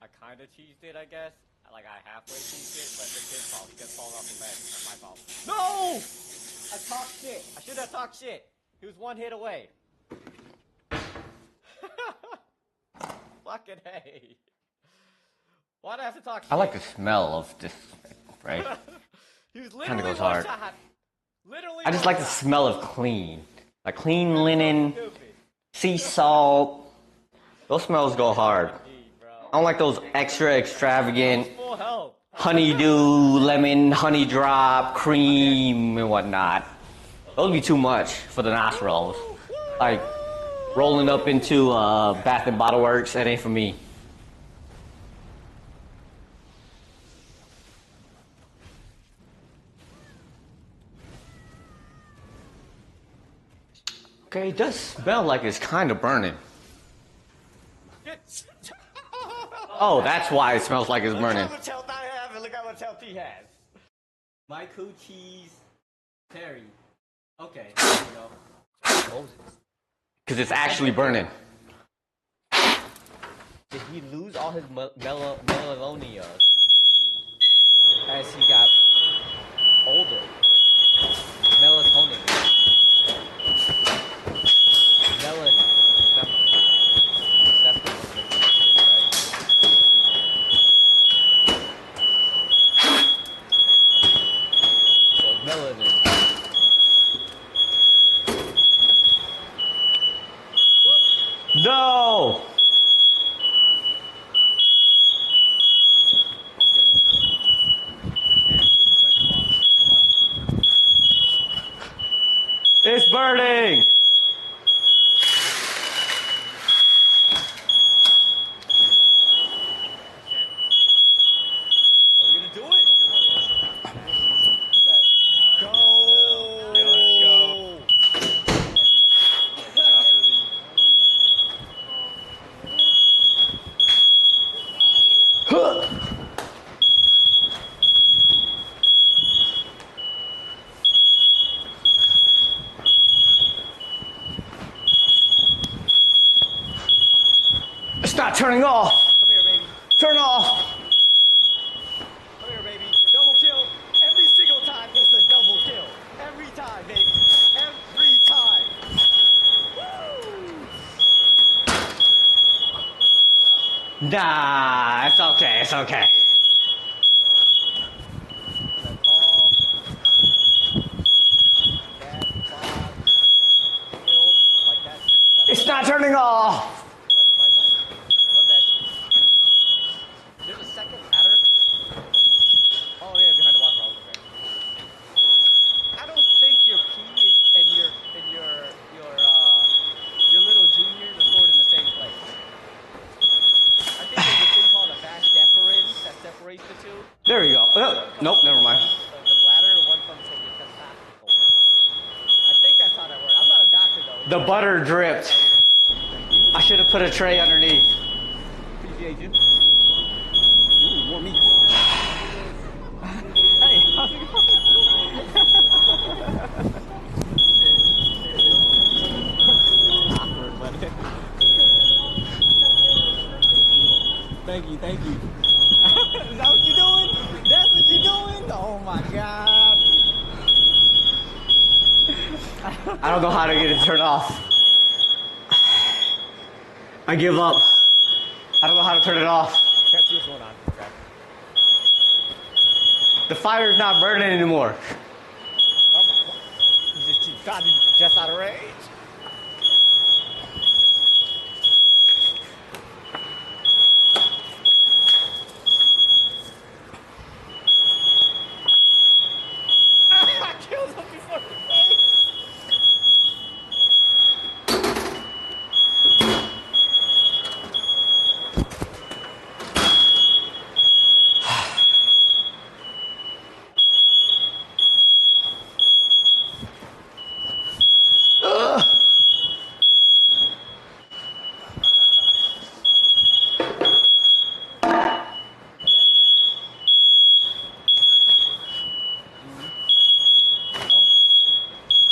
Speaker 1: I kind of cheesed it, I guess. Like I halfway cheesed it, but it's his fault. He just falling off the bed. That's my fault. No! I talked shit. I should have talked shit. He was one hit away. Fucking hey. Why'd I have to talk shit?
Speaker 2: I like the smell of this, right?
Speaker 1: He was literally
Speaker 2: Kind of goes
Speaker 1: one
Speaker 2: hard.
Speaker 1: shot. Literally
Speaker 2: I just
Speaker 1: one
Speaker 2: like the
Speaker 1: shot.
Speaker 2: smell of clean. Like clean linen,
Speaker 1: Stupid.
Speaker 2: sea salt. Those smells go hard. I don't like those extra extravagant
Speaker 1: Full health.
Speaker 2: honeydew, lemon, honey drop, cream, and whatnot. Those would be too much for the nostrils. Like rolling up into Bath and Bottle Works, that ain't for me.
Speaker 1: Okay, it does smell like it's kind of burning. Oh, that's why it smells like it's burning.
Speaker 2: Look how much health I have and look how much health he has. My coochies, Terry. Okay, there we go. Moses.
Speaker 1: Because it's actually burning.
Speaker 2: Did he lose all his melanonia as he got older? Melatonin. Melanin. That's what it's right? So melanin.
Speaker 1: No! It's burning!
Speaker 2: Are we gonna do it? Go! Go!
Speaker 1: It's not turning off!
Speaker 2: Come here, baby.
Speaker 1: Turn off!
Speaker 2: Come here, baby. Double kill. Every single time it's a double kill. Every time, baby. Every time. Woo!
Speaker 1: Nah, it's okay, it's okay.
Speaker 2: That tall, that bob, killed, like that.
Speaker 1: It's not turning off!
Speaker 2: My point. Love that shit. There's a second ladder. Oh yeah, behind the water bottle. Okay. I don't think your pee and your little juniors are stored in the same place. I think there's a thing called a vas deferens that separates the two.
Speaker 1: There we go. Nope, never mind.
Speaker 2: The bladder, one comes from your testicle. I think that's how that works. I'm not a doctor though.
Speaker 1: The butter dripped. I should have put a tray underneath.
Speaker 2: Appreciate you. Ooh, more meat. Hey, how's it going? Awkward, buddy. Thank you, thank you. Is that what you're doing? That's what you're doing? Oh my god.
Speaker 1: I don't know how to get it turned off. I give up. I don't know how to turn it off.
Speaker 2: Can't see what's going on. Okay.
Speaker 1: The fire's not burning anymore.
Speaker 2: Oh my god. You got just out of range. I killed him before the face.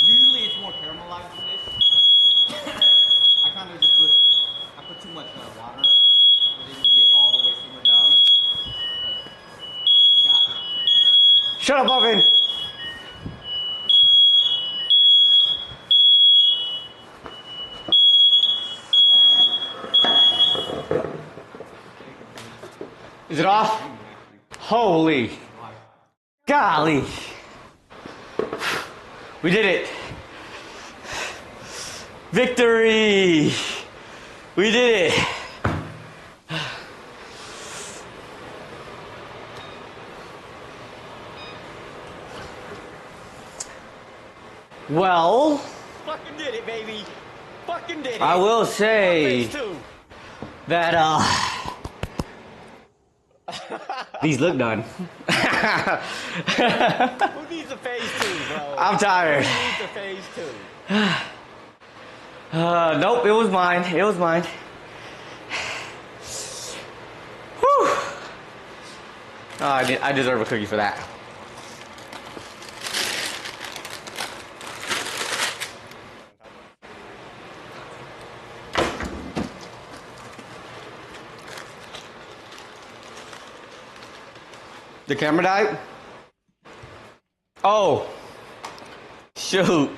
Speaker 1: Usually it's more caramelized than this. I kind of just put too much water. It didn't get all the way simmered down. Shut up, oven! Is it off? Holy golly. We did it. Victory. We did it. Well,
Speaker 2: Fucking did it, baby. Fucking did it.
Speaker 1: I will say
Speaker 2: Phase two.
Speaker 1: that these look done.
Speaker 2: Who needs a phase two, bro?
Speaker 1: I'm tired.
Speaker 2: Who needs a phase two? Nope, it was mine. It was mine. Whew. Oh, I deserve a cookie for that. The camera died? Oh. Shoot.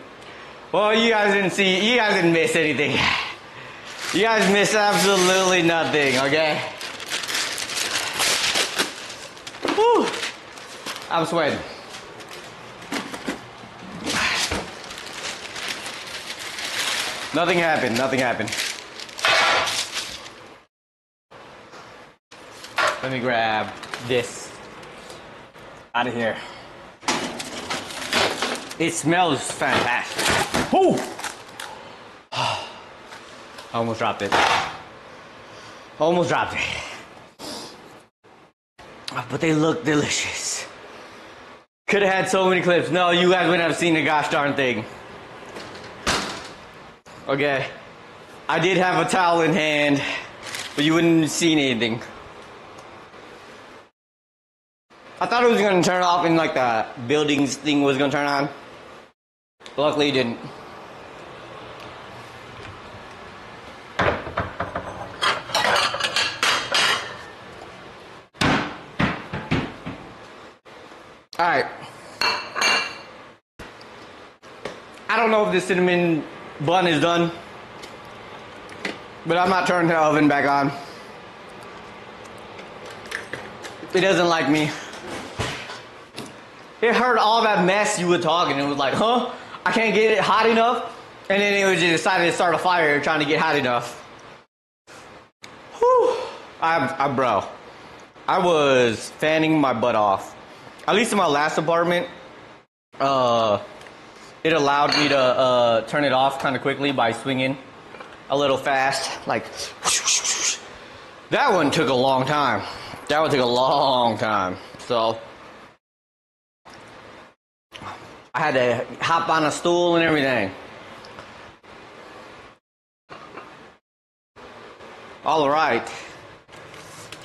Speaker 2: Well, you guys didn't miss anything. You guys missed absolutely nothing, okay? Whew. I'm sweating. Nothing happened. Let me grab this out of here. It smells fantastic. Whew. I almost dropped it. But they look delicious. Could have had so many clips. No, you guys wouldn't have seen the gosh darn thing. Okay. I did have a towel in hand, but you wouldn't have seen anything. I thought it was going to turn off and like the buildings thing was going to turn on. Luckily it didn't. Alright. I don't know if the cinnamon bun is done, but I'm not turning the oven back on. It doesn't like me. It heard all that mess you were talking. It was like, huh? I can't get it hot enough? And then it was just decided to start a fire trying to get hot enough. Whew. Bro, I was fanning my butt off. At least in my last apartment, it allowed me to turn it off kind of quickly by swinging a little fast. Like, that one took a long time. So I had to hop on a stool and everything. All right.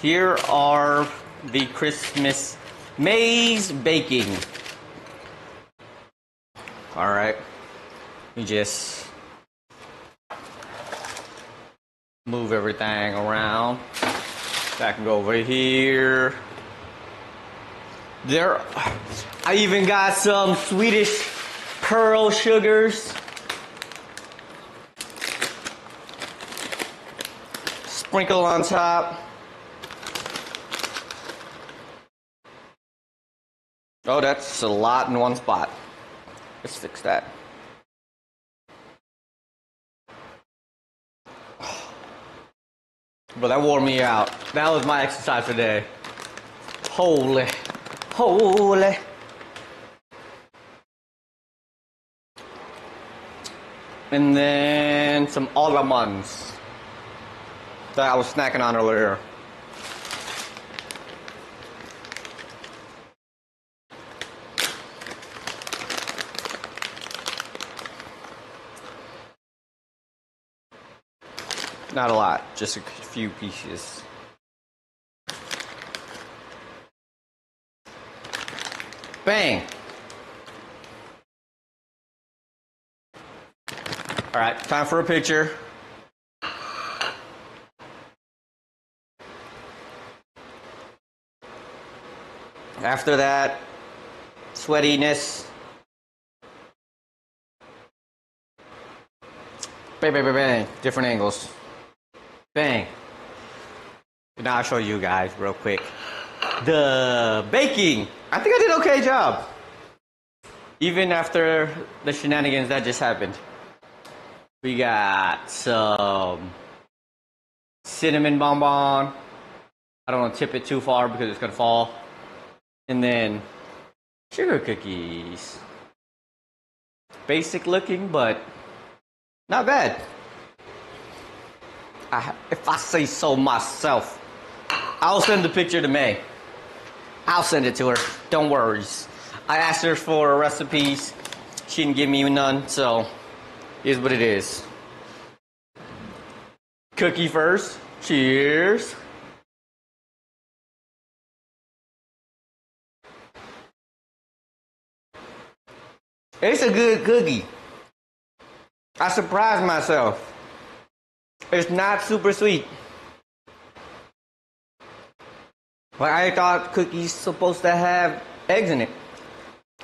Speaker 2: Here are the Christmas maize baking. All right. Let me just move everything around. I can go over here. I even got some Swedish pearl sugars. Sprinkle on top. Oh, that's a lot in one spot. Let's fix that. But that wore me out. That was my exercise today. Holy. And then some almonds that I was snacking on earlier. Not a lot, just a few pieces. Bang! All right, time for a picture. After that, sweatiness. Bang, bang, bang, bang. Different angles. Bang. Now I'll show you guys real quick. The baking. I think I did an okay job. Even after the shenanigans that just happened. We got some cinnamon bonbon. I don't want to tip it too far because it's going to fall. And then sugar cookies. Basic looking, but not bad. If I say so myself. I'll send the picture to May. I'll send it to her. Don't worry. I asked her for recipes. She didn't give me none, so here's what it is.
Speaker 1: cookie first. Cheers. It's a good cookie. I surprised myself. It's not super sweet. But I thought cookies supposed to have eggs in it.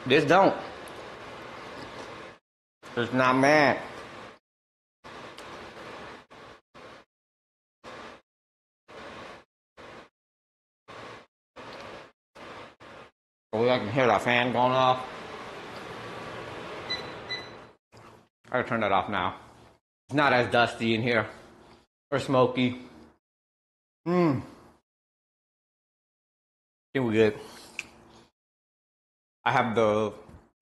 Speaker 1: This don't. It's not mad. Oh, I can hear that fan going off. I'll turn that off now. It's not as dusty in here or smoky. Mmm. It was good. I have the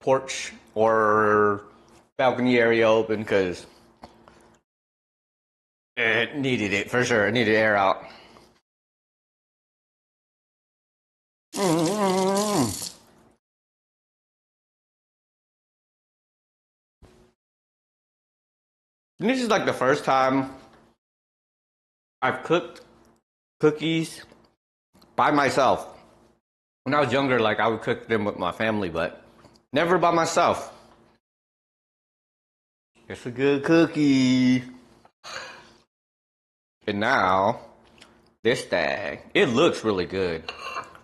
Speaker 1: porch or balcony area open because it needed it for sure. It needed air out. Mm-hmm. This is like the first time I've cooked cookies by myself. When I was younger, like I would cook them with my family, but never by myself. It's a good cookie. And now, this thing, it looks really good.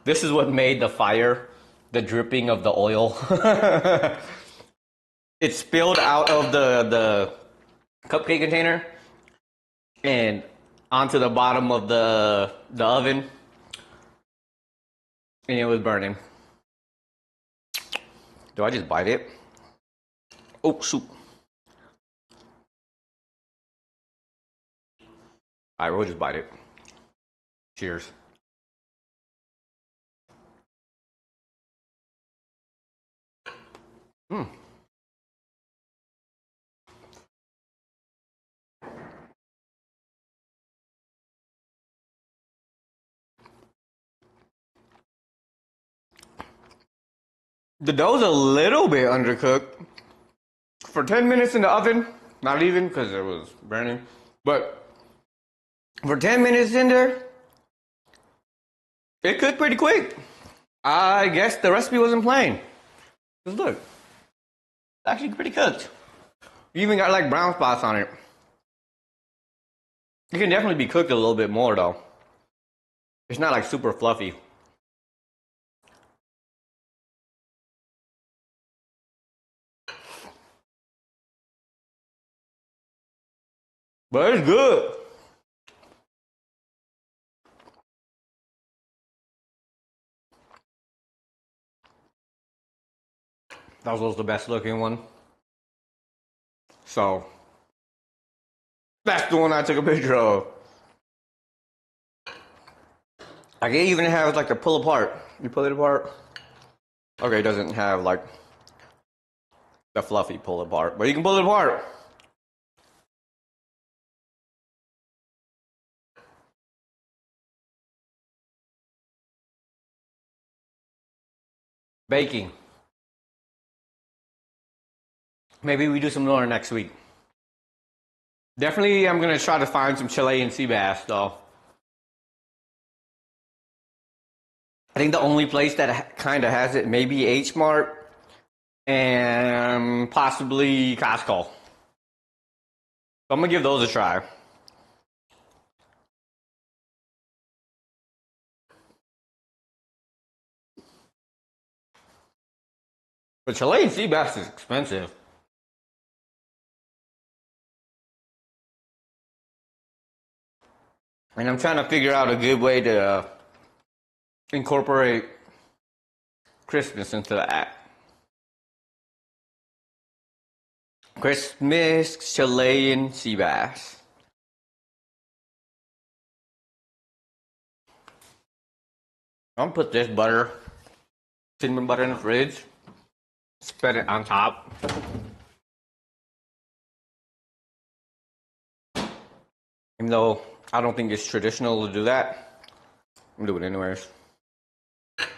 Speaker 1: This is what made the fire, the dripping of the oil. It spilled out of the cupcake container and onto the bottom of the oven, and it was burning. Do I just bite it? Oh, shoot. All right, we'll just bite it. Cheers. Hmm. The dough's a little bit undercooked. For 10 minutes in the oven, not even because it was burning, but for 10 minutes in there, it cooked pretty quick. I guess the recipe wasn't plain. Just look, it's actually pretty cooked. You even got like brown spots on it. It can definitely be cooked a little bit more though. It's not like super fluffy. But it's good. That was the best looking one. So, that's the one I took a picture of. Like it even has like a pull apart. You pull it apart. Okay, it doesn't have like the fluffy pull apart, but you can pull it apart. Baking. Maybe we do some more next week. Definitely, I'm gonna try to find some Chilean sea bass though. I think the only place that kind of has it maybe H Mart and possibly Costco. So I'm gonna give those a try. But Chilean sea bass is expensive. And I'm trying to figure out a good way to incorporate Christmas into that. Christmas Chilean sea bass. I'm gonna put this butter, cinnamon butter in the fridge, spread it on top. Even though I don't think it's traditional to do that, I'm gonna do it anyways.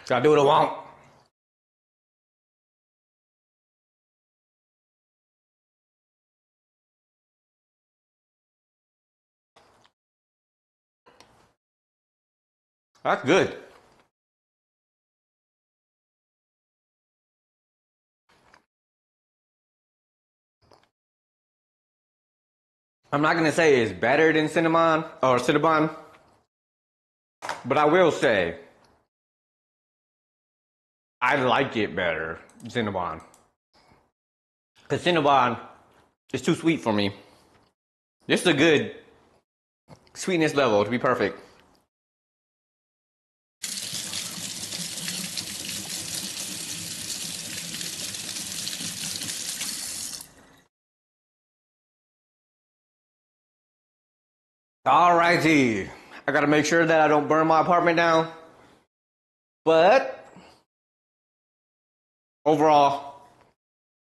Speaker 1: Gotta do what I want. That's good. I'm not gonna say it's better than Cinnabon, but I will say I like it better, Cinnabon. Because Cinnabon is too sweet for me. This is a good sweetness level to be perfect. Alrighty. I gotta make sure that I don't burn my apartment down. But overall,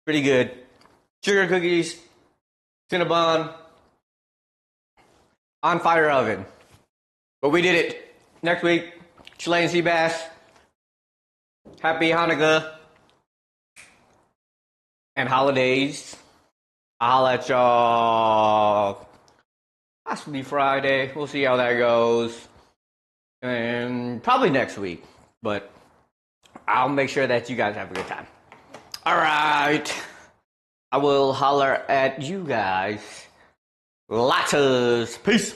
Speaker 1: pretty good. Sugar cookies, Cinnabon, on fire oven. But we did it. Next week, Chilean sea bass. Happy Hanukkah and holidays. I'll let y'all possibly Friday. We'll see how that goes. And probably next week. But I'll make sure that you guys have a good time. All right. I will holler at you guys. Latters. Peace.